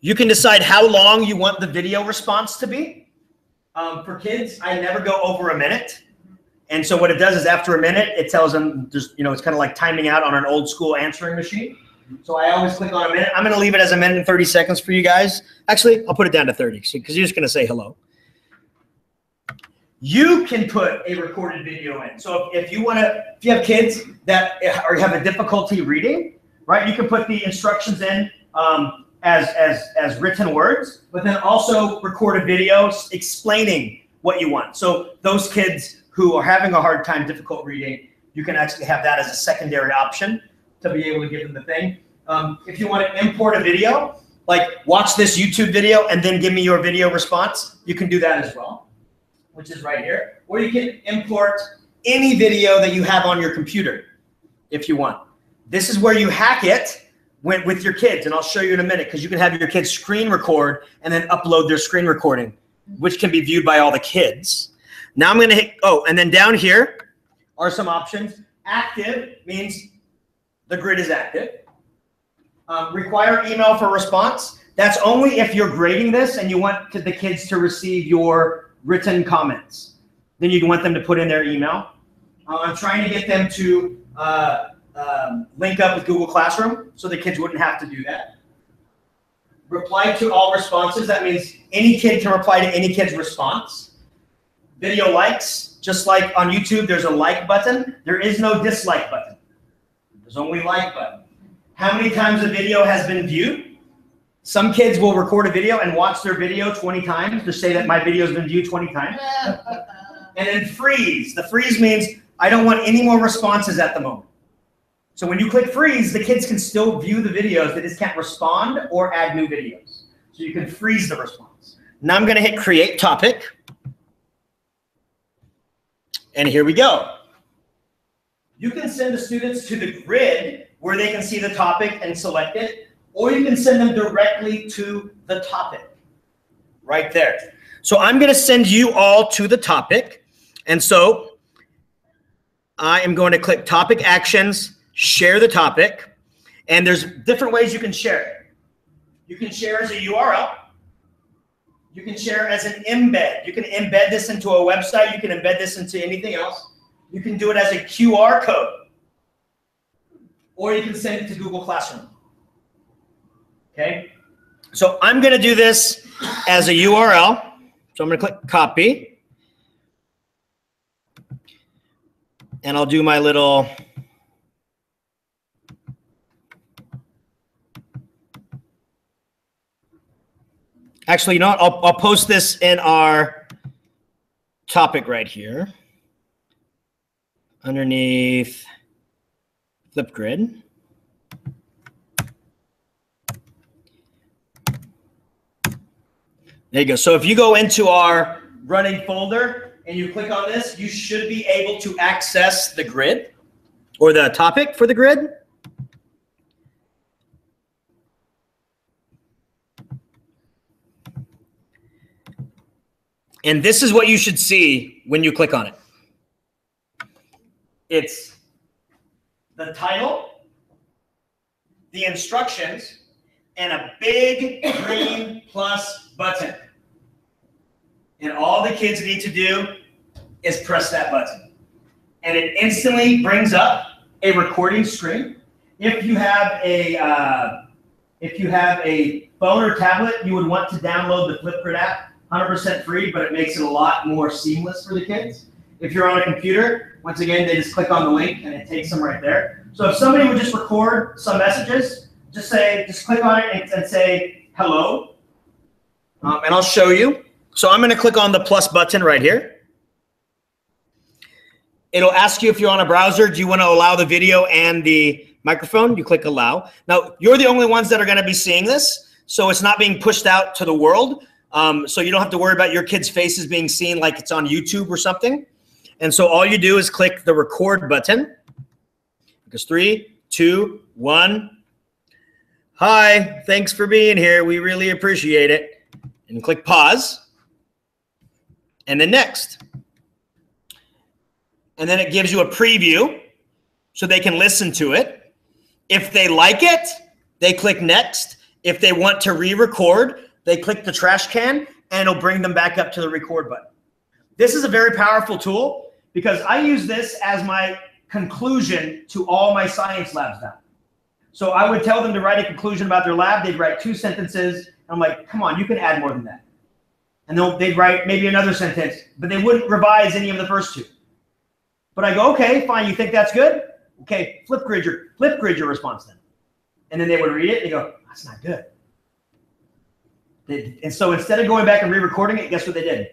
You can decide how long you want the video response to be. For kids, I never go over a minute. And so what it does is after a minute, it tells them, just, it's kind of like timing out on an old school answering machine. So I always click on a minute. I'm going to leave it as a minute and 30 seconds for you guys. Actually, I'll put it down to 30 because you're just going to say hello. You can put a recorded video in. So if you have kids that have a difficulty reading, right, you can put the instructions in as written words, but then also record a video explaining what you want. So those kids who are having a hard time, difficult reading, you can actually have that as a secondary option to be able to give them the thing. If you want to import a video, like watch this YouTube video and then give me your video response, you can do that as well, which is right here. Or you can import any video that you have on your computer if you want. This is where you hack it with your kids, and I'll show you in a minute, because you can have your kids screen record and then upload their screen recording, which can be viewed by all the kids. Now I'm going to hit, and then down here are some options. Active means the grid is active. Require email for response. That's only if you're grading this and you want the kids to receive your written comments. Then you'd want them to put in their email. I'm trying to get them to link up with Google Classroom so the kids wouldn't have to do that. reply to all responses. That means any kid can reply to any kid's response. Video likes, just like on YouTube, there's a like button. There is no dislike button. There's only like button. How many times a video has been viewed? Some kids will record a video and watch their video 20 times to say that my video has been viewed 20 times. And then freeze. The freeze means I don't want any more responses at the moment. So when you click freeze, the kids can still view the videos. They just can't respond or add new videos. So you can freeze the response. Now I'm going to hit create topic. And here we go. You can send the students to the grid where they can see the topic and select it, or you can send them directly to the topic right there. So I'm going to send you all to the topic. And so I am going to click topic actions, share the topic, and there's different ways you can share it. You can share as a URL. You can share as an embed. You can embed this into a website. You can embed this into anything else. You can do it as a QR code. Or you can send it to Google Classroom. Okay? So I'm going to do this as a URL. So I'm going to click copy. And I'll do my little... Actually, you know what? I'll post this in our topic right here. Underneath Flipgrid. There you go. So if you go into our running folder and you click on this, you should be able to access the grid or the topic for the grid. And this is what you should see when you click on it. It's the title, the instructions, and a big green plus button. And all the kids need to do is press that button. And it instantly brings up a recording screen. If you have a phone or tablet, you would want to download the Flipgrid app. 100% free, but it makes it a lot more seamless for the kids. If you're on a computer, once again, they just click on the link and it takes them right there. So if somebody would just record some messages, just click on it and say hello, and I'll show you. So I'm going to click on the plus button right here. It'll ask you if you're on a browser, do you want to allow the video and the microphone? You click allow. Now, you're the only ones that are going to be seeing this, so it's not being pushed out to the world. So you don't have to worry about your kids' faces being seen like it's on YouTube or something. And so all you do is click the record button. Because 3, 2, 1. Hi, thanks for being here. We really appreciate it. And click pause. And then next. And then it gives you a preview so they can listen to it. If they like it, they click next. If they want to re-record, they click the trash can, and it'll bring them back up to the record button. This is a very powerful tool because I use this as my conclusion to all my science labs now. So I would tell them to write a conclusion about their lab. They'd write 2 sentences. And I'm like, come on, you can add more than that. And they'd write maybe another sentence, but they wouldn't revise any of the first 2. But I go, okay, fine, you think that's good? Okay, Flipgrid your response then. And then they would read it and they go, that's not good. And so instead of going back and re-recording it, guess what they did?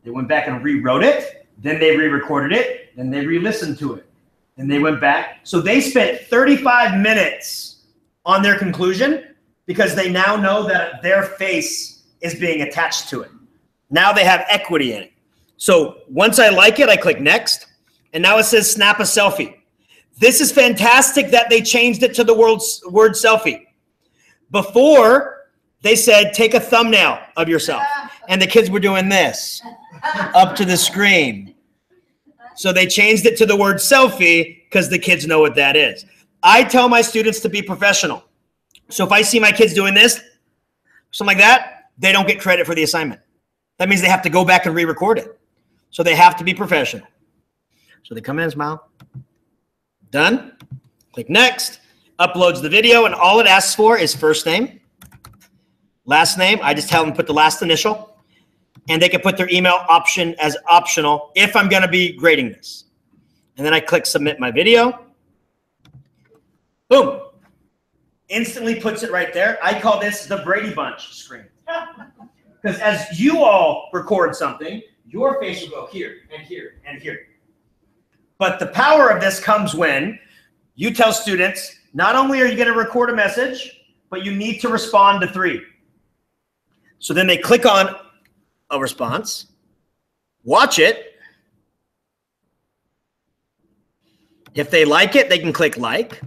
They went back and rewrote it, then they re-recorded it, then they re-listened to it. Then they went back. So they spent 35 minutes on their conclusion because they now know that their face is being attached to it. Now they have equity in it. So once I like it, I click next. And now it says snap a selfie. This is fantastic that they changed it to the word selfie. Before, they said, take a thumbnail of yourself. And the kids were doing this up to the screen. So they changed it to the word selfie because the kids know what that is. I tell my students to be professional. So if I see my kids doing this, something like that, they don't get credit for the assignment. That means they have to go back and re-record it. So they have to be professional. So they come in and smile. Done. Click next. Uploads the video, and all it asks for is first name, last name. I just tell them to put the last initial, and they can put their email option as optional if I'm going to be grading this. And then I click submit my video. Boom. Instantly puts it right there. I call this the Brady Bunch screen. Because as you all record something, your face will go here and here and here. But the power of this comes when you tell students, not only are you going to record a message, but you need to respond to 3. So then they click on a response, watch it. If they like it, they can click like,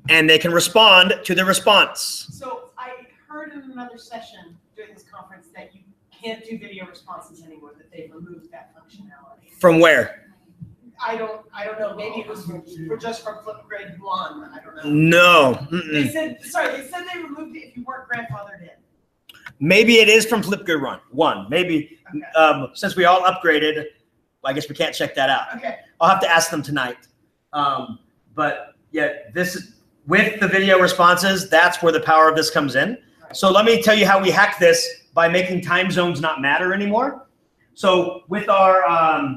and they can respond to the response. So I heard in another session during this conference that you can't do video responses anymore, that they've removed that functionality. From where? I don't know. Maybe it was just from Flipgrid 1. I don't know. No. They said they removed it if you weren't grandfathered in. Maybe it is from Flipgrid 1. Maybe Okay. Since we all upgraded, I guess we can't check that out. Okay. I'll have to ask them tonight. But yeah, this with the video responses, that's where the power of this comes in. Right. So let me tell you how we hack this by making time zones not matter anymore. So with our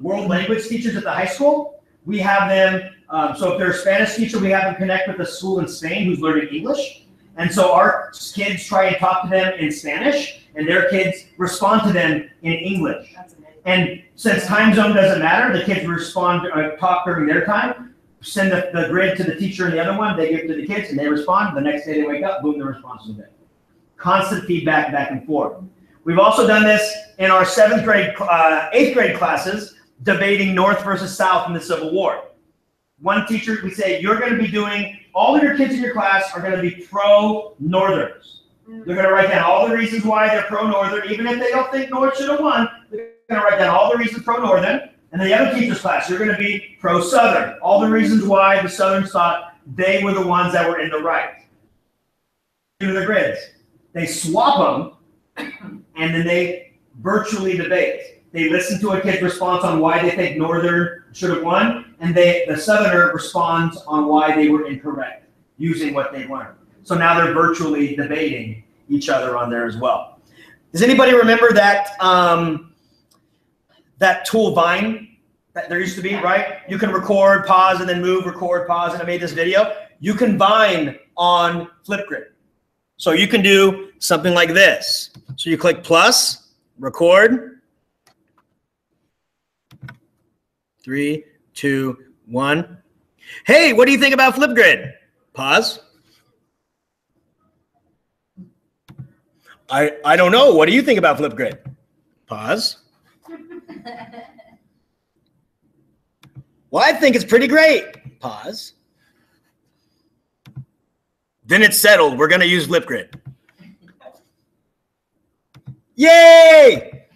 world language teachers at the high school, we have them, so if they're a Spanish teacher, we have them connect with a school in Spain who's learning English. And so our kids try and talk to them in Spanish, and their kids respond to them in English. That's amazing. And since time zone doesn't matter, the kids respond, talk during their time, send the grid to the teacher and the other one, they give it to the kids, and they respond. The next day they wake up, boom, the response is there. Constant feedback back and forth. We've also done this in our 7th grade, 8th grade classes, debating North versus South in the Civil War. One teacher, we say, you're going to be doing, all of your kids in your class are going to be pro-Northerners. They're going to write down all the reasons why they're pro-Northern, even if they don't think North should have won. They're going to write down all the reasons pro-Northern. And the other teacher's class, you're going to be pro-Southern. All the reasons why the Southerns thought they were the ones that were in the right. Do the grids. They swap them, and then they virtually debate. They listen to a kid's response on why they think Northern should have won, and the Southerner responds on why they were incorrect, using what they learned. So now they're virtually debating each other on there as well. Does anybody remember that that tool Vine that there used to be, right? You can record, pause, and then move, record, pause, and I made this video. You can Vine on Flipgrid. So you can do something like this. So you click plus, record. 3, 2, 1. Hey, what do you think about Flipgrid? Pause. I don't know. What do you think about Flipgrid? Pause. Well, I think it's pretty great. Pause. Then it's settled. We're going to use Flipgrid. Yay!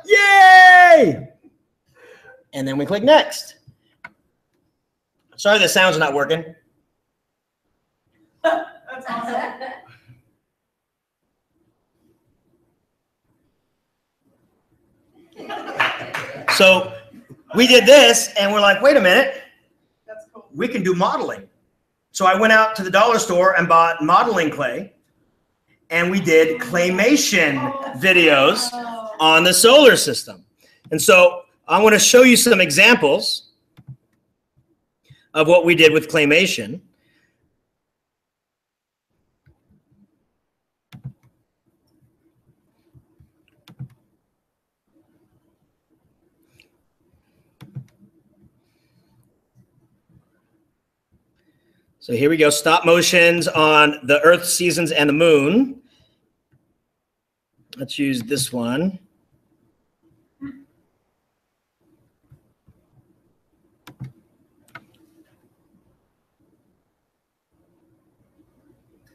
Yay! And then we click next. Sorry, the sound's not working. That's awesome. So we did this, and we're like, wait a minute. That's cool. We can do modeling. So I went out to the dollar store and bought modeling clay, and we did claymation videos on the solar system. And so I want to show you some examples of what we did with claymation. So here we go, stop motions on the Earth, seasons, and the moon. Let's use this one.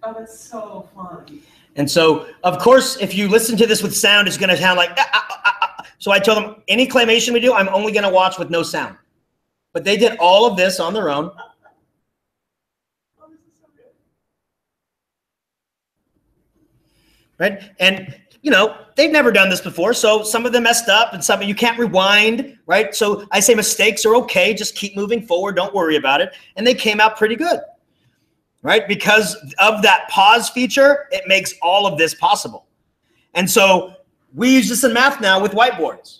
Oh, that's so fun. And so, of course, if you listen to this with sound, it's going to sound like, So I told them, any claymation we do, I'm only going to watch with no sound. But they did all of this on their own. Right? And, you know, they've never done this before, so some of them messed up and some you can't rewind, right? So I say mistakes are okay. Just keep moving forward. Don't worry about it. And they came out pretty good, right? right? Because of that pause feature, it makes all of this possible. And so we use this in math now with whiteboards.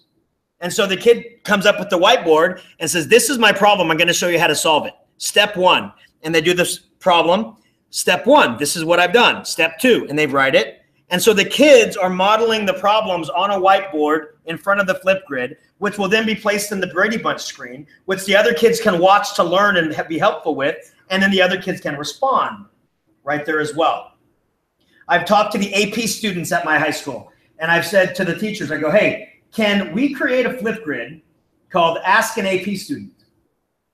And so the kid comes up with the whiteboard and says, this is my problem. I'm going to show you how to solve it. Step 1. And they do this problem. Step 1, this is what I've done. Step 2, and they write it. And so the kids are modeling the problems on a whiteboard in front of the Flipgrid, which will then be placed in the Brady Bunch screen, which the other kids can watch to learn and be helpful with. And then the other kids can respond right there as well. I've talked to the AP students at my high school, and I've said to the teachers, I go, hey, can we create a Flipgrid called Ask an AP Student?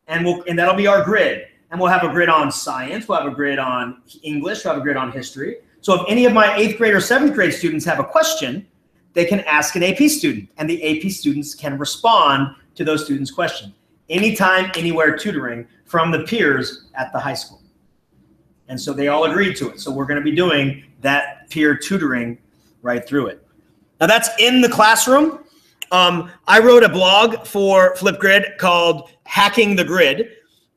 And that'll be our grid. And we'll have a grid on science. We'll have a grid on English. We'll have a grid on history. So if any of my 8th grade or 7th grade students have a question, they can ask an AP student, and the AP students can respond to those students' questions. Anytime, anywhere tutoring from the peers at the high school. And so they all agreed to it. So we're going to be doing that peer tutoring right through it. Now that's in the classroom. I wrote a blog for Flipgrid called Hacking the Grid.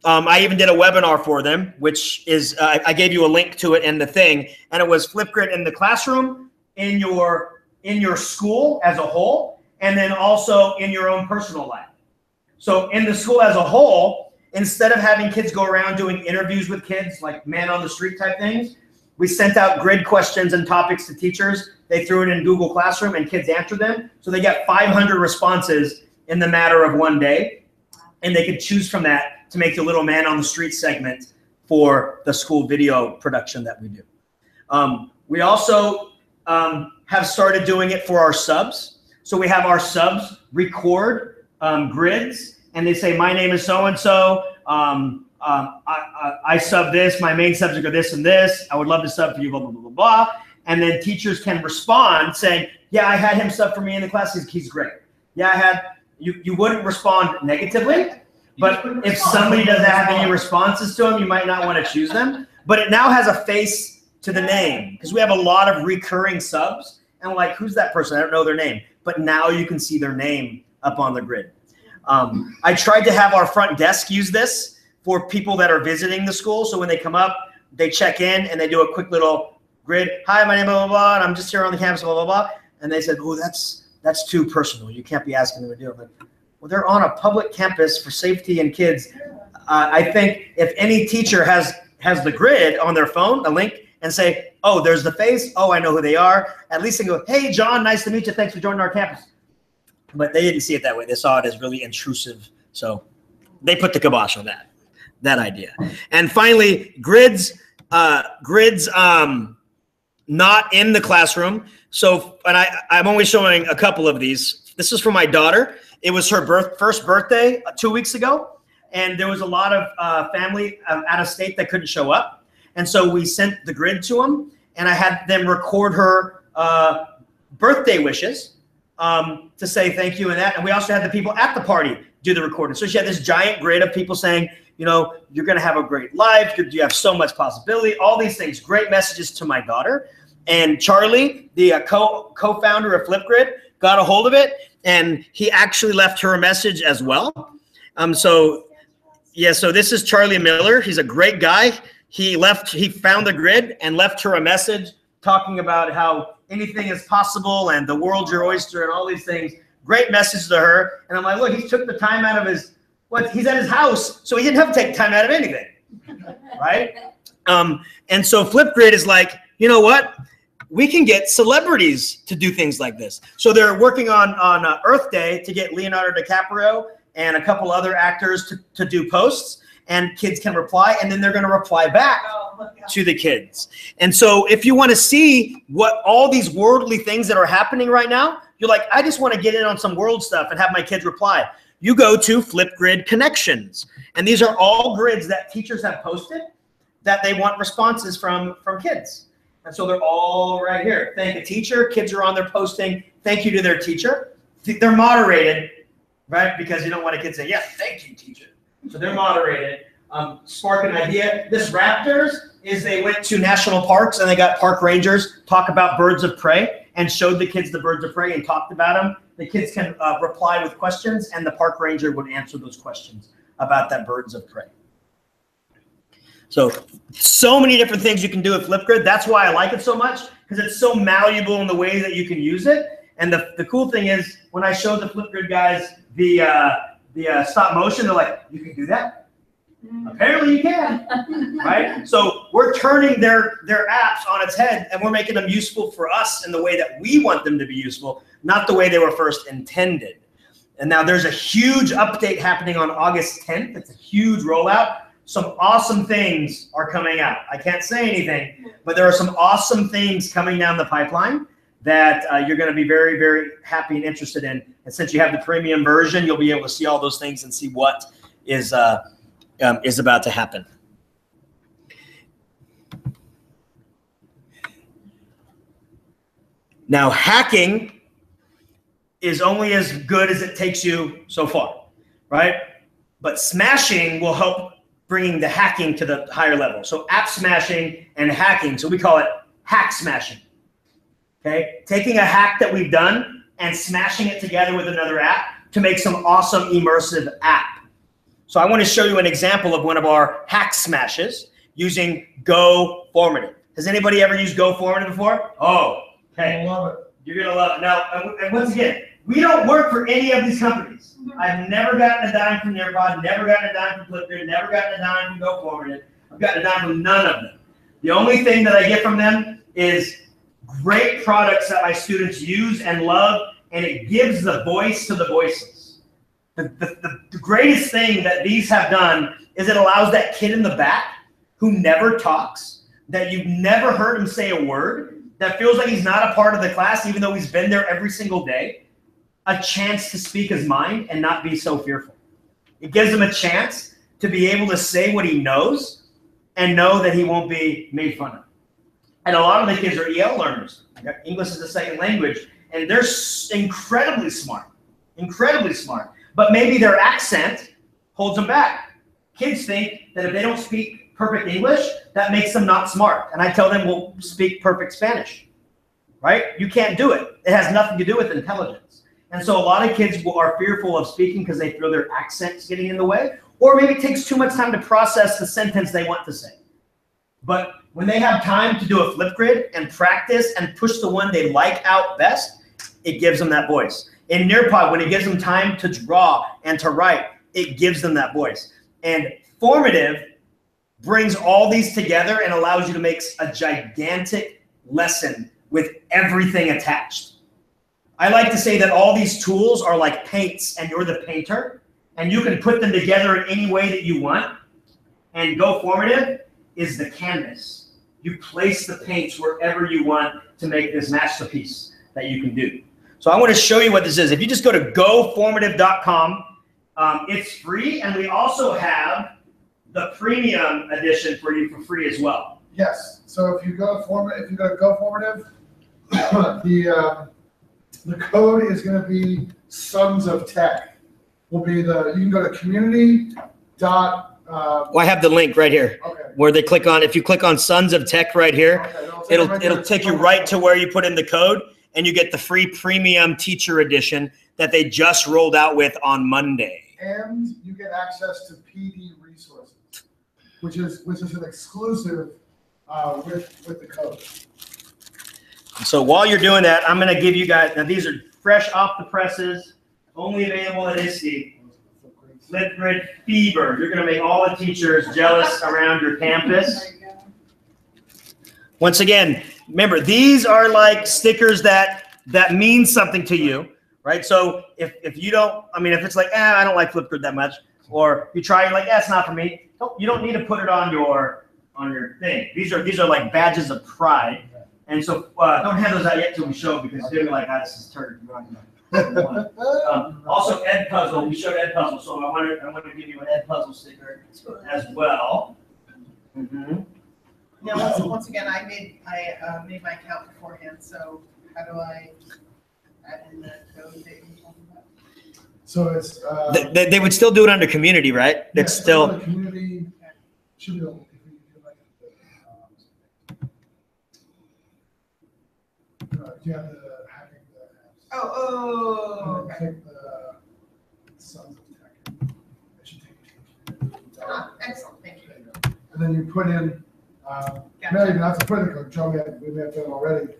I even did a webinar for them, which is, I gave you a link to it in the thing, and it was Flipgrid in the classroom, in your school as a whole, and then also in your own personal life. So in the school as a whole, instead of having kids go around doing interviews with kids, like man on the street type things, we sent out grid questions and topics to teachers. They threw it in Google Classroom and kids answered them. So they got 500 responses in the matter of one day. And they could choose from that to make the little man on the street segment for the school video production that we do. We also have started doing it for our subs. So we have our subs record grids, and they say, my name is so-and-so. I sub this, my main subject are this and this. I would love to sub for you, blah, blah, blah, blah, blah. And then teachers can respond saying, yeah, I had him sub for me in the class. He's great. Yeah, I had, you wouldn't respond negatively, but if somebody doesn't have any responses to them, you might not want to choose them. But it now has a face to the name because we have a lot of recurring subs. And we're like, who's that person? I don't know their name. But now you can see their name up on the grid. I tried to have our front desk use this for people that are visiting the school. So when they come up, they check in and they do a quick little grid. Hi, my name is blah, blah, blah, and I'm just here on the campus, blah, blah, blah. And they said, oh, that's too personal. You can't be asking them to do it. Like, well, they're on a public campus for safety and kids. I think if any teacher has the grid on their phone, a link, and say, oh, there's the face. Oh, I know who they are. At least they go, hey, John, nice to meet you. Thanks for joining our campus. But they didn't see it that way. They saw it as really intrusive. So they put the kibosh on that idea. And finally, grids not in the classroom. So, and I'm only showing a couple of these. This is for my daughter. It was her first birthday 2 weeks ago. And there was a lot of family out of state that couldn't show up. And so we sent the grid to them. And I had them record her birthday wishes to say thank you and that. And we also had the people at the party do the recording. So she had this giant grid of people saying, you know, you're going to have a great life. You have so much possibility, all these things, great messages to my daughter. And Charlie, the co-founder of Flipgrid, got a hold of it. And he actually left her a message as well. So this is Charlie Miller. He's a great guy. He found the grid and left her a message talking about how anything is possible and the world's your oyster and all these things. Great message to her. And I'm like, look, he took the time out of he's at his house, so he didn't have to take time out of anything, right? And so Flipgrid is like, you know what? We can get celebrities to do things like this. So they're working on Earth Day to get Leonardo DiCaprio and a couple other actors to do posts, and kids can reply, and then they're going to reply back to the kids. And so if you want to see what all these worldly things that are happening right now, you're like, I just want to get in on some world stuff and have my kids reply. You go to Flipgrid Connections. And these are all grids that teachers have posted that they want responses from kids. And so they're all right here. Thank a teacher. Kids are on there posting thank you to their teacher. They're moderated, right? Because you don't want a kid to say, yeah, thank you, teacher. So they're moderated. Spark an idea. This Raptors is they went to national parks and they got park rangers talk about birds of prey and showed the kids the birds of prey and talked about them. The kids can reply with questions, and the park ranger would answer those questions about that birds of prey. So many different things you can do with Flipgrid. That's why I like it so much, because it's so malleable in the way that you can use it. And the cool thing is, when I showed the Flipgrid guys the stop motion, they're like, you can do that? Apparently you can, right? So we're turning their apps on its head, and we're making them useful for us in the way that we want them to be useful, not the way they were first intended. And now there's a huge update happening on August 10th. It's a huge rollout. Some awesome things are coming out. I can't say anything, but there are some awesome things coming down the pipeline that you're going to be very, very happy and interested in. And since you have the premium version, you'll be able to see all those things and see what is about to happen. Now, hacking is only as good as it takes you so far, right? But smashing will help bringing the hacking to the higher level. So app smashing and hacking, so we call it hack smashing, okay? Taking a hack that we've done and smashing it together with another app to make some awesome immersive app. So I want to show you an example of one of our hack smashes using Go Formative. Has anybody ever used Go Formative before? Oh, okay. I love it. You're going to love it. Now, and once again, we don't work for any of these companies. I've never gotten a dime from Nearpod, never gotten a dime from Flipgrid, never gotten a dime from Go Formative. I've gotten a dime from none of them. The only thing that I get from them is great products that my students use and love, and it gives the voice to the voiceless. The greatest thing that these have done is it allows that kid in the back who never talks, that you've never heard him say a word, that feels like he's not a part of the class even though he's been there every single day, a chance to speak his mind and not be so fearful. It gives him a chance to be able to say what he knows and know that he won't be made fun of. And a lot of the kids are EL learners. English is a second language, and they're incredibly smart, but maybe their accent holds them back. Kids think that if they don't speak perfect English, that makes them not smart. And I tell them, well, speak perfect Spanish, right? You can't do it. It has nothing to do with intelligence. And so a lot of kids are fearful of speaking because they feel their accent's getting in the way, or maybe it takes too much time to process the sentence they want to say. But when they have time to do a Flipgrid and practice and push the one they like out best, it gives them that voice. In Nearpod, when it gives them time to draw and to write, it gives them that voice. And Formative brings all these together and allows you to make a gigantic lesson with everything attached. I like to say that all these tools are like paints, and you're the painter, and you can put them together in any way that you want. And Go Formative is the canvas. You place the paints wherever you want to make this masterpiece that you can do. So I want to show you what this is. If you just go to goformative.com, it's free, and we also have the premium edition for you for free as well. Yes. So if you go to Go Formative, the code is going to be Sons of Tech. You can go to community. Well, I have the link right here. Okay. Where they click on. If you click on Sons of Tech right here, okay, it'll take you right to where you put in the code, and you get the free premium teacher edition that they just rolled out with on Monday. And you get access to PD resources, which is an exclusive with the code. So while you're doing that, I'm going to give you guys, now these are fresh off the presses, only available at ISTE. Flipgrid Fever. You're going to make all the teachers jealous around your campus. Once again, remember, these are like stickers that mean something to you, right? So if you don't, if it's like, I don't like Flipgrid that much, or you try, you're like, it's not for me. You don't need to put it on your thing. These are like badges of pride. And so don't have those out yet till we show, because they're like, this is turd. Also, Ed Puzzle. We showed Ed Puzzle, so I want to give you an Ed Puzzle sticker as well. Mm-hmm. Now, once again, I made my account beforehand. So how do I add in the code that you're talking about? So it's they would still do it under community, right? Yeah, It's still the community. Should be able, you have the hacking the apps. Oh. And then click the Sons of Tech. It should take you to Excellent. Thank you. there you go. and then you put in, maybe not to put in the code, Joe, we may have done it already.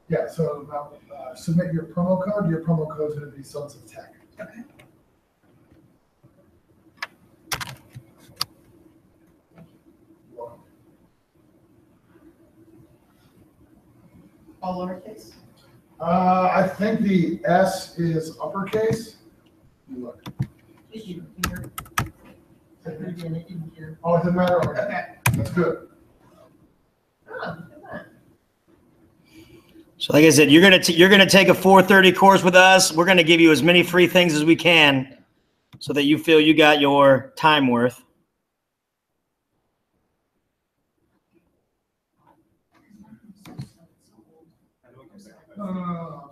Yeah, so now submit your promo code. Your promo code is going to be Sons of Tech. Okay. All lowercase? I think the S is uppercase. You look. Here. Oh, it doesn't matter? Okay. Okay. That's good. Oh, look at that. So like I said, you're gonna take a 430 course with us. We're gonna give you as many free things as we can so that you feel you got your time worth. No.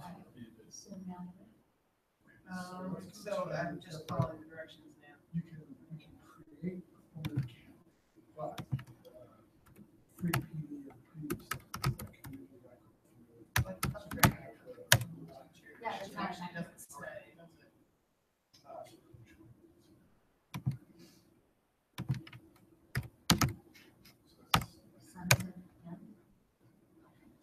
So I'm just following the directions now. You can create a folder account, but free PDF proofs that can be Like, upgrade. Yeah, that's It fine. actually doesn't say, does it?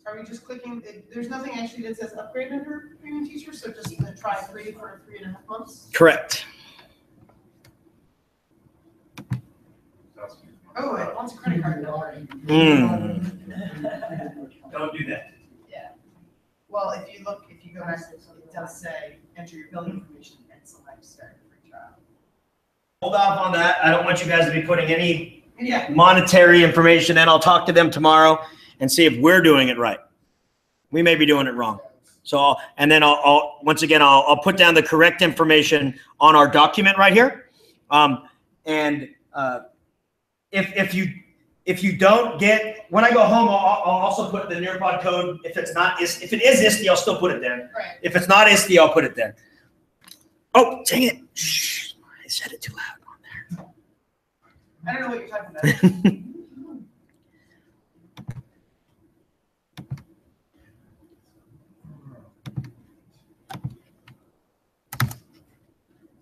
Are we just clicking, there's nothing actually that says upgrade under premium teacher, so just try free for 3.5 months? Correct. Oh, it wants a credit card number. Don't do that. Yeah. Well, if you go back, it does say, enter your billing information and select start a free trial. Hold off on that. I don't want you guys to be putting any Yeah. monetary information in. I'll talk to them tomorrow and see if we're doing it right. We may be doing it wrong. So, and then I'll once again, I'll put down the correct information on our document right here. If you don't get, when I go home, I'll also put the Nearpod code. If it is ISTE, I'll still put it there. Right. If it's not ISTE, I'll put it there. Oh, dang it. Shh. I said it too loud on there. I don't know what you're talking about.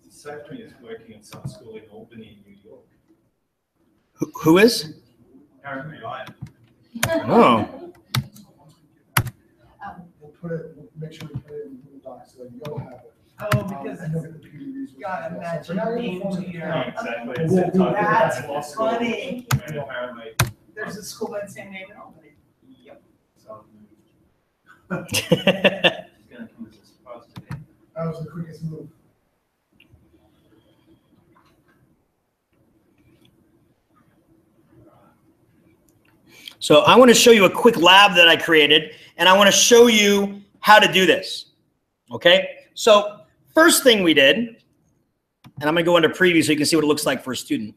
Safety is working at some school in Albany, New York. Who is? Apparently I am. Oh. We'll make sure we put it in Google Docs so that you'll have it. Oh, because And you'll get the PDF resources. got a as well. So for matching now, you name have a to form your. account. Exactly. Okay. It's that type of That's law school. funny. And apparently, There's a school by the same name in Albany. Yep. so it's going to come as a surprise to them. That was the quickest move. So I want to show you a quick lab that I created, and I want to show you how to do this. Okay? So first thing we did, and I'm going to go into preview so you can see what it looks like for a student,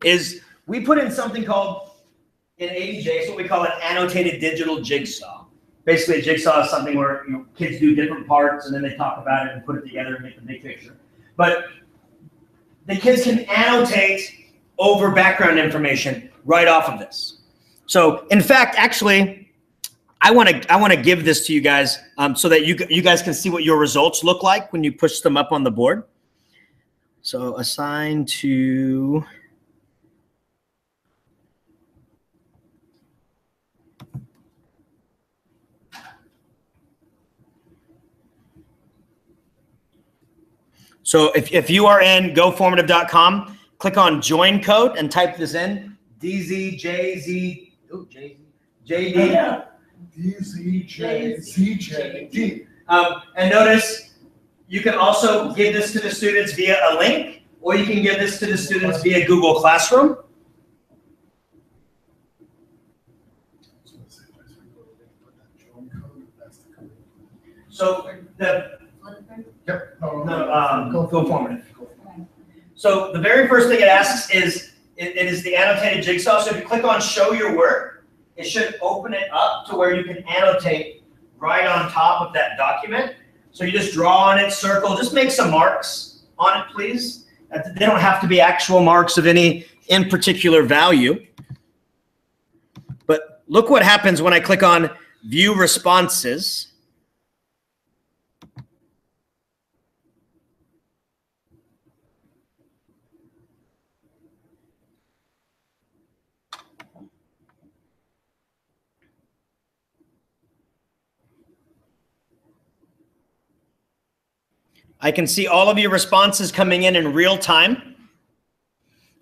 is we put in something called an ADJ. It's what we call an annotated digital jigsaw. Basically, a jigsaw is something where kids do different parts, and then they talk about it and put it together and make the big picture. But the kids can annotate over background information right off of this. So, in fact, actually, I want to give this to you guys so that you guys can see what your results look like when you push them up on the board. So, assign to. So if you are in goformative.com, click on join code and type this in, DZJZ, oh, JD. DZJZJD. And notice you can also give this to the students via a link, or you can give this to the students via Google Classroom. So the Yep. go formative. So the very first thing it asks is, it is the annotated jigsaw. So if you click on show your work, it should open it up to where you can annotate right on top of that document. So you just draw on it, circle, just make some marks on it, please. They don't have to be actual marks of any in particular value. But look what happens when I click on view responses. I can see all of your responses coming in real time.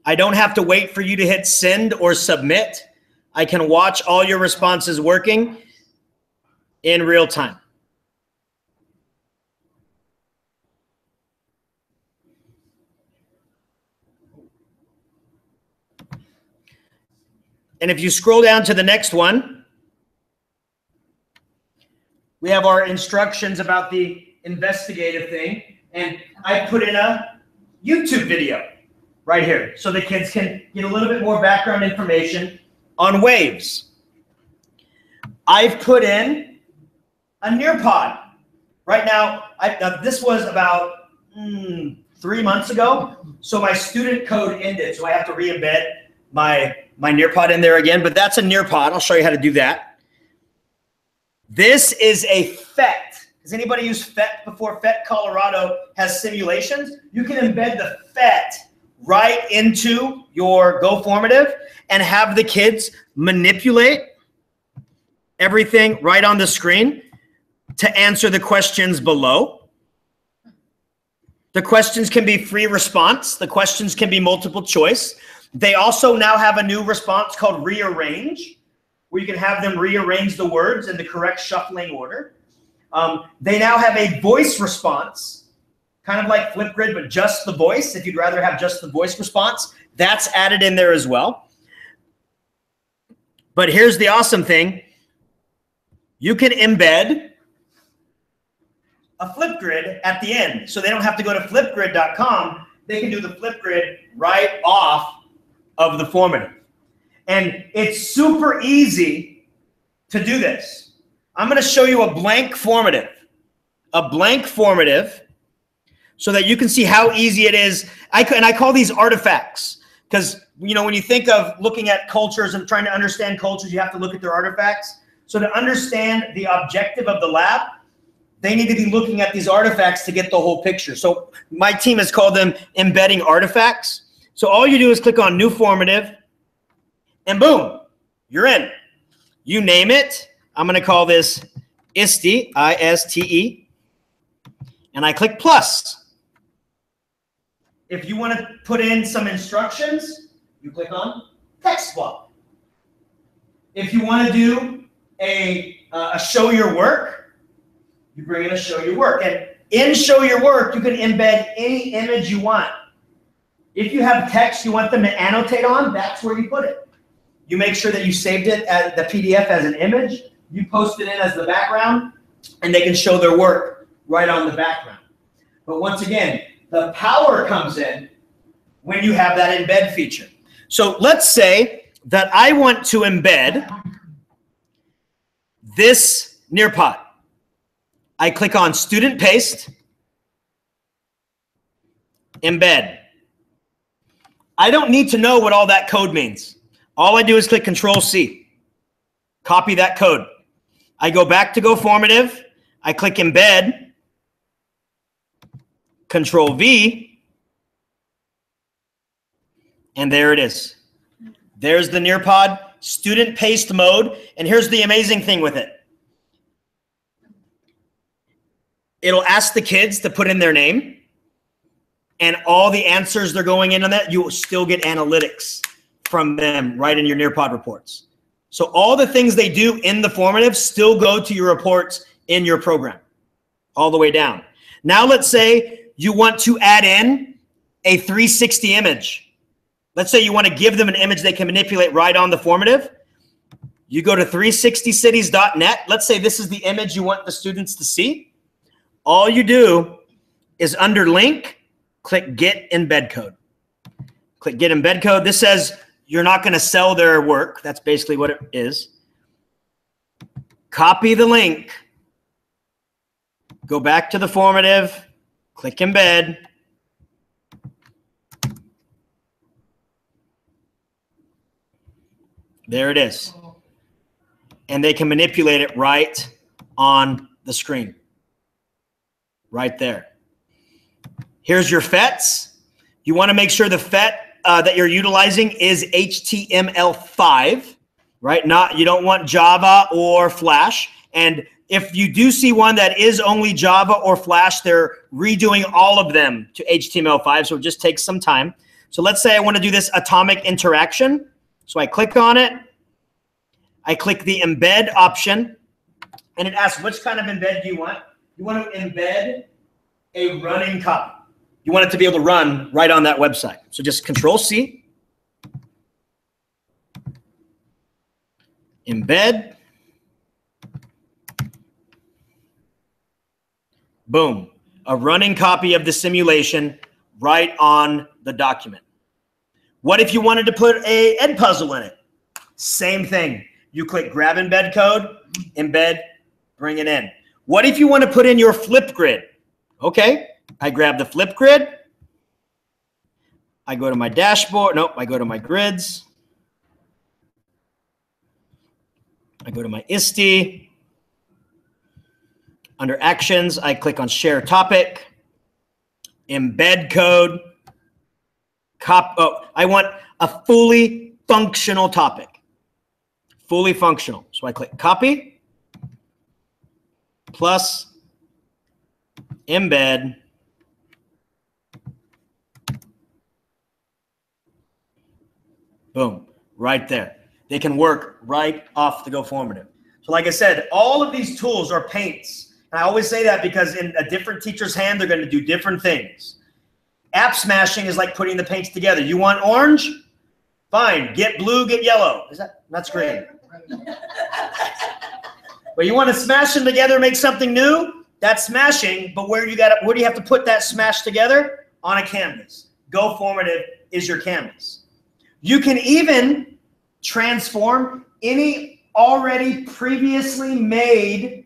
I don't have to wait for you to hit send or submit. I can watch all your responses working in real time. And if you scroll down to the next one, we have our instructions about the investigative thing. And I put in a YouTube video right here so the kids can get a little bit more background information on waves. I've put in a Nearpod. Right now, this was about 3 months ago. So my student code ended. So I have to re-embed my Nearpod in there again. But that's a Nearpod. I'll show you how to do that. This is a FET. Has anybody used FET before? FET Colorado has simulations. You can embed the FET right into your Go Formative and have the kids manipulate everything right on the screen to answer the questions below. The questions can be free response. The questions can be multiple choice. They also now have a new response called rearrange, where you can have them rearrange the words in the correct shuffling order. They now have a voice response, kind of like Flipgrid, but just the voice. If you'd rather have just the voice response, that's added in there as well. But here's the awesome thing. You can embed a Flipgrid at the end. So they don't have to go to flipgrid.com. They can do the Flipgrid right off of the formative. And it's super easy to do this. I'm going to show you a blank formative so that you can see how easy it is. And I call these artifacts because, you know, when you think of looking at cultures and trying to understand cultures, you have to look at their artifacts. So to understand the objective of the lab, they need to be looking at these artifacts to get the whole picture. So my team has called them embedding artifacts. So all you do is click on new formative and boom, you're in. You name it. I'm going to call this ISTE, I-S-T-E, and I click plus. If you want to put in some instructions, you click on text swap. If you want to do a show your work, you bring in a show your work. And in show your work, you can embed any image you want. If you have text you want them to annotate on, that's where you put it. You make sure that you saved it as the PDF as an image. You post it in as the background, and they can show their work right on the background. But once again, the power comes in when you have that embed feature. So let's say that I want to embed this Nearpod. I click on Student Paste, Embed. I don't need to know what all that code means. All I do is click Control-C, copy that code. I go back to Go Formative. I click Embed, Control-V, and there it is. There's the Nearpod, student paste mode, and here's the amazing thing with it. It'll ask the kids to put in their name, and all the answers they're going in on that, you will still get analytics from them right in your Nearpod reports. So all the things they do in the formative still go to your reports in your program, all the way down. Now let's say you want to add in a 360 image. Let's say you want to give them an image they can manipulate right on the formative. You go to 360cities.net. Let's say this is the image you want the students to see. All you do is under link, click Get Embed Code. Click Get Embed Code. This says you're not going to sell their work. That's basically what it is. Copy the link. Go back to the formative. Click Embed. There it is. And they can manipulate it right on the screen. Right there. Here's your FETs. You want to make sure the FET that you're utilizing is HTML5, right? You don't want Java or Flash. And if you do see one that is only Java or Flash, they're redoing all of them to HTML5, so it just takes some time. So let's say I want to do this atomic interaction. So I click on it. I click the embed option, and it asks, which kind of embed do you want? You want to embed a running copy. You want it to be able to run right on that website. So just Control-C. Embed. Boom. A running copy of the simulation right on the document. What if you wanted to put a Edpuzzle in it? Same thing. You click grab embed code, embed, bring it in. What if you want to put in your Flipgrid? Okay, I grab the Flipgrid. I go to my dashboard. Nope, I go to my grids. I go to my ISTE. Under actions, I click on share topic, embed code, I want a fully functional topic. Fully functional. So I click copy, plus embed, boom, right there. They can work right off the GoFormative. So like I said, all of these tools are paints. And I always say that because in a different teacher's hand, they're going to do different things. App smashing is like putting the paints together. You want orange? Fine. Get blue, get yellow. That's green. But you want to smash them together, make something new? That's smashing. But where do you have to put that smash together? On a canvas. GoFormative is your canvas. You can even transform any already previously made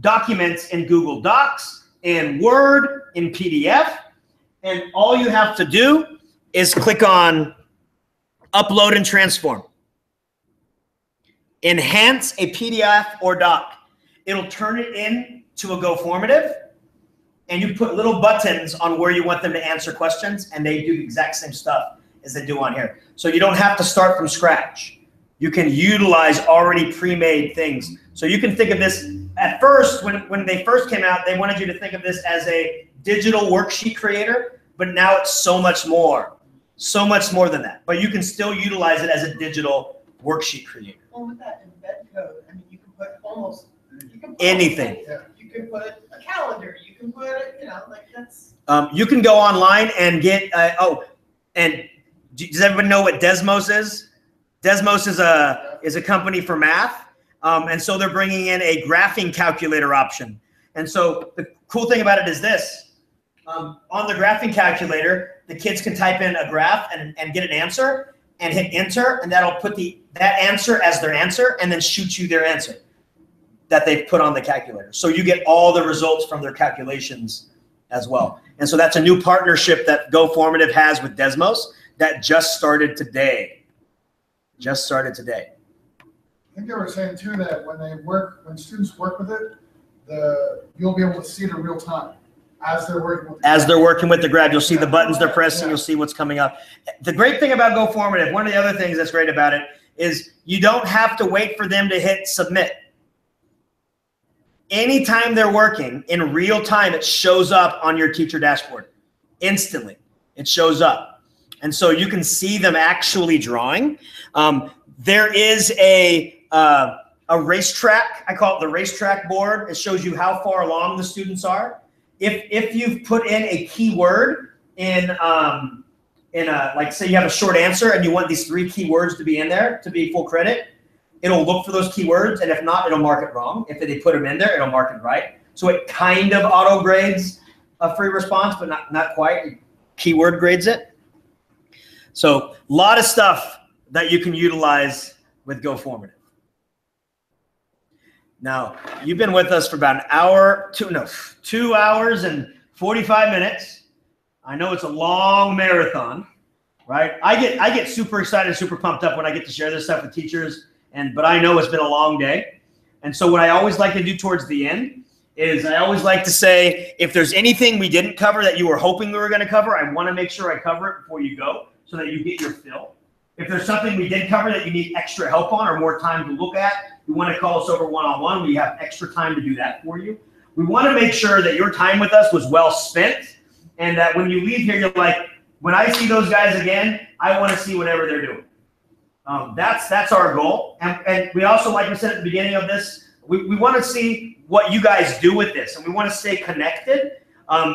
documents in Google Docs, in Word, in PDF. And all you have to do is click on Upload and Transform. Enhance a PDF or doc. It'll turn it into a GoFormative, and you put little buttons on where you want them to answer questions, and they do the exact same stuff as they do on here. So you don't have to start from scratch. You can utilize already pre-made things. So you can think of this, at first, when they first came out, they wanted you to think of this as a digital worksheet creator, but now it's so much more than that. But you can still utilize it as a digital worksheet creator. Well, with that embed code, I mean, you can put almost anything. You can put a calendar. You can put, like that's. You can go online and get. And does everybody know what Desmos is? Desmos is a company for math, and so they're bringing in a graphing calculator option. And so the cool thing about it is this. On the graphing calculator, the kids can type in a graph and get an answer and hit enter, and that'll put that answer as their answer and then shoot you their answer that they've put on the calculator. So you get all the results from their calculations as well. And so that's a new partnership that GoFormative has with Desmos that just started today. I think they were saying too that when students work with it, you'll be able to see it in real time. As they're working with the graph, you'll see the buttons they're pressing, you'll see what's coming up. The great thing about GoFormative, one of the other things that's great about it, is you don't have to wait for them to hit submit. Anytime they're working, in real time, it shows up on your teacher dashboard. Instantly, it shows up. And so you can see them actually drawing. There is a racetrack, I call it the racetrack board. It shows you how far along the students are. If you've put in a keyword like say you have a short answer and you want these 3 keywords to be in there to be full credit, it'll look for those keywords, and if not, it'll mark it wrong. If they put them in there, it'll mark it right. So it kind of auto grades a free response, but not quite. It keyword grades it. So a lot of stuff that you can utilize with GoFormative. Now, you've been with us for about an hour, 2 hours and 45 minutes. I know it's a long marathon, right? I get super excited, super pumped up when I get to share this stuff with teachers, but I know it's been a long day. And so what I always like to do towards the end is I always like to say, if there's anything we didn't cover that you were hoping we were going to cover, I want to make sure I cover it before you go so that you get your fill. If there's something we did cover that you need extra help on or more time to look at, You want to call us over one-on-one. We have extra time to do that for you. We want to make sure that your time with us was well spent and that when you leave here, you're like, when I see those guys again, I want to see whatever they're doing. That's our goal. And we also, like we said at the beginning of this, we want to see what you guys do with this, and we want to stay connected.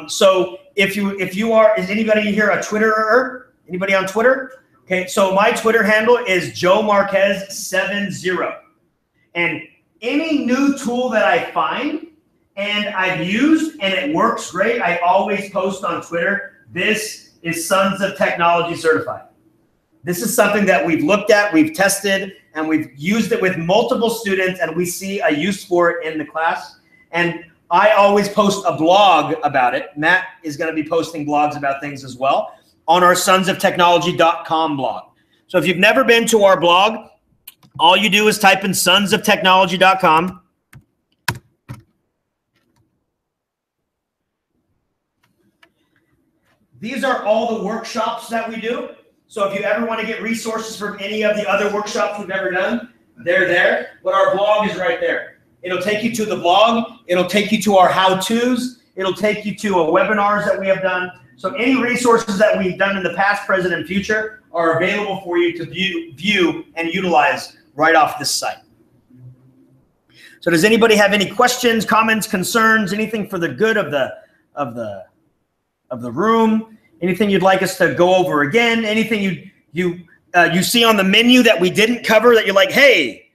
So if you are, is anybody here a Twitterer? Anybody on Twitter? Okay, so my Twitter handle is JoeMarquez70. And any new tool that I find and I've used and it works great, I always post on Twitter. This is Sons of Technology certified. This is something that we've looked at, we've tested, and we've used it with multiple students, and we see a use for it in the class. And I always post a blog about it. Matt is going to be posting blogs about things as well on our sonsoftechnology.com blog. So if you've never been to our blog, all you do is type in sonsoftechnology.com. These are all the workshops that we do. So if you ever want to get resources from any of the other workshops we've ever done, they're there. But our blog is right there. It'll take you to the blog. It'll take you to our how-tos. It'll take you to webinars that we have done. So any resources that we've done in the past, present, and future are available for you to view and utilize right off this site. So does anybody have any questions, comments, concerns, anything for the good of the room? Anything you'd like us to go over again? Anything you see on the menu that we didn't cover that you're like, hey,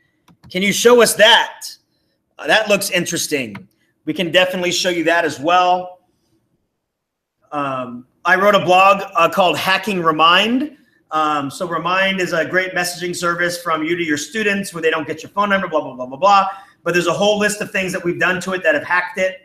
can you show us that? That looks interesting. We can definitely show you that as well. I wrote a blog called Hacking Remind. So Remind is a great messaging service from you to your students where they don't get your phone number, blah, blah, blah, blah, blah. But there's a whole list of things that we've done to it that have hacked it,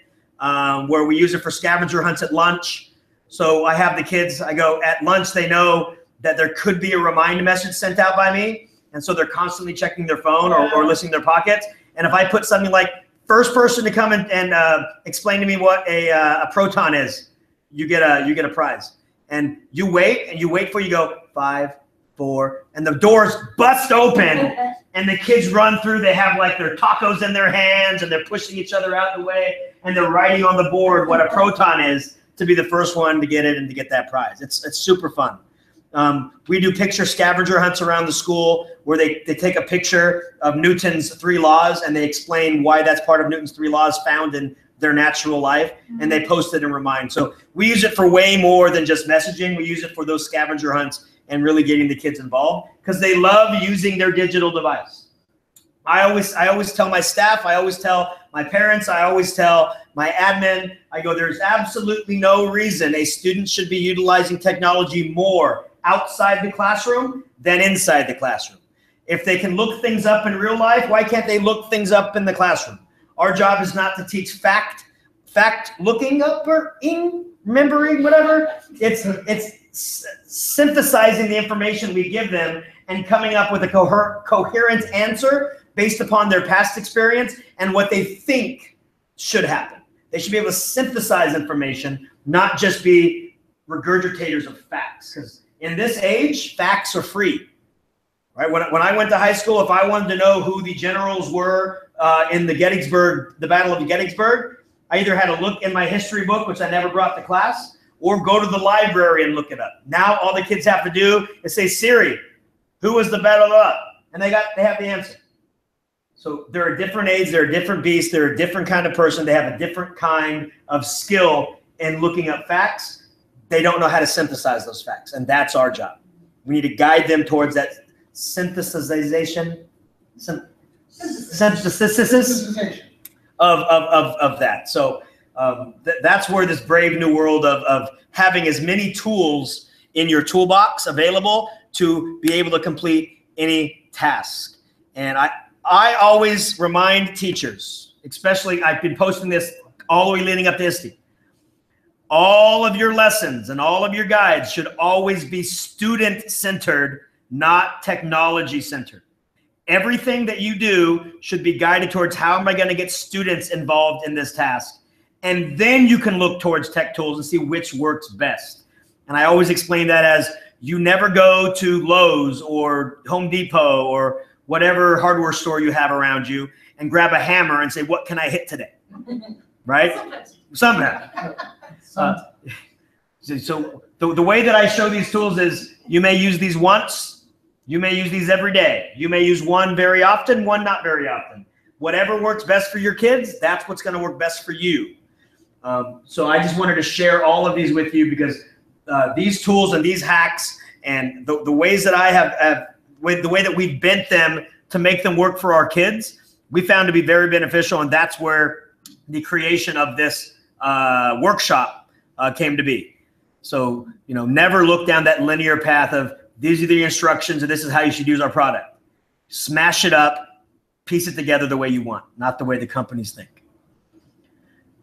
where we use it for scavenger hunts at lunch. So I have the kids, I go at lunch, they know that there could be a remind message sent out by me. And so they're constantly checking their phone or listening to their pockets. And if I put something like first person to come and explain to me what a proton is, you get a prize. And you wait for you go 5, 4, and the doors bust open and the kids run through. They have like their tacos in their hands and they're pushing each other out the way and they're writing on the board what a proton is to be the first one to get it and to get that prize. It's super fun. We do picture scavenger hunts around the school where they take a picture of Newton's 3 laws and they explain why that's part of Newton's 3 laws found in their natural life, and they post it and remind. So we use it for way more than just messaging. We use it for those scavenger hunts and really getting the kids involved because they love using their digital device. I always tell my staff, I always tell my parents, I always tell my admin, I go, there's absolutely no reason a student should be utilizing technology more outside the classroom than inside the classroom. If they can look things up in real life, why can't they look things up in the classroom? Our job is not to teach fact looking up or remembering, whatever. It's synthesizing the information we give them and coming up with a coherent answer based upon their past experience and what they think should happen. They should be able to synthesize information, not just be regurgitators of facts. Because in this age, facts are free. Right? When I went to high school, if I wanted to know who the generals were in the Battle of Gettysburg, I either had to look in my history book, which I never brought to class, or go to the library and look it up. Now all the kids have to do is say, Siri, who was the Battle of? And they have the answer. So they're a different age, they're a different beast, they're a different kind of person, they have a different kind of skill in looking up facts. They don't know how to synthesize those facts, and that's our job. We need to guide them towards that synthesization of that. So that's where this brave new world of having as many tools in your toolbox available to be able to complete any task. And I always remind teachers, especially I've been posting this all the way leading up to ISTE. All of your lessons and all of your guides should always be student-centered, not technology-centered. Everything that you do should be guided towards how am I going to get students involved in this task? And then you can look towards tech tools and see which works best. And I always explain that as you never go to Lowe's or Home Depot or whatever hardware store you have around you and grab a hammer and say, what can I hit today? Right? Sometimes. So the way that I show these tools is you may use these once, you may use these every day. You may use one very often, one not very often. Whatever works best for your kids, that's what's going to work best for you. So I just wanted to share all of these with you because these tools and these hacks and the ways that I have with the way that we bent them to make them work for our kids, we found to be very beneficial, and that's where the creation of this workshop came to be. So, you know, never look down that linear path of these are the instructions and this is how you should use our product. Smash it up, piece it together the way you want, not the way the companies think.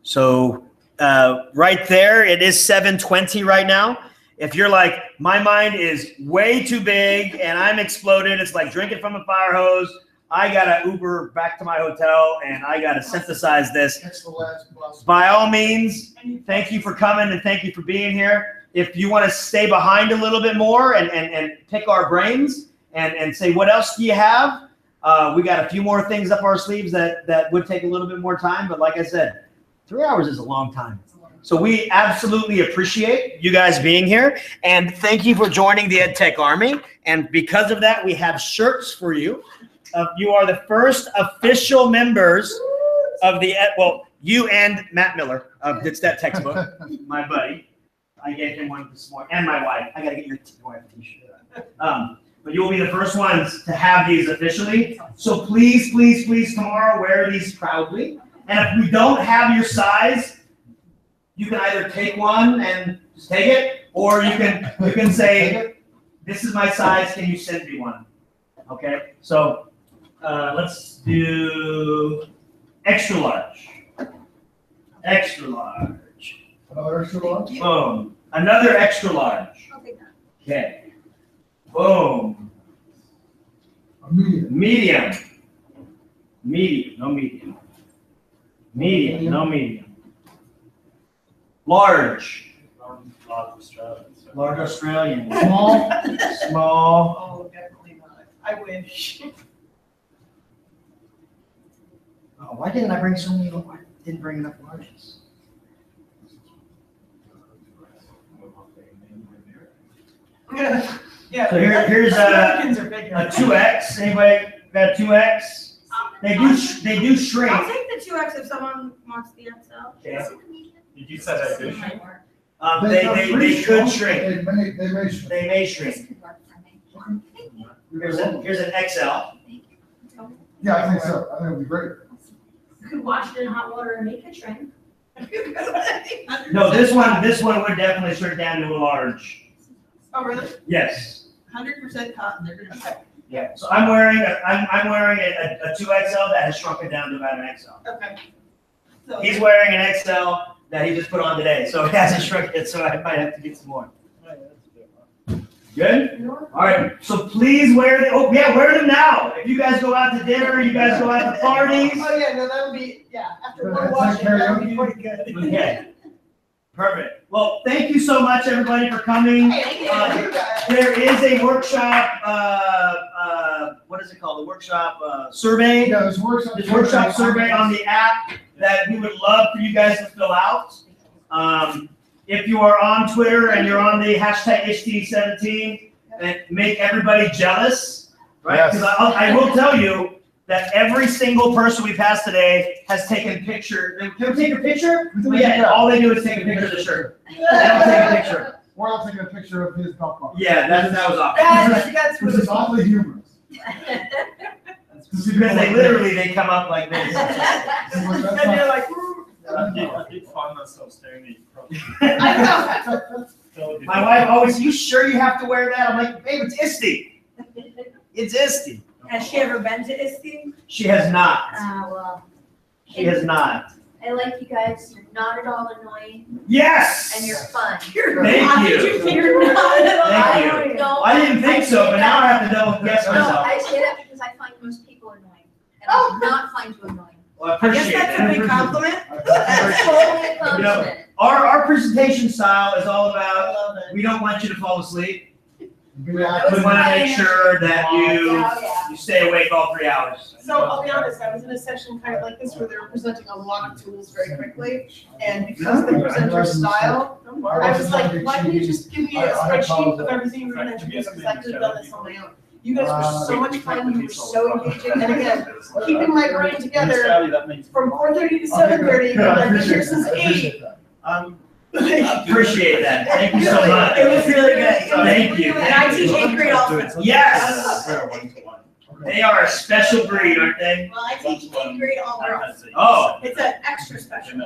So right there, it is 7:20 right now. If you're like, my mind is way too big and I'm exploded, it's like drinking from a fire hose, I got to Uber back to my hotel and I got to synthesize this. That's the last bus. By all means, thank you for coming and thank you for being here. If you want to stay behind a little bit more and pick our brains and say, what else do you have? We got a few more things up our sleeves that would take a little bit more time. But like I said, 3 hours is a long time. So we absolutely appreciate you guys being here. And thank you for joining the EdTech Army. And because of that, we have shirts for you. You are the first official members of the, well, you and Matt Miller of It's That Textbook, my buddy. I gave him one this morning, and my wife. I got to get your wife a t-shirt. But you will be the first ones to have these officially. So please, please, please, tomorrow, wear these proudly. And if we don't have your size, you can either take one and just take it, or you can say, this is my size, can you send me one? Okay, so let's do extra large. Extra large. Another extra large? Boom. Another extra large. I'll take that. Okay. Boom. A medium. Medium. Medium, no medium. Medium, no medium. Large. Large Australian. Large Australian. Small. Small. Oh, definitely not. I wish. Oh, why didn't I bring so many? I didn't bring enough larges. Yeah. So here's Americans are bigger. a 2X. Anybody got a 2X? They do shrink. I'll take the 2X if someone wants the XL. Yeah. Did you say they do? They could shrink. They may shrink. They may shrink. Here's an XL. Yeah, I think so. I think it'll be great. You could wash it in hot water and make it shrink. No, this one would definitely shrink down to a large. Oh, really? Yes. 100% cotton, they're gonna check. Yeah. So I'm wearing a 2XL that has shrunken down to about an XL. Okay. So He's wearing an XL that he just put on today, so it hasn't shrunk yet. So I might have to get some more. Good? All right, so please wear them. Oh, yeah, wear them now. If you guys go out to dinner, you guys go out to parties. Oh, yeah, no, that would be, yeah, after Good, one that's washing, like that would be karaoke. pretty good. Okay. Perfect. Well, thank you so much, everybody, for coming. Hey, thank you guys. There is a workshop, what is it called? The workshop survey. Yeah, this workshop. This workshop survey on the app that we would love for you guys to fill out. If you are on Twitter and you're on the hashtag ISTE17, and make everybody jealous, right? Because I will tell you that every single person we passed today has taken a picture. Can we take a picture? Yeah, all they do is take a picture of the shirt. They don't take a picture. Or I'll take a picture of his belt buckle. Yeah, that was awesome. That's Which is awfully humorous. Because they come up like this. And you're like, I did find myself staring at you. I know. My wife always, you sure you have to wear that? I'm like, babe, it's ISTE. It's ISTE. Has she ever been to ISTE? She has not. Well, She has not. I like you guys. You're not at all annoying, Yes! and you're fun. Thank Did you. you think you're not at all? Thank I you. don't know. I didn't think so, but now I have to double guess No, myself. I say that because I find most people annoying, and I do not find you annoying. Well, I I guess appreciate that's a that. big compliment. That's totally a compliment. Our presentation style is all I about, love it. we don't want you to fall asleep. Yeah. We want to make sure that you Oh, yeah. stay awake all 3 hours. So I'll be honest, I was in a session kind of like this where they were presenting a lot of tools very quickly. And because of the presenter style, I was like, why don't you just give me a spreadsheet of everything you were gonna introduce, because I could have done this on my own. You guys were so much fun, you were so engaging, and again, keeping my brain together from 4:30 to 7:30, and I've been here since 8. Appreciate that. Thank you so much. It was really good. Thank you. And I teach 8th grade also. Yes. They are a special breed, aren't they? Well, I teach 8th grade all girls. Oh. It's an extra special.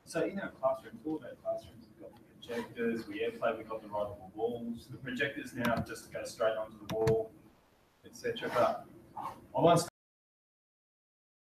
So in our classrooms, all of our classrooms have got the projectors, we airplay, we've got the rollable walls. The projectors now just go straight onto the wall, etc. But I once